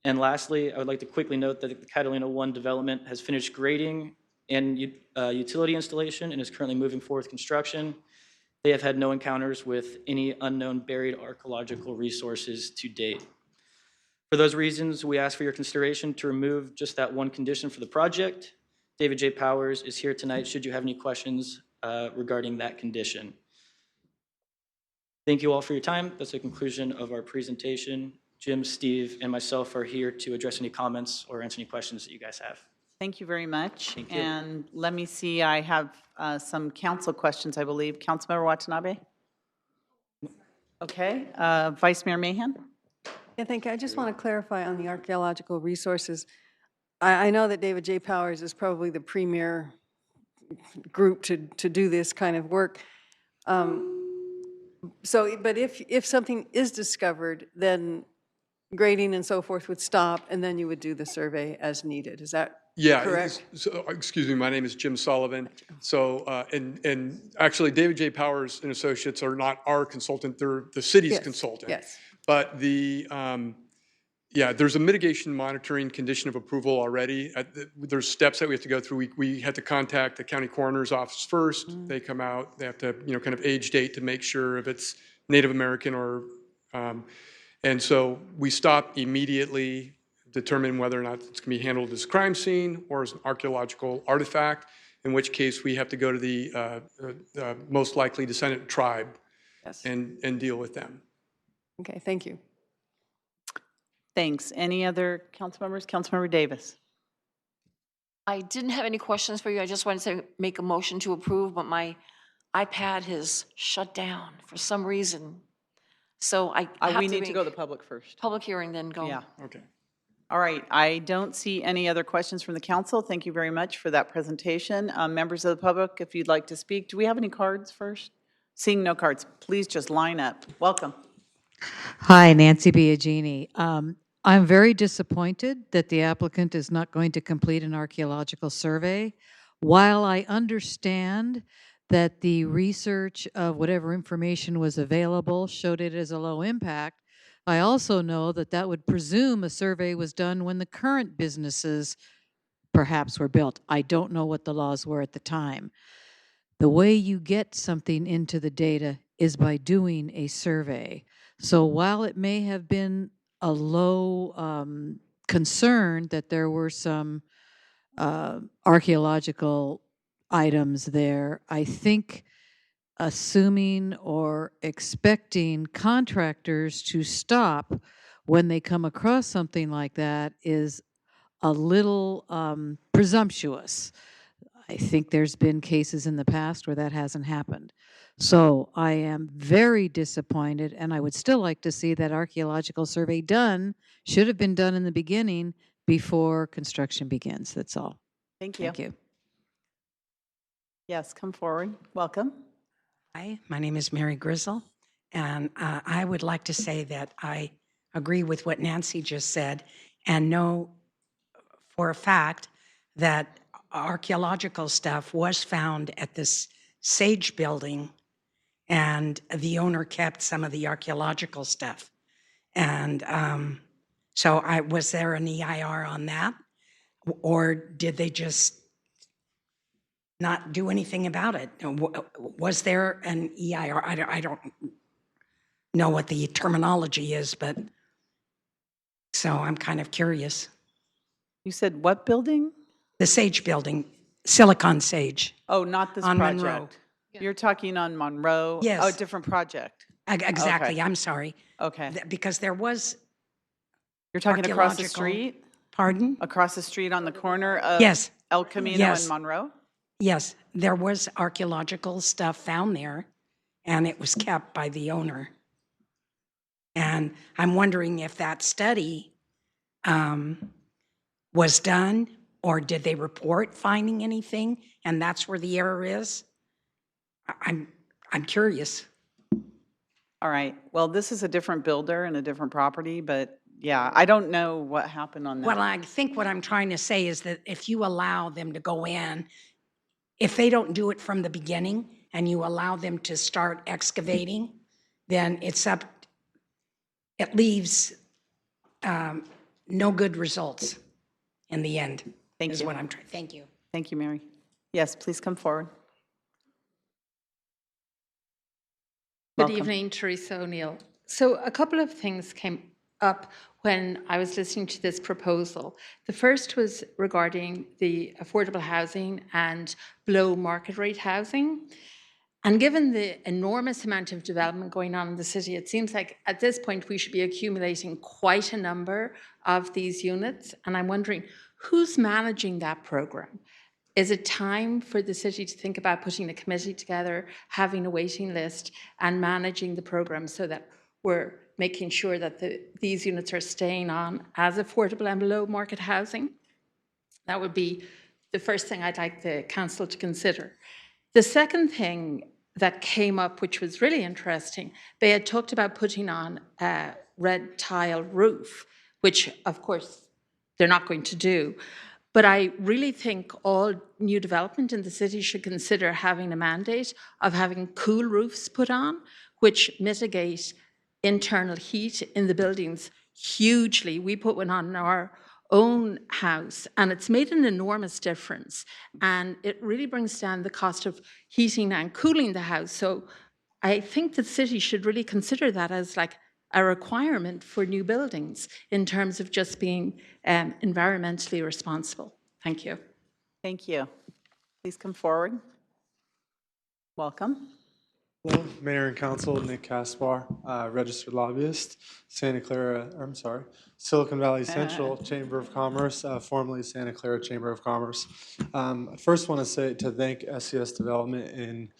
And lastly, I would like to quickly note that the Catalina 1 development has finished grading and utility installation and is currently moving forward with construction. They have had no encounters with any unknown buried archaeological resources to date. For those reasons, we ask for your consideration to remove just that one condition for the project. David J. Powers is here tonight should you have any questions regarding that condition. Thank you all for your time. That's the conclusion of our presentation. Jim, Steve, and myself are here to address any comments or answer any questions that you guys have. Thank you very much. Thank you. And let me see, I have some council questions, I believe. Councilmember Watanabe? Okay. Vice Mayor Mahan? Yeah, thank you. I just want to clarify on the archaeological resources. I know that David J. Powers is probably the premier group to do this kind of work. But if something is discovered, then grading and so forth would stop, and then you would do the survey as needed. Is that correct? So, excuse me, my name is Jim Sullivan. So, and actually, David J. Powers and Associates are not our consultant; they're the city's consultant. Yes. But there's a mitigation monitoring condition of approval already. There's steps that we have to go through. We had to contact the county coroner's office first. They come out. They have to, kind of age date to make sure if it's Native American or, and so we stop immediately, determine whether or not it's going to be handled as a crime scene or as an archaeological artifact, in which case we have to go to the most likely descendant tribe and deal with them. Okay, thank you. Thanks. Any other council members? Councilmember Davis? I didn't have any questions for you. I just wanted to make a motion to approve, but my iPad has shut down for some reason. So I have We to need to make go to the public first. public hearing, then go. Yeah. Okay. All right, I don't see any other questions from the council. Thank you very much for that presentation. Members of the public, if you'd like to speak, do we have any cards first? Seeing no cards, please just line up. Welcome. Hi, Nancy Biagini. I'm very disappointed that the applicant is not going to complete an archaeological survey. While I understand that the research of whatever information was available showed it as a low impact, I also know that that would presume a survey was done when the current businesses perhaps were built. I don't know what the laws were at the time. The way you get something into the data is by doing a survey. So while it may have been a low concern that there were some archaeological items there, I think assuming or expecting contractors to stop when they come across something like that is a little presumptuous. I think there's been cases in the past where that hasn't happened. So I am very disappointed, and I would still like to see that archaeological survey done. Should have been done in the beginning before construction begins. That's all. Thank you. Thank you. Yes, come forward. Welcome. Hi, my name is Mary Grizzle, and I would like to say that I agree with what Nancy just said and know for a fact that archaeological stuff was found at this Sage building, and the owner kept some of the archaeological stuff. And so was there an EIR on that? Or did they just not do anything about it? Was there an EIR? I don't know what the terminology is, but so I'm kind of curious. You said what building? The Sage building, Silicon Sage. Oh, not this On project. Monroe. You're talking on Monroe? Yes. Oh, a different project. Exactly, Okay. I'm sorry. Okay. Because there was You're talking across the archaeological- street? Pardon? Across the street on the corner of Yes. El Camino Yes. and Monroe? Yes, there was archaeological stuff found there, and it was kept by the owner. And I'm wondering if that study was done, or did they report finding anything, and that's where the error is? I'm curious. All right. Well, this is a different builder and a different property, but yeah, I don't know what happened on that. Well, I think what I'm trying to say is that if you allow them to go in, if they don't do it from the beginning and you allow them to start excavating, then it leaves no good results in the end. Thank is you. what I'm trying. Thank you. Thank you, Mary. Yes, please come forward. Good Welcome. evening, Teresa O'Neill. So a couple of things came up when I was listening to this proposal. The first was regarding the affordable housing and below market rate housing. And given the enormous amount of development going on in the city, it seems like at this point we should be accumulating quite a number of these units. And I'm wondering, who's managing that program? Is it time for the city to think about putting a committee together, having a waiting list, and managing the program so that we're making sure that these units are staying on as affordable and below market housing? That would be the first thing I'd like the council to consider. The second thing that came up, which was really interesting, they had talked about putting on a red tile roof, which of course they're not going to do. But I really think all new development in the city should consider having a mandate of having cool roofs put on, which mitigate internal heat in the buildings hugely. We put one on in our own house, and it's made an enormous difference. And it really brings down the cost of heating and cooling the house. So I think the city should really consider that as like a requirement for new buildings in terms of just being environmentally responsible. Thank you. Thank you. Please come forward. Welcome. Hello, Mayor and Council, Nick Caspar, registered lobbyist, Silicon Valley Central Chamber of Commerce, formerly Santa Clara Chamber of Commerce. I first want to thank SCS Development in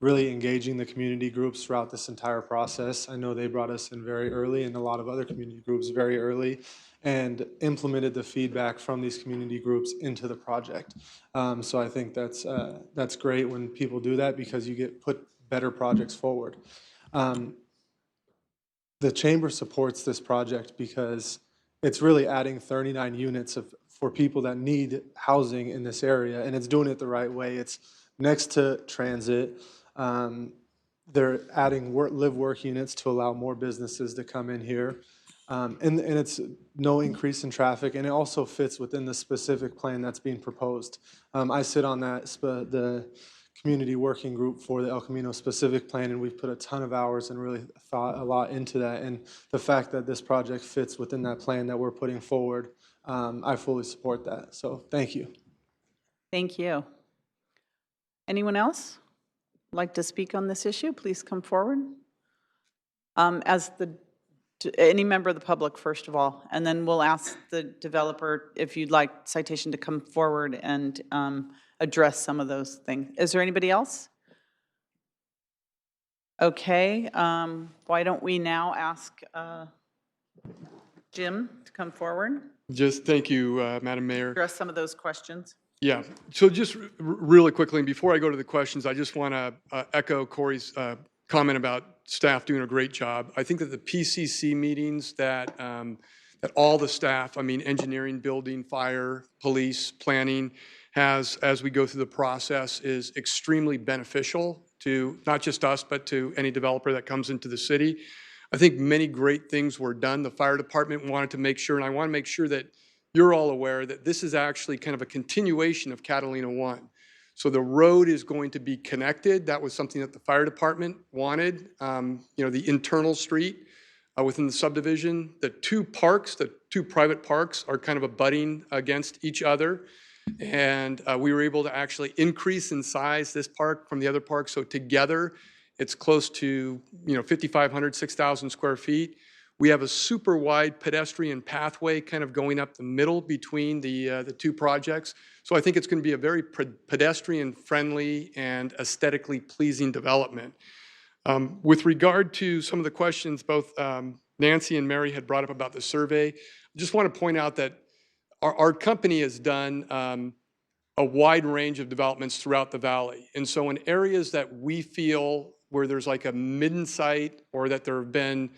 really engaging the community groups throughout this entire process. I know they brought us in very early and a lot of other community groups very early and implemented the feedback from these community groups into the project. So I think that's great when people do that because you get put better projects forward. The chamber supports this project because it's really adding 39 units for people that need housing in this area, and it's doing it the right way. It's next to transit. They're adding live-work units to allow more businesses to come in here. And it's no increase in traffic, and it also fits within the specific plan that's being proposed. I sit on the community working group for the El Camino specific plan, and we've put a ton of hours and really thought a lot into that. And the fact that this project fits within that plan that we're putting forward, I fully support that. So thank you. Thank you. Anyone else like to speak on this issue? Please come forward. Any member of the public, first of all, and then we'll ask the developer if you'd like Citation to come forward and address some of those things. Is there anybody else? Okay, why don't we now ask Jim to come forward, Just thank you, Madam Mayor. address some of those questions? Yeah, so just really quickly, and before I go to the questions, I just want to echo Corey's comment about staff doing a great job. I think that the PCC meetings that all the staff, I mean, engineering, building, fire, police, planning, has as we go through the process is extremely beneficial to not just us, but to any developer that comes into the city. I think many great things were done. The fire department wanted to make sure, and I want to make sure that you're all aware that this is actually kind of a continuation of Catalina 1. So the road is going to be connected. That was something that the fire department wanted. The internal street within the subdivision. The two private parks are kind of abutting against each other. And we were able to actually increase in size this park from the other park. So together, it's close to 5,500, 6,000 square feet. We have a super wide pedestrian pathway kind of going up the middle between the two projects. So I think it's going to be a very pedestrian-friendly and aesthetically pleasing development. With regard to some of the questions both Nancy and Mary had brought up about the survey, I just want to point out that our company has done a wide range of developments throughout the valley. And so in areas that we feel where there's like a midden site or that there have been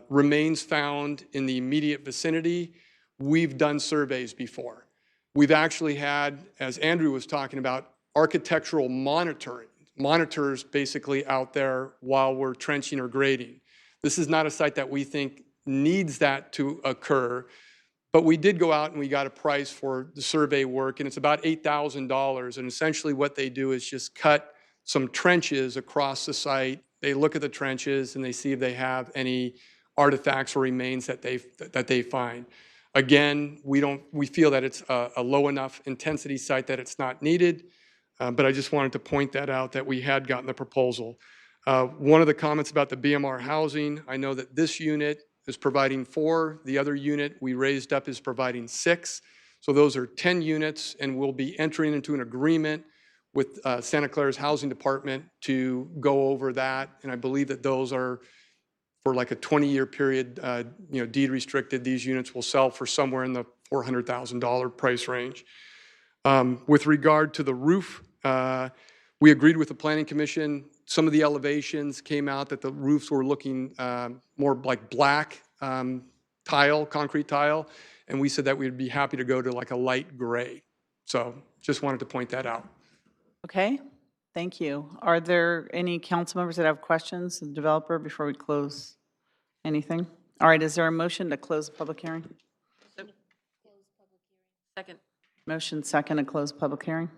remains found in the immediate vicinity, we've done surveys before. We've actually had, as Andrew was talking about, architectural monitors basically out there while we're trenching or grading. This is not a site that we think needs that to occur, but we did go out and we got a price for the survey work, and it's about $8,000. And essentially what they do is just cut some trenches across the site. They look at the trenches and they see if they have any artifacts or remains that they find. Again, we feel that it's a low enough intensity site that it's not needed, but I just wanted to point that out that we had gotten the proposal. One of the comments about the BMR housing, I know that this unit is providing 4. The other unit we raised up is providing 6. So those are 10 units, and we'll be entering into an agreement with Santa Clara's Housing Department to go over that. And I believe that those are for like a 20-year period, deed restricted. These units will sell for somewhere in the $400,000 price range. With regard to the roof, we agreed with the Planning Commission. Some of the elevations came out that the roofs were looking more like black concrete tile, and we said that we'd be happy to go to like a light gray. So just wanted to point that out. Okay, thank you. Are there any council members that have questions of the developer before we close anything? All right, is there a motion to close the public hearing? Second. Motion second to close public hearing.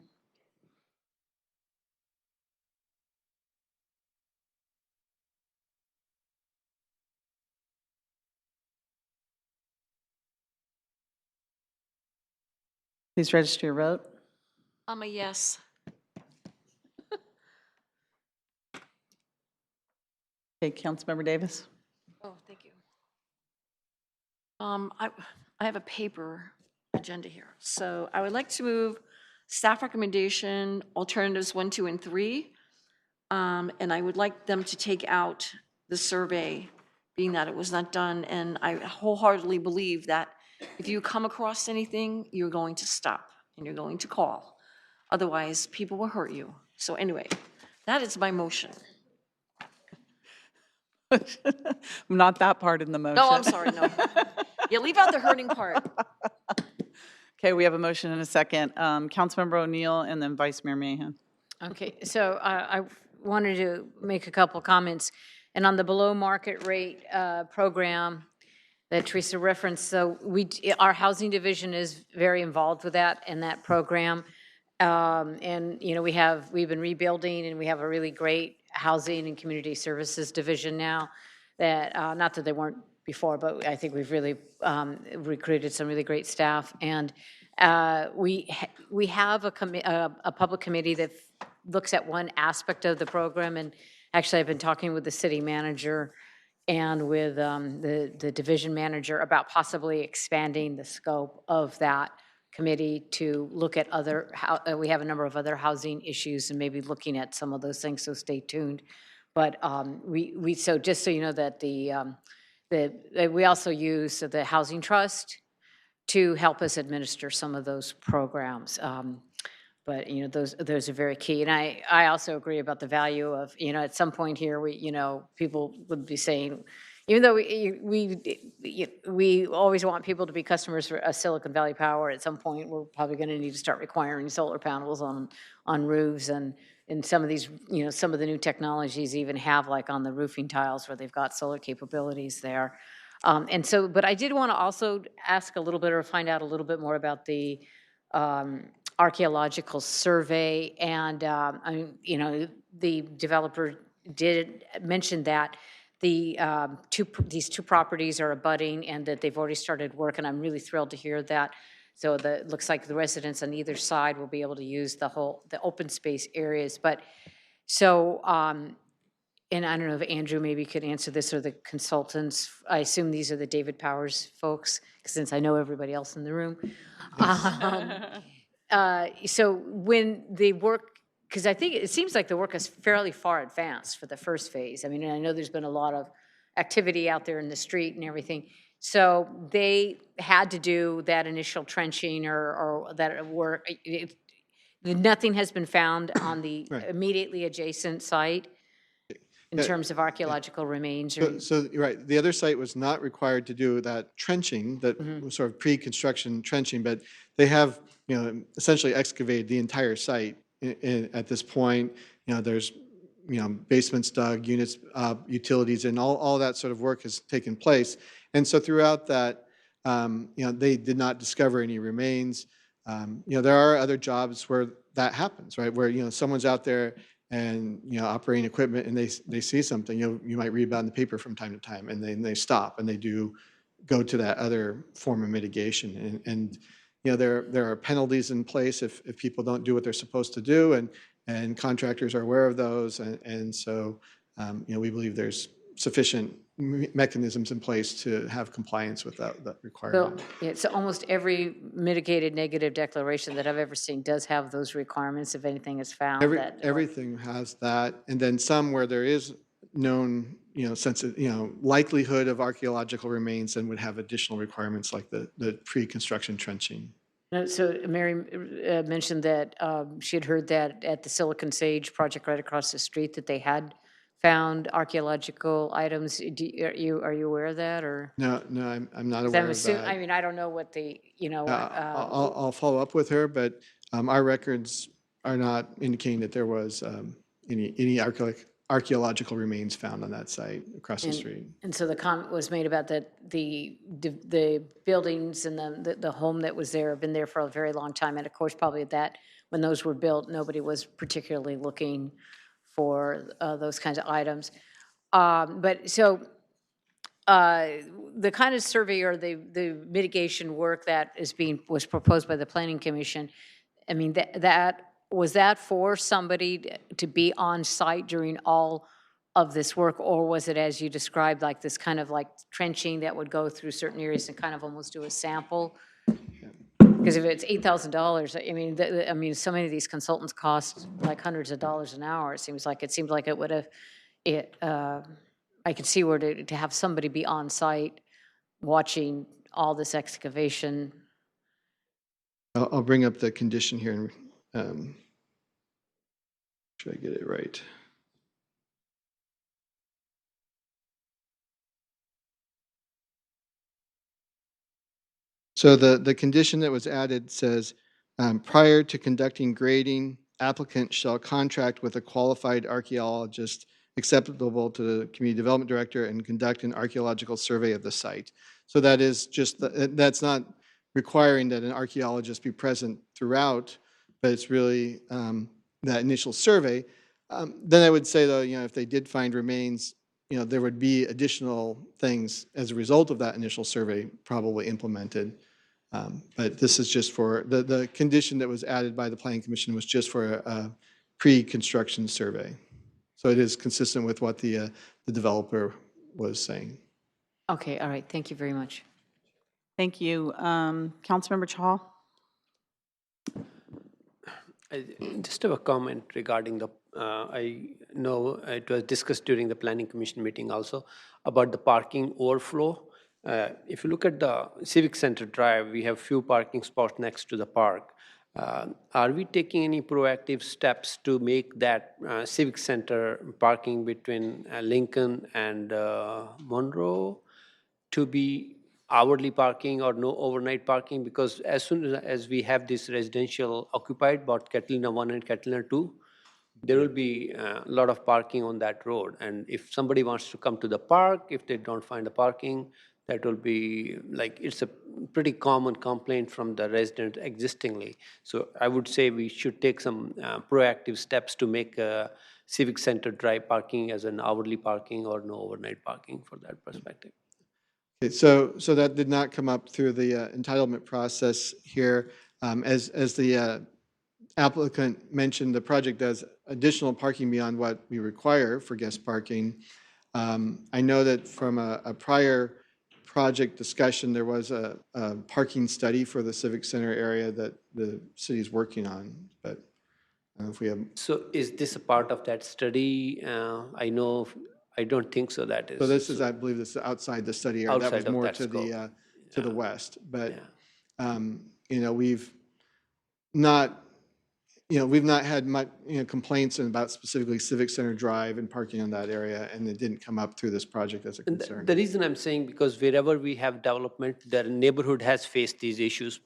Please register your vote. I'm a yes. Okay, Councilmember Davis. Oh, thank you. I have a paper agenda here. So I would like to move staff recommendation alternatives 1, 2, and 3 And I would like them to take out the survey, being that it was not done. And I wholeheartedly believe that if you come across anything, you're going to stop and you're going to call. Otherwise, people will hurt you. So anyway, that is my motion. Not that part in the motion. No, I'm sorry, no. Yeah, leave out the hurting part. Okay, we have a motion and a second. Councilmember O'Neill and then Vice Mayor Mahan. Okay, so I wanted to make a couple comments. And on the below market rate program that Teresa referenced, so our housing division is very involved with that and that program. And, you know, we've been rebuilding and we have a really great housing and community services division now that, not that they weren't before, but I think we've really recruited some really great staff. And we have a public committee that looks at one aspect of the program. And actually, I've been talking with the city manager and with the division manager about possibly expanding the scope of that committee to look at we have a number of other housing issues and maybe looking at some of those things, so stay tuned. But so just so you know that we also use the Housing Trust to help us administer some of those programs. But, you know, those are very key. And I also agree about the value of, you know, at some point here, people would be saying, even though we always want people to be customers for Silicon Valley Power, at some point, we're probably going to need to start requiring solar panels on roofs. And some of these, you know, some of the new technologies even have, like on the roofing tiles where they've got solar capabilities there. And so, but I did want to also ask a little bit or find out a little bit more about the archaeological survey. And, you know, the developer did mention that these two properties are abutting and that they've already started work, and I'm really thrilled to hear that. So it looks like the residents on either side will be able to use the open space areas. But so, and I don't know if Andrew maybe could answer this, or the consultants. I assume these are the David Powers folks, since I know everybody else in the room. So when they work, because I think it seems like the work is fairly far advanced for the first phase. I mean, and I know there's been a lot of activity out there in the street and everything. So they had to do that initial trenching or that work. Nothing has been found on the immediately adjacent site in terms of archaeological remains. So you're right, the other site was not required to do that trenching, that was sort of pre-construction trenching, but they have, you know, essentially excavated the entire site at this point. You know, there's, you know, basements dug, units, utilities, and all that sort of work has taken place. And so throughout that, you know, they did not discover any remains. You know, there are other jobs where that happens, right? Where, you know, someone's out there and, you know, operating equipment and they see something. You might read about in the paper from time to time, and then they stop and they do go to that other form of mitigation. And you know, there are penalties in place if people don't do what they're supposed to do, and contractors are aware of those. And so, you know, we believe there's sufficient mechanisms in place to have compliance with that requirement. So, yeah, so almost every mitigated negative declaration that I've ever seen does have those requirements if anything is found. Everything has that, and then some where there is known, you know, likelihood of archaeological remains, then would have additional requirements like the pre-construction trenching. So Mary mentioned that she had heard that at the Silicon Sage project right across the street that they had found archaeological items. Are you aware of that, or? No, I'm not aware of that. I mean, I don't know what the, you know. I'll follow up with her, but our records are not indicating that there was any archaeological remains found on that site across the street. And so the comment was made about that the buildings and the home that was there have been there for a very long time. And of course, probably when those were built, nobody was particularly looking for those kinds of items. But so the kind of survey or the mitigation work that was proposed by the Planning Commission, I mean, was that for somebody to be on site during all of this work, or was it, as you described, like this kind of like trenching that would go through certain areas and kind of almost do a sample? Because if it's $8,000, I mean, I mean, so many of these consultants cost like hundreds of dollars an hour. It seems like it would have, I could see where to have somebody be on site watching all this excavation. I'll bring up the condition here and should I get it right? So the condition that was added says, prior to conducting grading, applicant shall contract with a qualified archaeologist acceptable to the community development director and conduct an archaeological survey of the site. So that is just, that's not requiring that an archaeologist be present throughout, but it's really that initial survey. Then I would say though, if they did find remains, there would be additional things as a result of that initial survey probably implemented. But this is just for, the condition that was added by the Planning Commission was just for a pre-construction survey. So it is consistent with what the developer was saying. Okay, all right, thank you very much. Thank you. Councilmember Chahal? I just have a comment regarding the, I know it was discussed during the Planning Commission meeting also about the parking overflow. If you look at the Civic Center Drive, we have few parking spots next to the park. Are we taking any proactive steps to make that Civic Center parking between Lincoln and Monroe to be hourly parking or no overnight parking? Because as soon as we have this residential occupied, about Catalina 1 and Catalina 2, there will be a lot of parking on that road. And if somebody wants to come to the park, if they don't find the parking, that will be like, it's a pretty common complaint from the resident existingly. So I would say we should take some proactive steps to make Civic Center Drive parking as an hourly parking or no overnight parking for that perspective. Okay, so that did not come up through the entitlement process here. As the applicant mentioned, the project does additional parking beyond what we require for guest parking. I know that from a prior project discussion, there was a parking study for the Civic Center area that the city is working on, but if we have. So is this a part of that study? I don't think so that is. So this is, I believe this is outside the study area. That was Outside of more that to scope. the west, but we've not, we've not had much, complaints about specifically Civic Center Drive and parking on that area, and it didn't come up through this project as a concern. The reason I'm saying, because wherever we have development, the neighborhood has faced these issues.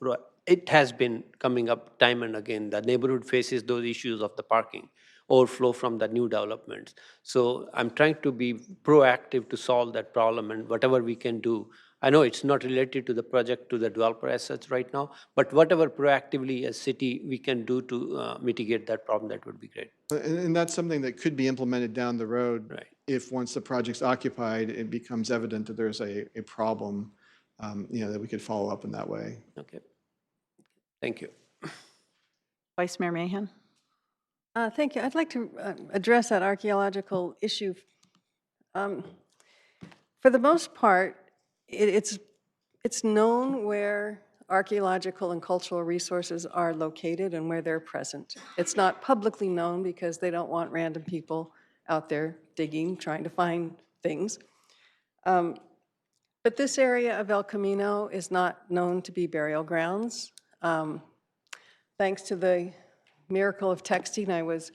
It has been coming up time and again. The neighborhood faces those issues of the parking overflow from the new developments. So I'm trying to be proactive to solve that problem, and whatever we can do. I know it's not related to the project, to the developer as such right now, but whatever proactively as city we can do to mitigate that problem, that would be great. And that's something that could be implemented down the road. Right. If once the project's occupied, it becomes evident that there's a problem, that we could follow up in that way. Okay. Thank you. Vice Mayor Mahan? Thank you. I'd like to address that archaeological issue. For the most part, it's known where archaeological and cultural resources are located and where they're present. It's not publicly known because they don't want random people out there digging, trying to find things. But this area of El Camino is not known to be burial grounds. Thanks to the miracle of texting, I was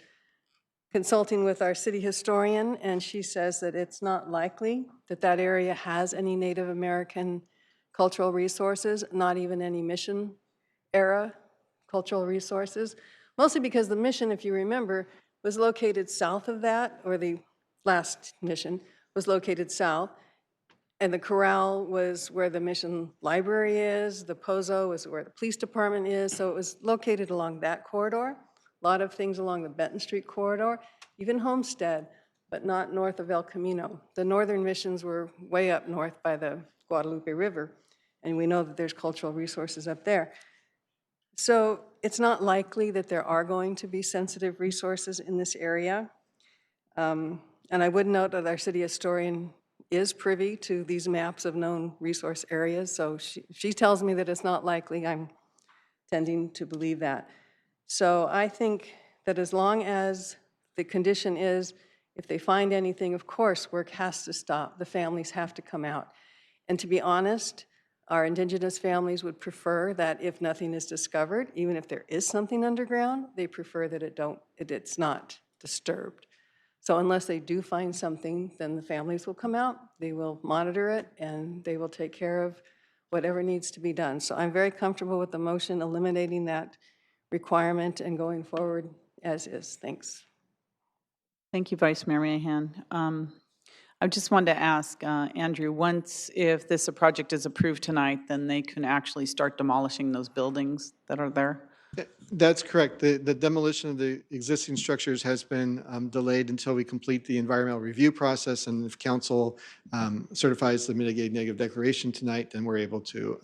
consulting with our city historian, and she says that it's not likely that that area has any Native American cultural resources, not even any mission era cultural resources, mostly because the mission, if you remember, was located south of that, or the last mission was located south, and the corral was where the mission library is, the Pozo was where the police department is, so it was located along that corridor. A lot of things along the Benton Street corridor, even Homestead, but not north of El Camino. The northern missions were way up north by the Guadalupe River, and we know that there's cultural resources up there. So it's not likely that there are going to be sensitive resources in this area. And I would note that our city historian is privy to these maps of known resource areas, so she tells me that it's not likely. I'm tending to believe that. So I think that as long as the condition is, if they find anything, of course, work has to stop. The families have to come out. And to be honest, our indigenous families would prefer that if nothing is discovered, even if there is something underground, they prefer that it's not disturbed. So unless they do find something, then the families will come out, they will monitor it, and they will take care of whatever needs to be done. So I'm very comfortable with the motion eliminating that requirement and going forward as is. Thanks. Thank you, Vice Mayor Mahan. I just wanted to ask, Andrew, if this project is approved tonight, then they can actually start demolishing those buildings that are there? That's correct. The demolition of the existing structures has been delayed until we complete the environmental review process, and if council certifies the mitigated negative declaration tonight, then we're able to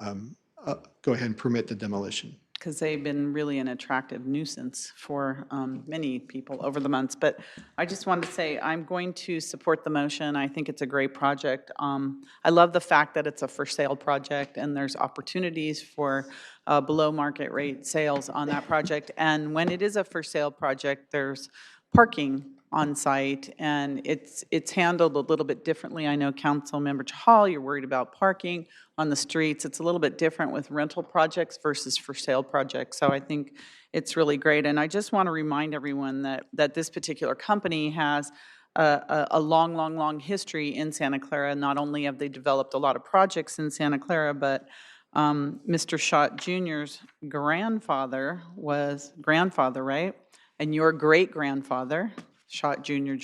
go ahead and permit the demolition. Because they've been really an attractive nuisance for many people over the months. But I just wanted to say, I'm going to support the motion. I think it's a great project. I love the fact that it's a for sale project and there's opportunities for below market rate sales on that project. And when it is a for sale project, there's parking on site, and it's handled a little bit differently. I know Councilmember Chahal, you're worried about parking on the streets. It's a little bit different with rental projects versus for sale projects. So I think it's really great. And I just want to remind everyone that this particular company has a long, long, long history in Santa Clara. Not only have they developed a lot of projects in Santa Clara, but Mr. Schott Jr.'s grandfather, right? And your great-grandfather, Schott Jr.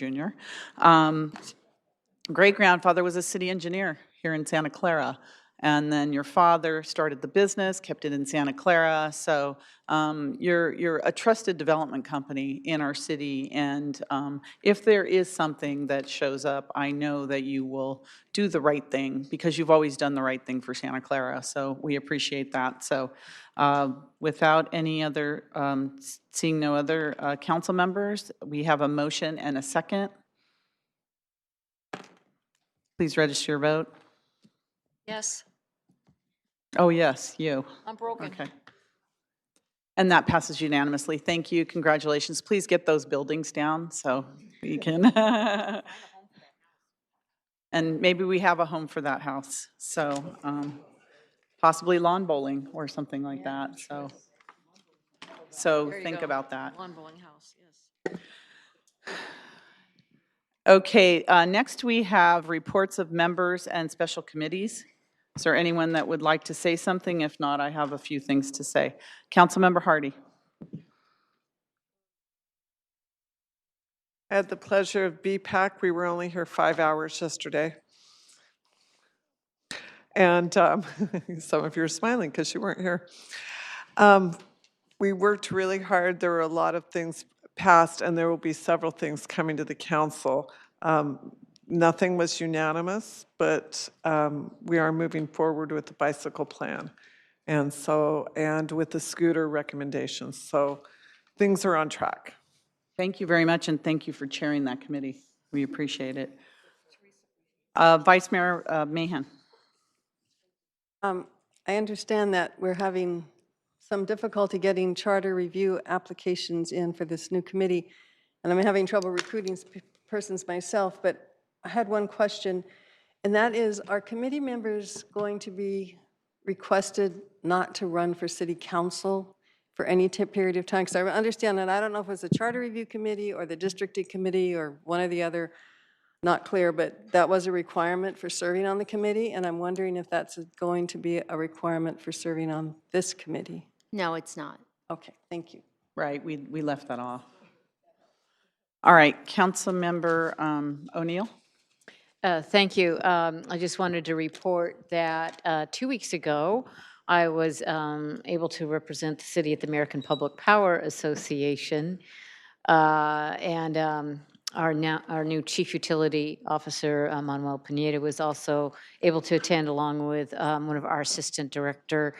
Great-grandfather was a city engineer here in Santa Clara. And then your father started the business, kept it in Santa Clara. So you're a trusted development company in our city. And if there is something that shows up, I know that you will do the right thing because you've always done the right thing for Santa Clara. So we appreciate that. So without any other, seeing no other council members, we have a motion and a second. Please register your vote. Yes. Oh, yes, you. I'm broken. Okay. And that passes unanimously. Thank you. Congratulations. Please get those buildings down so we can. And maybe we have a home for that house. So possibly lawn bowling or something like that. So think about that. Lawn bowling house, yes. Okay, next we have reports of members and special committees. Is there anyone that would like to say something? If not, I have a few things to say. Councilmember Hardy. I had the pleasure of BPAC. We were only here 5 hours yesterday. And some of you are smiling because you weren't here. We worked really hard. There were a lot of things passed, and there will be several things coming to the council. Nothing was unanimous, but we are moving forward with the bicycle plan and with the scooter recommendations. So things are on track. Thank you very much, and thank you for chairing that committee. We appreciate it. Vice Mayor Mahan. I understand that we're having some difficulty getting charter review applications in for this new committee, and I'm having trouble recruiting persons myself, but I had one question, and that is, are committee members going to be requested not to run for city council for any period of time? Because I understand that, I don't know if it was the charter review committee or the districting committee or one or the other, not clear, but that was a requirement for serving on the committee, and I'm wondering if that's going to be a requirement for serving on this committee. No, it's not. Okay, thank you. Right, we left that off. All right, Councilmember O'Neill. Thank you. I just wanted to report that 2 weeks ago, I was able to represent the city at the American Public Power Association, and our new Chief Utility Officer, Manuel Pineda, was also able to attend along with one of our Assistant Director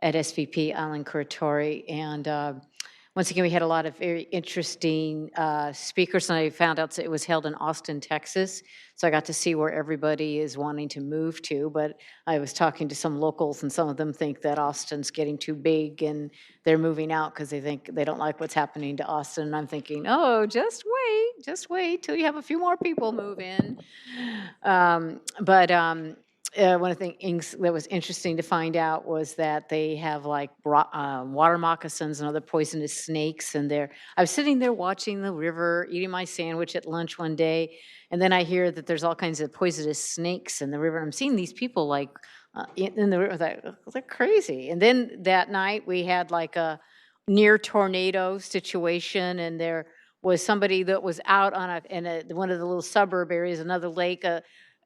at SVP, Alan Curatori, and once again, we had a lot of very interesting speakers, and I found out it was held in Austin, Texas. So I got to see where everybody is wanting to move to. But I was talking to some locals, and some of them think that Austin's getting too big, and they're moving out because they don't like what's happening to Austin. And I'm thinking, oh, just wait till you have a few more people move in. One of the things that was interesting to find out was that they have like water moccasins and other poisonous snakes. And I was sitting there watching the river, eating my sandwich at lunch one day, and then I hear that there's all kinds of poisonous snakes in the river. I'm seeing these people like in the river, they're crazy. And then that night we had like a near tornado situation, and there was somebody that was out on one of the little suburb areas, another lake,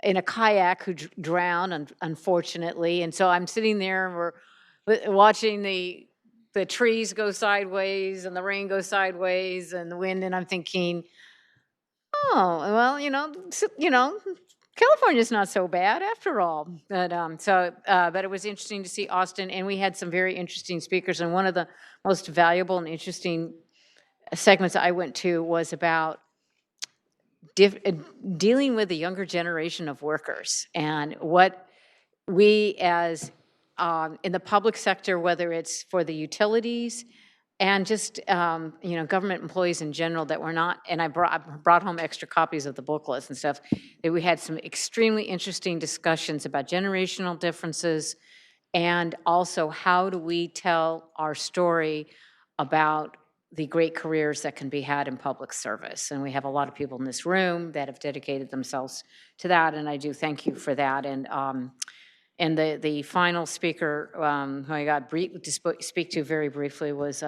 in a kayak who drowned, unfortunately. And so I'm sitting there and we're watching the trees go sideways and the rain go sideways and the wind, and I'm thinking, oh, well, California's not so bad after all. But it was interesting to see Austin, and we had some very interesting speakers, and one of the most valuable and interesting segments I went to was about dealing with the younger generation of workers and what we as in the public sector, whether it's for the utilities and just government employees in general, that we're not, and I brought home extra copies of the booklets and stuff, that we had some extremely interesting discussions about generational differences, and also how do we tell our story about the great careers that can be had in public service. And we have a lot of people in this room that have dedicated themselves to that, and I do thank you for that. And the final speaker who I got to speak to very briefly was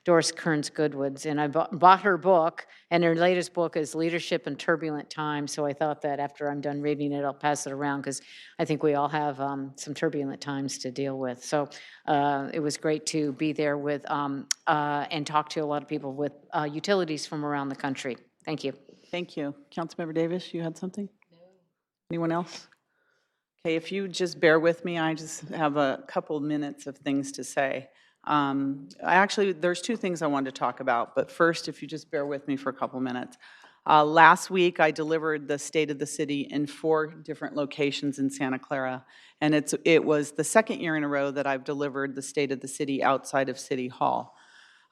Doris Kearns Goodwoods, and I bought her book, and her latest book is Leadership in Turbulent Times, so I thought that after I'm done reading it, I'll pass it around, because I think we all have some turbulent times to deal with. So it was great to be there with and talk to a lot of people with utilities from around the country. Thank you. Thank you. Councilmember Davis, you had something? No. Anyone else? Okay, if you just bear with me, I just have a couple minutes of things to say. There's two things I wanted to talk about, but first, if you just bear with me for a couple minutes. Last week, I delivered the State of the City in 4 different locations in Santa Clara, and it was the second year in a row that I've delivered the State of the City outside of City Hall.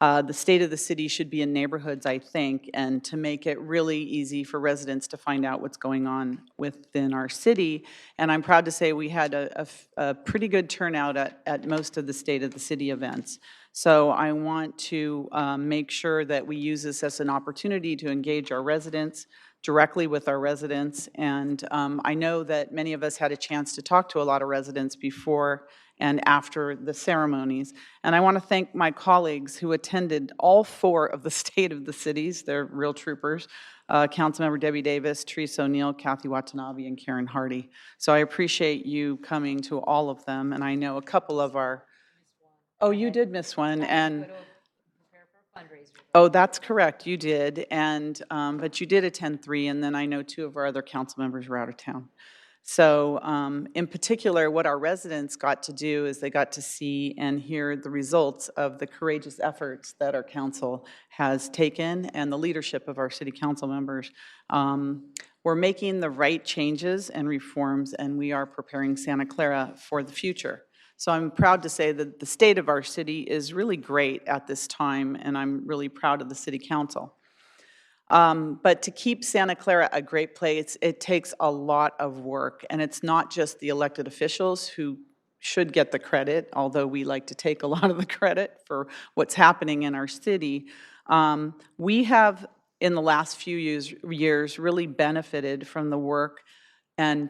The State of the City should be in neighborhoods, I think, and to make it really easy for residents to find out what's going on within our city. And I'm proud to say we had a pretty good turnout at most of the State of the City events. So I want to make sure that we use this as an opportunity to engage our residents, directly with our residents. And I know that many of us had a chance to talk to a lot of residents before and after the ceremonies. And I want to thank my colleagues who attended all 4 of the State of the Cities. They're real troopers. Councilmember Debbie Davis, Teresa O'Neill, Kathy Watanabe, and Karen Hardy. So I appreciate you coming to all of them. And I know a couple of our... Oh, you did miss one. And oh, that's correct. You did. And but you did attend 3, and then I know 2 of our other council members were out of town. So in particular, what our residents got to do is they got to see and hear the results of the courageous efforts that our council has taken and the leadership of our city council members. We're making the right changes and reforms, and we are preparing Santa Clara for the future. So I'm proud to say that the state of our city is really great at this time, and I'm really proud of the city council. But to keep Santa Clara a great place, it takes a lot of work, and it's not just the elected officials who should get the credit, although we like to take a lot of the credit for what's happening in our city. We have, in the last few years, really benefited from the work and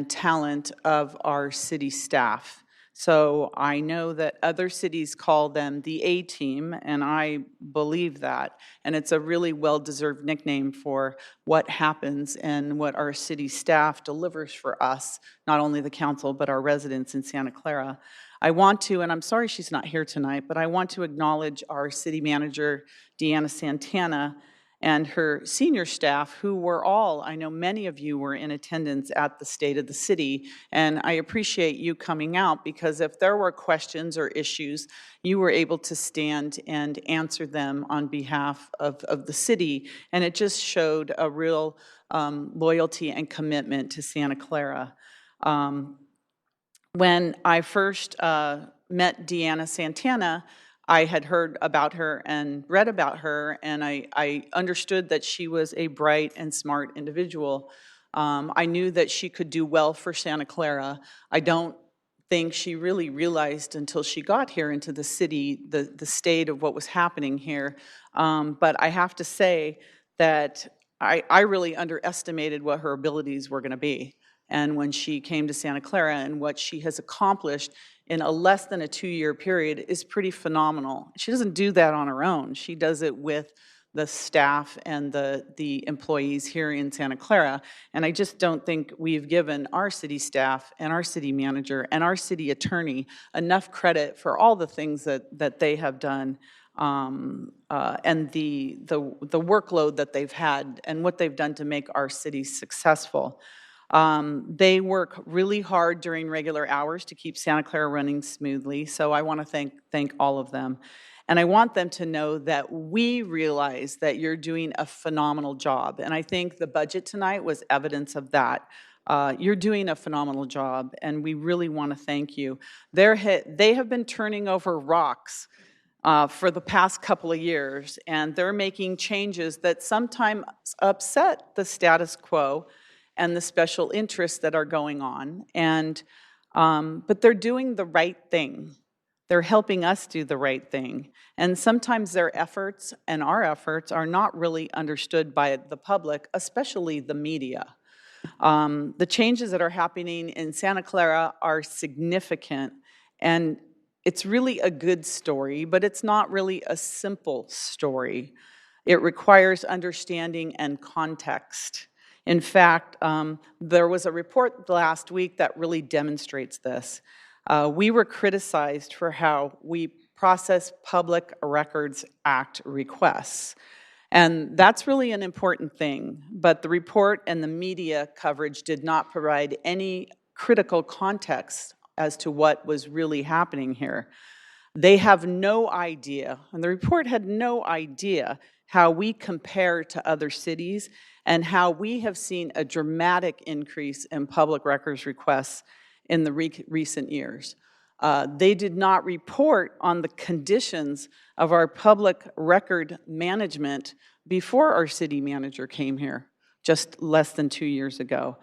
talent of our city staff. So I know that other cities call them the A-team, and I believe that. And it's a really well-deserved nickname for what happens and what our city staff delivers for us, not only the council, but our residents in Santa Clara. I want to, and I'm sorry she's not here tonight, but I want to acknowledge our city manager, Deanna Santana, and her senior staff, who were all, I know many of you were in attendance at the State of the City, and I appreciate you coming out, because if there were questions or issues, you were able to stand and answer them on behalf of the city, and it just showed a real loyalty and commitment to Santa Clara. When I first met Deanna Santana, I had heard about her and read about her, and I understood that she was a bright and smart individual. I knew that she could do well for Santa Clara. I don't think she really realized until she got here into the city the state of what was happening here. But I have to say that I really underestimated what her abilities were going to be. And when she came to Santa Clara, and what she has accomplished in a less than a 2-year period is pretty phenomenal. She doesn't do that on her own. She does it with the staff and the employees here in Santa Clara. And I just don't think we've given our city staff and our city manager and our city attorney enough credit for all the things that they have done, and the workload that they've had and what they've done to make our city successful. They work really hard during regular hours to keep Santa Clara running smoothly, so I want to thank all of them. And I want them to know that we realize that you're doing a phenomenal job, and I think the budget tonight was evidence of that. You're doing a phenomenal job, and we really want to thank you. They have been turning over rocks for the past couple of years, and they're making changes that sometimes upset the status quo and the special interests that are going on. And but they're doing the right thing. They're helping us do the right thing. And sometimes their efforts and our efforts are not really understood by the public, especially the media. The changes that are happening in Santa Clara are significant, and it's really a good story, but it's not really a simple story. It requires understanding and context. In fact, there was a report last week that really demonstrates this. We were criticized for how we process Public Records Act requests. And that's really an important thing, but the report and the media coverage did not provide any critical context as to what was really happening here. They have no idea, and the report had no idea, how we compare to other cities and how we have seen a dramatic increase in public records requests in the recent years. They did not report on the conditions of our public record management before our city manager came here, just less than 2 years ago,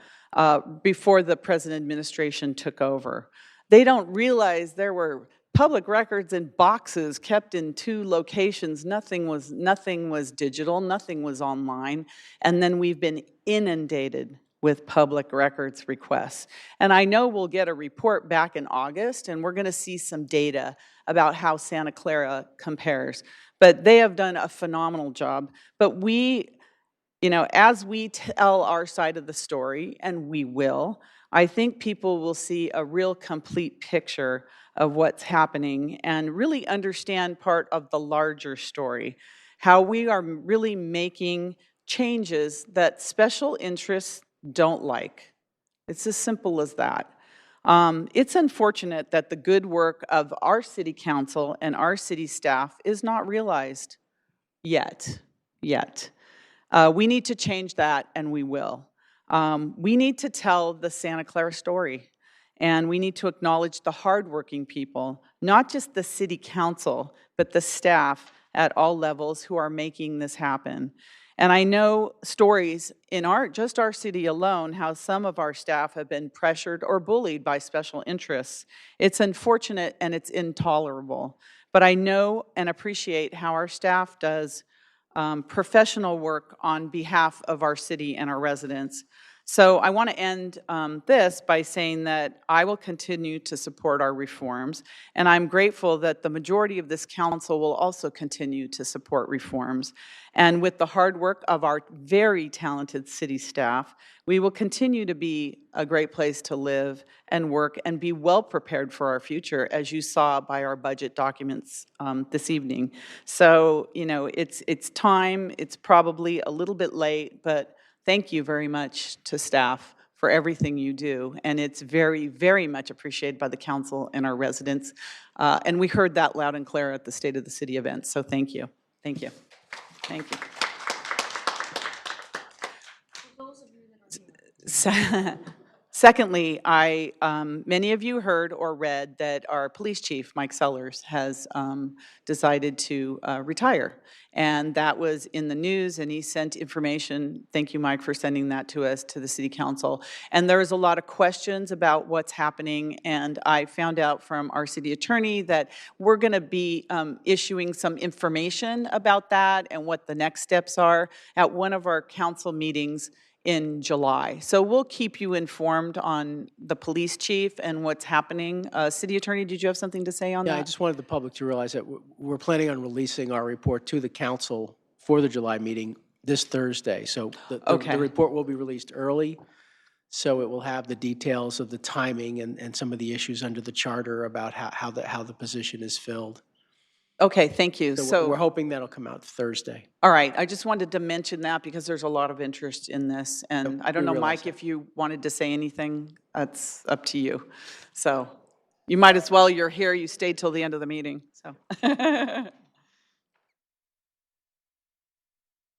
before the present administration took over. They don't realize there were public records in boxes kept in 2 locations. Nothing was digital, nothing was online, and then we've been inundated with public records requests. And I know we'll get a report back in August, and we're going to see some data about how Santa Clara compares. But they have done a phenomenal job. But we, as we tell our side of the story, and we will, I think people will see a real complete picture of what's happening and really understand part of the larger story, how we are really making changes that special interests don't like. It's as simple as that. It's unfortunate that the good work of our city council and our city staff is not realized yet. We need to change that, and we will. We need to tell the Santa Clara story, and we need to acknowledge the hardworking people, not just the city council, but the staff at all levels who are making this happen. And I know stories in just our city alone, how some of our staff have been pressured or bullied by special interests. It's unfortunate and it's intolerable. But I know and appreciate how our staff does professional work on behalf of our city and our residents. So I want to end this by saying that I will continue to support our reforms, and I'm grateful that the majority of this council will also continue to support reforms. And with the hard work of our very talented city staff, we will continue to be a great place to live and work and be well prepared for our future, as you saw by our budget documents this evening. So, you know, it's time. It's probably a little bit late, but thank you very much to staff for everything you do. And it's very, very much appreciated by the council and our residents. And we heard that loud and clear at the State of the City event. So thank you. Thank you. Thank you. Secondly, many of you heard or read that our police chief, Mike Sellers, has decided to retire. And that was in the news, and he sent information. Thank you, Mike, for sending that to us, to the city council. And there was a lot of questions about what's happening, and I found out from our city attorney that we're going to be issuing some information about that and what the next steps are at one of our council meetings in July. So we'll keep you informed on the police chief and what's happening. City Attorney, did you have something to say on that? Yeah, I just wanted the public to realize that we're planning on releasing our report to the council for the July meeting this Thursday. So the report will be released early, so it will have the details of the timing and some of the issues under the charter about how the position is filled. Okay, thank you. So we're hoping that'll come out Thursday. All right, I just wanted to mention that because there's a lot of interest in this. And I don't know, Mike, if you wanted to say anything, that's up to you. So you might as well, you're here, you stayed till the end of the meeting, so.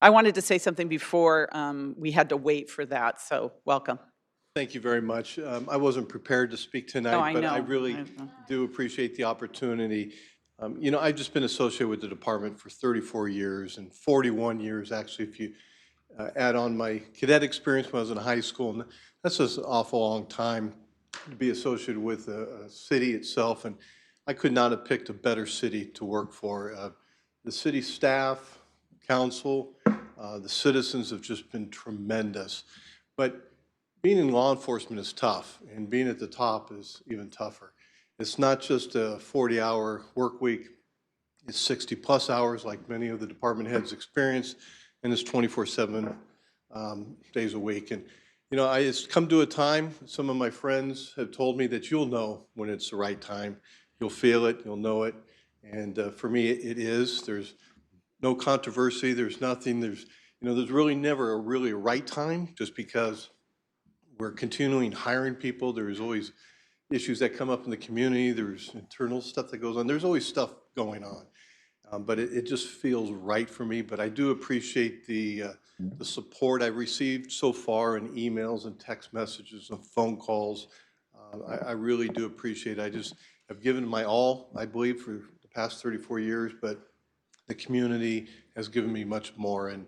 I wanted to say something before we had to wait for that, so welcome. Thank you very much. I wasn't prepared to speak tonight, but I really do appreciate the opportunity. You know, I've just been associated with the department for 34 years and 41 years, actually, if you add on my cadet experience when I was in high school. And that's just an awful long time to be associated with a city itself. And I could not have picked a better city to work for. The city staff, council, the citizens have just been tremendous. But being in law enforcement is tough, and being at the top is even tougher. It's not just a 40-hour work week. It's 60-plus hours like many of the department heads experience, and it's 24/7 days a week. And, you know, it's come to a time, some of my friends have told me that you'll know when it's the right time. You'll feel it, you'll know it. And for me, it is. There's no controversy. There's nothing. There's really never a really right time, just because we're continuing hiring people. There's always issues that come up in the community. There's internal stuff that goes on. There's always stuff going on. But it just feels right for me. But I do appreciate the support I've received so far in emails and text messages and phone calls. I really do appreciate it. I just have given my all, I believe, for the past 34 years, but the community has given me much more. And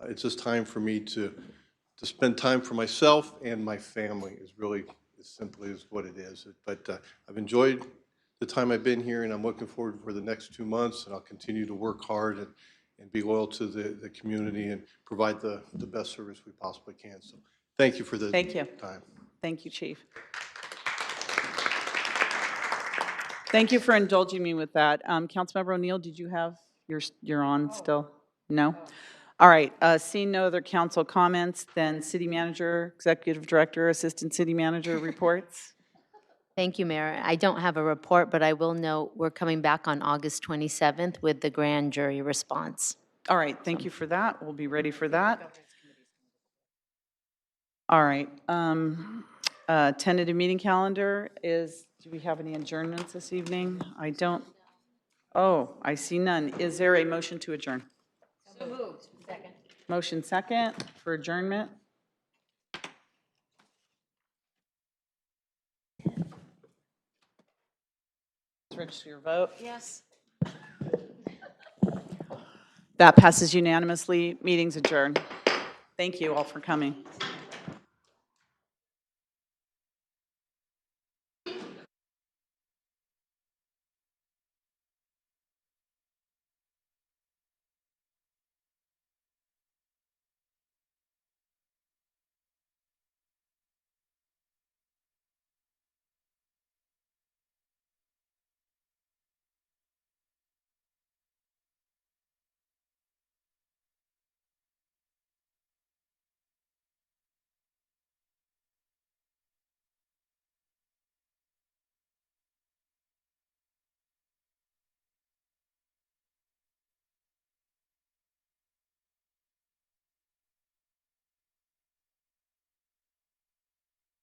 it's just time for me to spend time for myself and my family is really as simply as what it is. But I've enjoyed the time I've been here, and I'm looking forward for the next 2 months, and I'll continue to work hard and be loyal to the community and provide the best service we possibly can. So thank you for the time. Thank you, Chief. Thank you for indulging me with that. Councilmember O'Neill, did you have, you're on still? No? All right, seeing no other council comments, then City Manager, Executive Director, Assistant City Manager reports. Thank you, Mayor. I don't have a report, but I will note we're coming back on August 27th with the grand jury response. All right, thank you for that. We'll be ready for that. All right, tentative meeting calendar is, do we have any adjournments this evening? I don't, I see none. Is there a motion to adjourn? So moved. Second. Motion second for adjournment. Register your vote. Yes. That passes unanimously. Meeting's adjourned. Thank you all for coming.